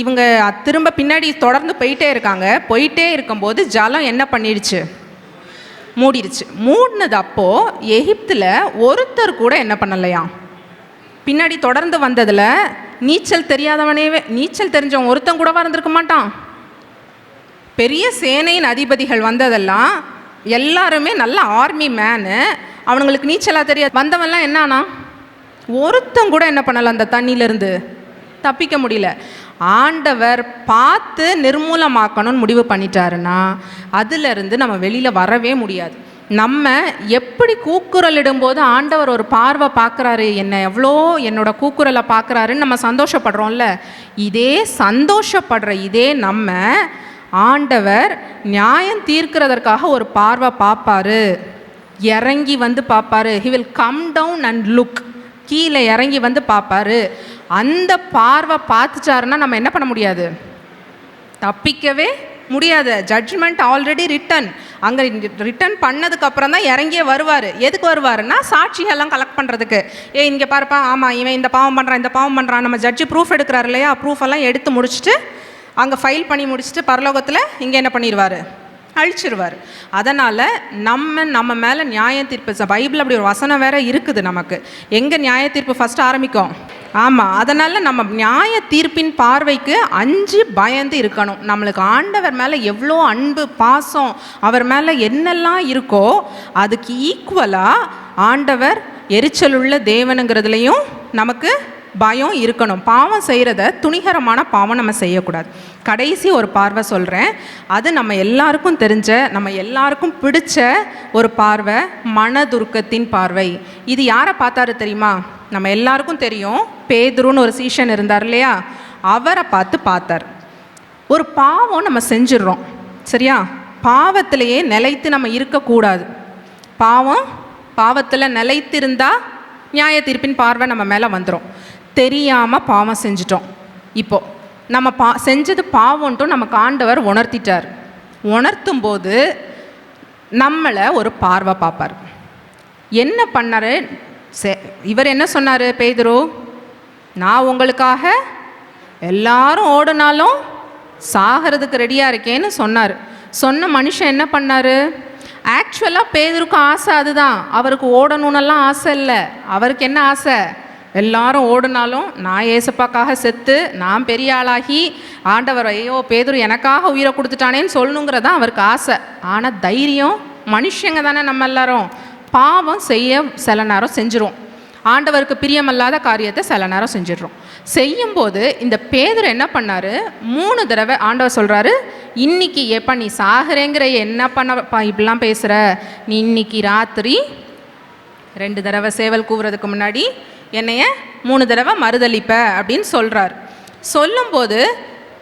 இவங்க திரும்ப பின்னாடி தொடர்ந்து போயிட்டே இருக்காங்க. போயிட்டே இருக்கும்போது ஜலம் என்ன பண்ணிடுச்சு? மூடிடுச்சு. மூடினது அப்போது எகிப்தில் ஒருத்தர் கூட என்ன பண்ணலையா? பின்னாடி தொடர்ந்து வந்ததில் நீச்சல் தெரிஞ்சவன் ஒருத்தன் கூடவா இருந்திருக்க மாட்டான். பெரிய சேனையின் அதிபதிகள் வந்ததெல்லாம் எல்லாருமே நல்ல ஆர்மி மேனு, அவனுங்களுக்கு நீச்சலாக தெரியாது. வந்தவன்லாம் என்னானா ஒருத்தன் கூட என்ன பண்ணலை, அந்த தண்ணியிலேருந்து தப்பிக்க முடியல. ஆண்டவர் பார்த்து நிர்மூலமாக்கணும்னு முடிவு பண்ணிட்டாருன்னா அதிலிருந்து நம்ம வெளியில் வரவே முடியாது. நம்ம எப்படி கூக்குரல் இடும்போது ஆண்டவர் ஒரு பார்வை பார்க்குறாரு, என்னோட கூக்குரலை பார்க்குறாருன்னு நம்ம சந்தோஷப்படுறோம்ல, இதே சந்தோஷப்படுற நம்ம ஆண்டவர் நியாயம் தீர்க்கிறதற்காக ஒரு பார்வை பார்ப்பாரு, இறங்கி வந்து பார்ப்பாரு. He will come down and look, கீழே இறங்கி வந்து பார்ப்பாரு. அந்த பார்வை பார்த்துச்சாருன்னா நம்ம என்ன பண்ண முடியாது, தப்பிக்கவே முடியாது. Judgment already written. அங்கே ரிட்டன் பண்ணதுக்கப்புறம் தான் இறங்கியே வருவார். எதுக்கு வருவாருன்னா சாட்சிகள்லாம் கலெக்ட் பண்ணுறதுக்கு. இங்கே பாருப்பா, ஆமாம் இவன் இந்த பாவம் பண்ணுறான், நம்ம ஜட்ஜி ப்ரூஃப் எடுக்கிறாரு இல்லையா, ப்ரூஃபெல்லாம் எடுத்து முடிச்சுட்டு அங்கே ஃபைல் பண்ணி முடிச்சுட்டு பரலோகத்தில் இங்கே என்ன பண்ணிடுவார், அழிச்சிருவார். அதனால் நம்ம மேலே நியாய தீர்ப்பு, பைபிள் அப்படி ஒரு வசனம் வேறு இருக்குது நமக்கு. எங்கே நியாய தீர்ப்பு ஃபஸ்ட்டு ஆரம்பிக்கும்? ஆமாம். அதனால் நம்ம நியாய தீர்ப்பின் பார்வைக்கு அஞ்சு பயந்து இருக்கணும். நம்மளுக்கு ஆண்டவர் மேலே எவ்வளோ அன்பு பாசம், அவர் மேலே என்னெல்லாம் இருக்கோ அதுக்கு ஈக்குவலாக ஆண்டவர் எரிச்சலுள்ள தேவனுங்கிறதுலையும் நமக்கு பயம் இருக்கணும். பாவம் செய்கிறத துணிகரமான பாவம் நம்ம செய்யக்கூடாது. கடைசி ஒரு பார்வை சொல்கிறேன், அது நம்ம எல்லாருக்கும் தெரிஞ்ச, நம்ம எல்லாருக்கும் பிடிச்ச ஒரு பார்வை, மனதுருக்கத்தின் பார்வை. இது யாரை பார்த்தாரு தெரியுமா? நம்ம எல்லாருக்கும் தெரியும், பேதுருன்னு ஒரு சீஷன் இருந்தார் இல்லையா, அவரை பார்த்தார். ஒரு பாவம் நம்ம செஞ்சிடறோம் சரியா, பாவத்திலேயே நிலைத்து நம்ம இருக்கக்கூடாது. பாவத்தில் நிலைத்திருந்தால் நியாய தீர்ப்பின் பார்வை நம்ம மேலே வந்துடும். தெரியாமல் பாவம் செஞ்சிட்டோம். இப்போது நம்ம செஞ்சது பாவம்ன்ட்டும் நமக்கு ஆண்டவர் உணர்த்திட்டார். உணர்த்தும் போது நம்மளை ஒரு பார்வை பார்ப்பார். என்ன பண்ணார் இவர்? என்ன சொன்னார் பேதுரு? நான் உங்களுக்காக எல்லாரும் ஓடுனாலும் சாகிறதுக்கு ரெடியாக இருக்கேன்னு சொன்னார். சொன்ன மனுஷன் என்ன பண்ணார்? ஆக்சுவலாக பேதுருக்கு ஆசை அதுதான். அவருக்கு ஓடணுன்னெல்லாம் ஆசை இல்லை. அவருக்கு என்ன ஆசை? எல்லாரும் ஓடுனாலும் நான் ஏசப்பாக்காக செத்து நான் பெரிய ஆளாகி ஆண்டவர் ஐயோ பேதுரு எனக்காக உயிரை கொடுத்துட்டானேன்னு சொல்லணுங்கிறதான் அவருக்கு ஆசை. ஆனால் தைரியம், மனுஷங்க தானே நம்ம எல்லாரும், பாவம் செய்ய சில நேரம் செஞ்சிரும். ஆண்டவருக்கு பிரியமல்லாத காரியத்தை சில நேரம் செஞ்சிடுறோம். செய்யும்போது இந்த பேதுரு என்ன பண்ணார், 3 தடவை ஆண்டவர் சொல்கிறாரு, இன்னைக்கு எப்போ நீ சாகுறேங்கிற என்ன பண்ணப்பா இப்படிலாம் பேசுகிற, நீ இன்னைக்கு ராத்திரி 2 தடவை சேவல் கூவுறதுக்கு முன்னாடி என்னைய 3 தடவை மறுதளிப்ப அப்படின்னு சொல்கிறார். சொல்லும்போது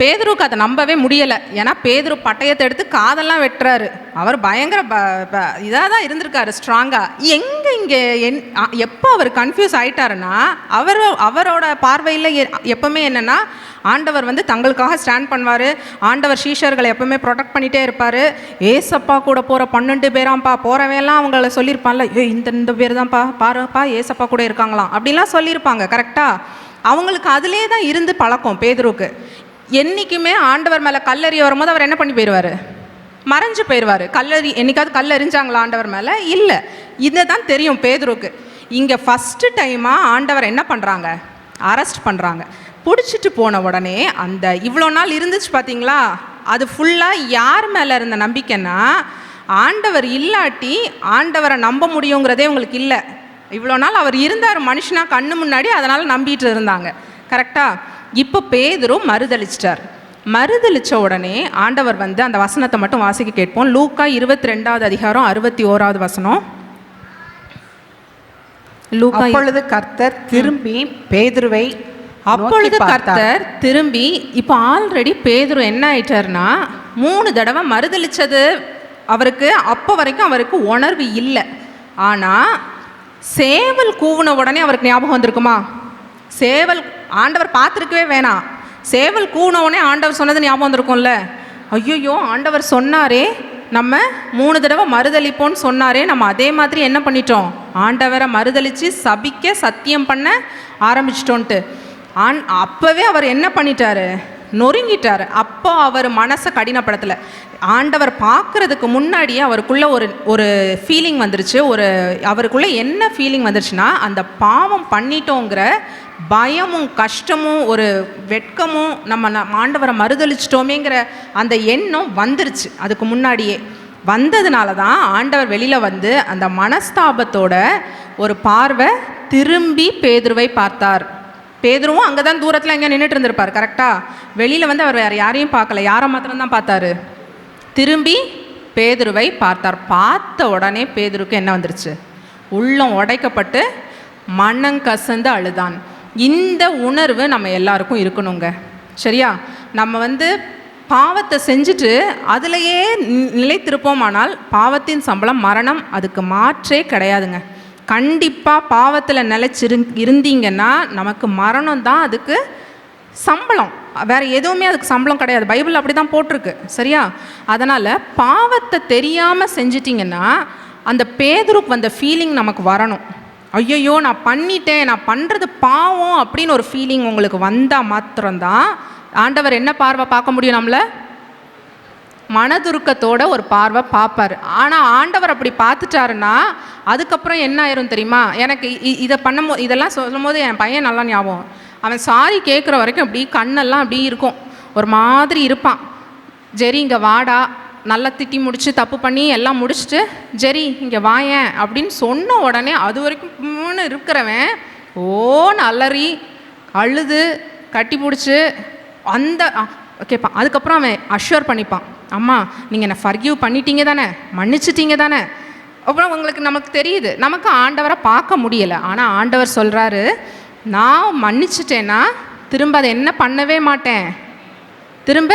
பேதுருக்கு அதை நம்பவே முடியலை. ஏன்னா பேதுரு பட்டயத்தை எடுத்து காதெல்லாம் வெட்டுறாரு. அவர் பயங்கர இதாக தான் இருந்திருக்காரு, ஸ்ட்ராங்காக. இங்கே எப்போ அவர் கன்ஃபியூஸ் ஆகிட்டாருன்னா, அவரோட பார்வையில் எப்போவுமே என்னென்னா, ஆண்டவர் வந்து தங்களுக்காக ஸ்டாண்ட் பண்ணுவார், ஆண்டவர் சீஷர்களை எப்போவுமே ப்ரொடெக்ட் பண்ணிகிட்டே இருப்பார். ஏசப்பா கூட போகிற 12 பேராம்ப்பா, போகிறவையெல்லாம் அவங்கள சொல்லியிருப்பான்ல, இந்த பேர் தான்ப்பா பாருப்பா ஏசப்பா கூட இருக்காங்களாம் அப்படிலாம் சொல்லியிருப்பாங்க. கரெக்டாக அவங்களுக்கு அதிலே தான் இருந்து பழக்கம் பேதுருக்கு. என்றைக்குமே ஆண்டவர் மேலே கல்லெறிய வரும்போது அவர் என்ன பண்ணி போயிடுவார், மறைஞ்சு போயிடுவார். என்னைக்காவது கல்லெறிஞ்சாங்களா ஆண்டவர் மேலே? இல்லை. இதை தான் தெரியும் பேதுருக்கு. இங்கே ஃபஸ்ட்டு டைமாக ஆண்டவர் என்ன பண்ணுறாங்க, அரெஸ்ட் பண்ணுறாங்க. பிடிச்சிட்டு போன உடனே அந்த இவ்வளோ நாள் இருந்துச்சு பார்த்தீங்களா, அது ஃபுல்லாக யார் மேலே இருந்த நம்பிக்கைன்னா, ஆண்டவர் இல்லாட்டி ஆண்டவரை நம்ப முடியுங்கிறதே உங்களுக்கு இல்லை. இவ்வளோ நாள் அவர் இருந்தார் மனுஷனாக கண்ணு முன்னாடி, அதனால் நம்பிட்டு இருந்தாங்க. கரெக்டாக? இப்போ பேதுரு மறுதளிச்சிட்டார். மறுதளித்த உடனே ஆண்டவர் வந்து அந்த வசனத்தை மட்டும் வாசிக்க கேட்போம். லூக்கா 22வது அதிகாரம் 61வது வசனம். லூக்கா அப்பொழுது கர்த்தர் திரும்பி பேதுருவை திரும்பி இப்போ ஆல்ரெடி பேதுரு என்ன ஆயிட்டார்னா, 3 தடவை மறுதளிச்சது அவருக்கு அப்போ வரைக்கும் அவருக்கு உணர்வு இல்லை. ஆனால் சேவல் கூவுன உடனே அவருக்கு ஞாபகம் வந்திருக்குமா? சேவல் ஆண்டவர் பார்த்துருக்கவே வேணாம், சேவல் கூனவுடனே ஆண்டவர் சொன்னது ஞாபகம் வந்திருக்கும்ல. ஐயோ ஆண்டவர் சொன்னாரே நம்ம 3 தடவை மறுதளிப்போன்னு சொன்னாரே, நம்ம அதே மாதிரி என்ன பண்ணிட்டோம், ஆண்டவரை மறுதளித்து சபிக்க சத்தியம் பண்ண ஆரம்பிச்சிட்டோன்ட்டு. அப்போவே அவர் என்ன பண்ணிட்டாரு, நொறுங்கிட்டார். அப்போ அவர் மனசை கடினப்படுத்தலை. ஆண்டவர் பார்க்குறதுக்கு முன்னாடியே அவருக்குள்ளே ஒரு ஃபீலிங் வந்துருச்சு. அவருக்குள்ளே என்ன ஃபீலிங் வந்துருச்சுன்னா, அந்த பாவம் பண்ணிட்டோங்கிற பயமும் கஷ்டமும் ஒரு வெட்கமும், நம்ம ஆண்டவரை மறுதளிச்சிட்டோமேங்கிற அந்த எண்ணம் வந்துருச்சு. அதுக்கு முன்னாடியே வந்ததுனால தான் ஆண்டவர் வெளியில் வந்து அந்த மனஸ்தாபத்தோட ஒரு பார்வை திரும்பி பேதுருவை பார்த்தார். பேதுருவும் அங்கே தான் தூரத்தில் எங்கே நின்றுட்டு இருந்திருப்பார். கரெக்டாக? வெளியில் வந்து அவர் வேறு யாரையும் பார்க்கல, யாரை மாத்திரம்தான் பார்த்தாரு, திரும்பி பேதுருவை பார்த்தார். பார்த்த உடனே பேதுருக்கு என்ன வந்துருச்சு, உள்ளம் உடைக்கப்பட்டு மனங்கசந்து அழுதான். இந்த உணர்வு நம்ம எல்லாருக்கும் இருக்கணுங்க. சரியா? நம்ம வந்து பாவத்தை செஞ்சுட்டு அதிலையே நிலைத்திருப்போமானால் பாவத்தின் சம்பளம் மரணம், அதுக்கு மாற்றே கிடையாதுங்க. கண்டிப்பாக பாவத்தில் இருந்தீங்கன்னா நமக்கு மரணம் தான் அதுக்கு சம்பளம், வேறு எதுவுமே அதுக்கு சம்பளம் கிடையாது. பைபிள் அப்படி தான் போட்டிருக்கு. சரியா? அதனால் பாவத்தை தெரியாமல் செஞ்சிட்டிங்கன்னா அந்த பேதுருக்கு வந்த ஃபீலிங் நமக்கு வரணும். ஐயோ நான் பண்ணிட்டேன், நான் பண்ணுறது பாவம் அப்படின்னு ஒரு ஃபீலிங் உங்களுக்கு வந்தால் மாத்திரம்தான் ஆண்டவர் என்ன பார்வை பார்க்க முடியும், நம்மளை மனதுருக்கத்தோட ஒரு பார்வை பார்ப்பார். ஆனால் ஆண்டவர் அப்படி பார்த்துட்டாருன்னா அதுக்கப்புறம் என்ன ஆயிரும் தெரியுமா? எனக்கு இதெல்லாம் சொல்லும் போது என் பையன் நல்லா ஞாபகம். அவன் சாரி கேட்குற வரைக்கும் அப்படி கண்ணெல்லாம் அப்படி இருக்கும், ஒரு மாதிரி இருப்பான். ஜெரி இங்கே வாடா, நல்லா திட்டி முடிச்சு தப்பு பண்ணி எல்லாம் முடிச்சுட்டு ஜெரி இங்கே வாயேன் அப்படின்னு சொன்ன உடனே அது வரைக்கும் இருக்கிறவன் ஓன்னு அலறி அழுது கட்டி பிடிச்சி அந்த கேட்பான். அதுக்கப்புறம் அவன் அஷ்யூர் பண்ணிப்பான், அம்மா நீங்கள் என்னை ஃபர்கிவ் பண்ணிட்டீங்க தானே, மன்னிச்சிட்டீங்க தானே. அப்புறம் நமக்கு தெரியுது நமக்கு ஆண்டவரை பார்க்க முடியலை. ஆனால் ஆண்டவர் சொல்கிறாரு, நான் மன்னிச்சிட்டேன்னா திரும்ப அதை என்ன பண்ணவே மாட்டேன், திரும்ப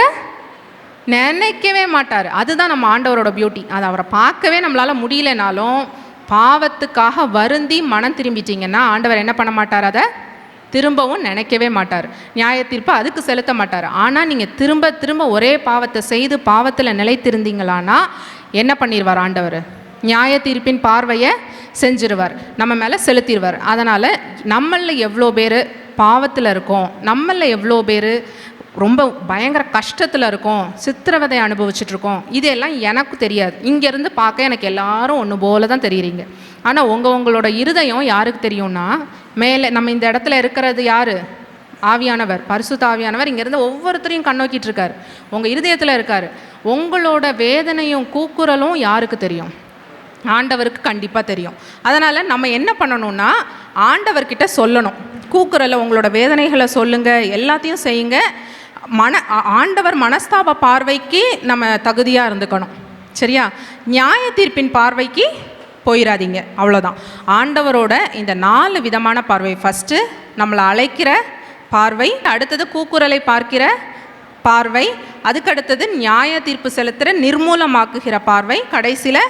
நினைக்கவே மாட்டார். அதுதான் நம்ம ஆண்டவரோட பியூட்டி. அது அவரை பார்க்கவே நம்மளால் முடியலனாலும் பாவத்துக்காக வருந்தி மனம் திரும்பிட்டீங்கன்னா ஆண்டவர் என்ன பண்ண மாட்டார், அதை திரும்பவும் நினைக்கவே மாட்டார். நியாயத்தீர்ப்பு அதுக்கு செலுத்த மாட்டார். ஆனால் நீங்கள் திரும்ப திரும்ப ஒரே பாவத்தை செய்து பாவத்தில் நிலைத்திருந்தீங்களான்னா என்ன பண்ணிடுவார் ஆண்டவர், நியாயத்தீர்ப்பின் பார்வையை செஞ்சிருவார், நம்ம மேலே செலுத்திடுவார். அதனால் நம்மளில் எவ்வளோ பேர் பாவத்தில் இருக்கோம், நம்மளில் எவ்வளோ பேர் ரொம்ப பயங்கர கஷ்டத்தில் இருக்கோம், சித்திரவதை அனுபவிச்சுட்ருக்கோம், இதெல்லாம் எனக்கு தெரியாது. இங்கேருந்து பார்க்க எனக்கு எல்லாரும் ஒன்று போல தான் தெரியுறீங்க. ஆனால் உங்களோட இருதயம் யாருக்கு தெரியும்னா, மேலே நம்ம இந்த இடத்துல இருக்கிறது யார்? ஆவியானவர், பரிசுத்த ஆவியானவர் இங்கேருந்து ஒவ்வொருத்தரையும் கண்ணோக்கிட்டு இருக்கார், உங்கள் இருதயத்தில் இருக்கார். உங்களோட வேதனையும் கூக்குரலும் யாருக்கு தெரியும்? ஆண்டவருக்கு கண்டிப்பாக தெரியும். அதனால் நம்ம என்ன பண்ணணும்னா, ஆண்டவர்கிட்ட சொல்லணும். கூக்குரலை, உங்களோட வேதனைகளை சொல்லுங்கள், எல்லாத்தையும் செய்யுங்க. ஆண்டவர் மனஸ்தாப பார்வைக்கு நம்ம தகுதியாக இருந்துக்கணும். சரியா? நியாய தீர்ப்பின் பார்வைக்கு போயிடாதீங்க, அவ்வளோதான். ஆண்டவரோட இந்த 4 விதமான பார்வை. ஃபஸ்ட்டு நம்மளை அழைக்கிற பார்வை, அடுத்தது கூக்குரலை பார்க்கிற பார்வை, அதுக்கடுத்தது நியாய தீர்ப்பு செலுத்துகிற நிர்மூலமாக்குகிற பார்வை, கடைசியில்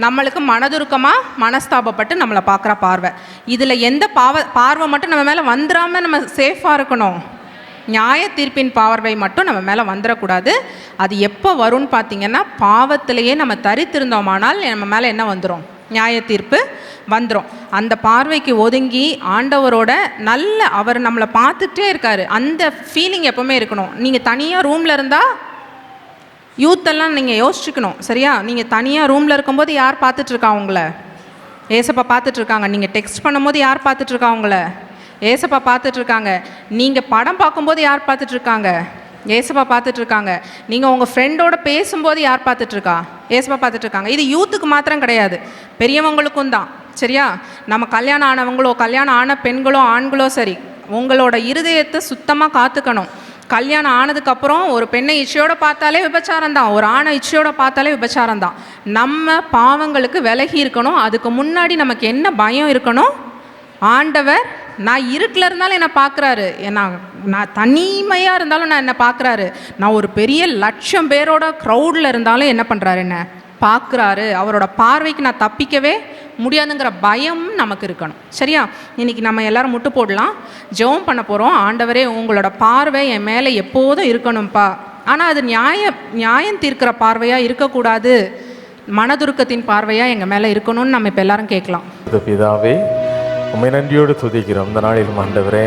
நம்மளுக்கு மனதுருக்கமாக மனஸ்தாபப்பட்டு நம்மளை பார்க்குற பார்வை. இதில் எந்த பார்வை மட்டும் நம்ம மேலே வந்துடாமல் நம்ம சேஃபாக இருக்கணும். நியாய தீர்ப்பின் பார்வை மட்டும் நம்ம மேலே வந்துடக்கூடாது. அது எப்போ வரும்னு பார்த்திங்கன்னா, பாவத்திலேயே நம்ம தரித்திருந்தோமானால் நம்ம மேலே என்ன வந்துடும்? நியாய தீர்ப்பு வந்துடும். அந்த பார்வைக்கு ஒதுங்கி ஆண்டவரோட அவர் நம்மளை பார்த்துட்டே இருக்கார், அந்த ஃபீலிங் எப்போவுமே இருக்கணும். நீங்கள் தனியாக ரூமில் இருந்தால், யூத்தெல்லாம் நீங்கள் யோசிச்சுக்கணும். சரியா? நீங்கள் தனியாக ரூமில் இருக்கும்போது யார் பார்த்துட்ருக்கா உங்களை? ஏசப்பா பார்த்துட்ருக்காங்க. நீங்கள் டெக்ஸ்ட் பண்ணும்போது யார் பார்த்துட்ருக்கா உங்களை? ஏசப்பா பார்த்துட்ருக்காங்க. நீங்கள் படம் பார்க்கும்போது யார் பார்த்துட்ருக்காங்க? ஏசப்பா பார்த்துட்ருக்காங்க. நீங்கள் உங்கள் ஃப்ரெண்டோட பேசும்போது யார் பார்த்துட்ருக்கா? ஏசப்பா பார்த்துட்ருக்காங்க. இது யூத்துக்கு மாத்திரம் கிடையாது, பெரியவங்களுக்கும் தான். சரியா? நம்ம கல்யாணம் ஆனவங்களோ, கல்யாணம் ஆன பெண்களோ ஆண்களோ சரி, உங்களோட இருதயத்தை சுத்தமாக காத்துக்கணும். கல்யாணம் ஆனதுக்கப்புறம் ஒரு பெண்ணை இச்சையோடு பார்த்தாலே விபச்சாரம் தான், ஒரு ஆணை இச்சையோடு பார்த்தாலே விபச்சாரம் தான். நம்ம பாவங்களுக்கு விலகி இருக்கணும். அதுக்கு முன்னாடி நமக்கு என்ன பயம் இருக்கணும்? ஆண்டவர் நான் இருட்டில் இருந்தாலும் என்னை பார்க்குறாரு, நான் தனிமையாக இருந்தாலும் நான் என்னை பார்க்குறாரு, நான் ஒரு பெரிய 1,00,000 பேரோட க்ரௌடில் இருந்தாலும் என்ன பண்ணுறாரு? என்ன பார்க்குறாரு. அவரோட பார்வைக்கு நான் தப்பிக்கவே முடியாதுங்கிற பயம் நமக்கு இருக்கணும். சரியா? இன்றைக்கி நம்ம எல்லோரும் முட்டு போடலாம், ஜெபம் பண்ண போகிறோம். ஆண்டவரே, உங்களோட பார்வை என் மேலே எப்போதும் இருக்கணும்ப்பா. ஆனால் அது நியாயம் தீர்க்கிற பார்வையாக இருக்கக்கூடாது, மனதுருக்கத்தின் பார்வையாக எங்கள் மேலே இருக்கணும்னு நம்ம இப்போ எல்லாரும் கேட்கலாம். பிதாவே, உம்மை நன்றியோடு துதிக்கிறோம். இந்த நாளிலும் ஆண்டவரே,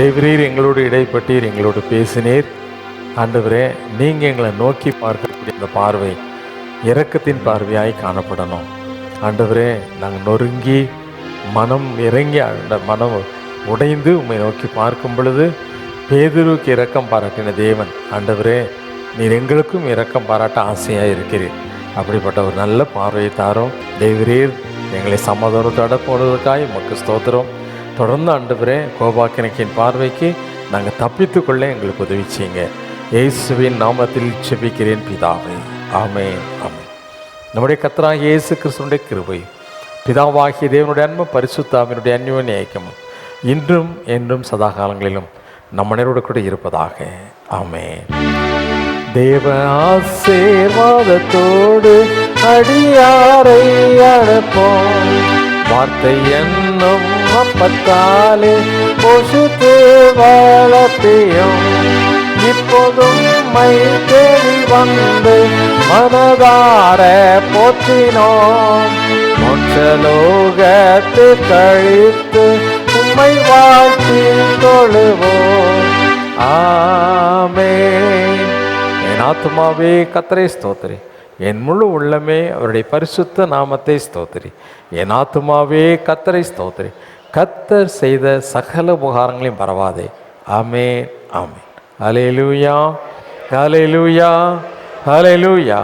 தேவரீர் எங்களோடு இடைப்பட்டீர், எங்களோடு பேசினீர். ஆண்டவரே, நீங்கள் எங்களை நோக்கி பார்க்கக்கூடிய இந்த பார்வை இரக்கத்தின் பார்வையாய் காணப்படணும். ஆண்டவரே, நாங்கள் நொறுங்கி மனம் இறங்கி மனம் உடைந்து உம்மை நோக்கி பார்க்கும் பொழுது பேதுருவுக்கு இரக்கம் பாராட்டின தேவன், ஆண்டவரே, நீர் எங்களுக்கும் இரக்கம் பாராட்ட ஆசையாக இருக்கிறீர். அப்படிப்பட்ட ஒரு நல்ல பார்வையை தாரோம். தேவரீர் எங்களை சமாதானத்தோட போனதுக்காக உமக்கு ஸ்தோத்திரம். தொடர்ந்து ஆண்டவரே, கோபாக்கினைக்கின் பார்வைக்கு நாங்கள் தப்பித்து கொள்ள எங்களுக்கு உதவி செய்யுங்க. இயேசுவின் நாமத்தில் செபிக்கிறேன் பிதாவே, ஆமென், ஆமென். நம்முடைய கர்த்தராகிய இயேசு கிறிஸ்துவினுடைய கிருபை, பிதாவாகிய தேவனுடைய அன்பு, பரிசுத்த ஆவியினுடைய அந்யோன்ய ஐக்கியமும் இன்றும் என்றும் சதா காலங்களிலும் நம் அனைவரோடு கூட இருப்பதாக. ஆமென். தேவ ஆசீர்வாதத்தோடு அடியாரை அனுப்போம், வார்த்தை என்னும் அப்பத்தாலே போஷித்து வளர்த்தியும், இப்போதும் மை தேடி வந்து மனதார போற்றினோம், மோட்சலோகத்து கழித்து உம்மை வாழ்த்தி தொழுவோம். ஆமென். என் ஆத்துமாவே கர்த்தரை ஸ்தோத்திரி, என் முழு உள்ளமே அவருடைய பரிசுத்த நாமத்தை ஸ்தோத்திரி. என் ஆத்துமாவே கர்த்தரை ஸ்தோத்திரி, கர்த்தர் செய்த சகல உபகாரங்களையும் பரவாதே. ஆமென், ஆமென். ஹல்லேலூயா, ஹல்லேலூயா, ஹல்லேலூயா.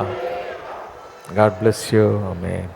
God bless you. Amen.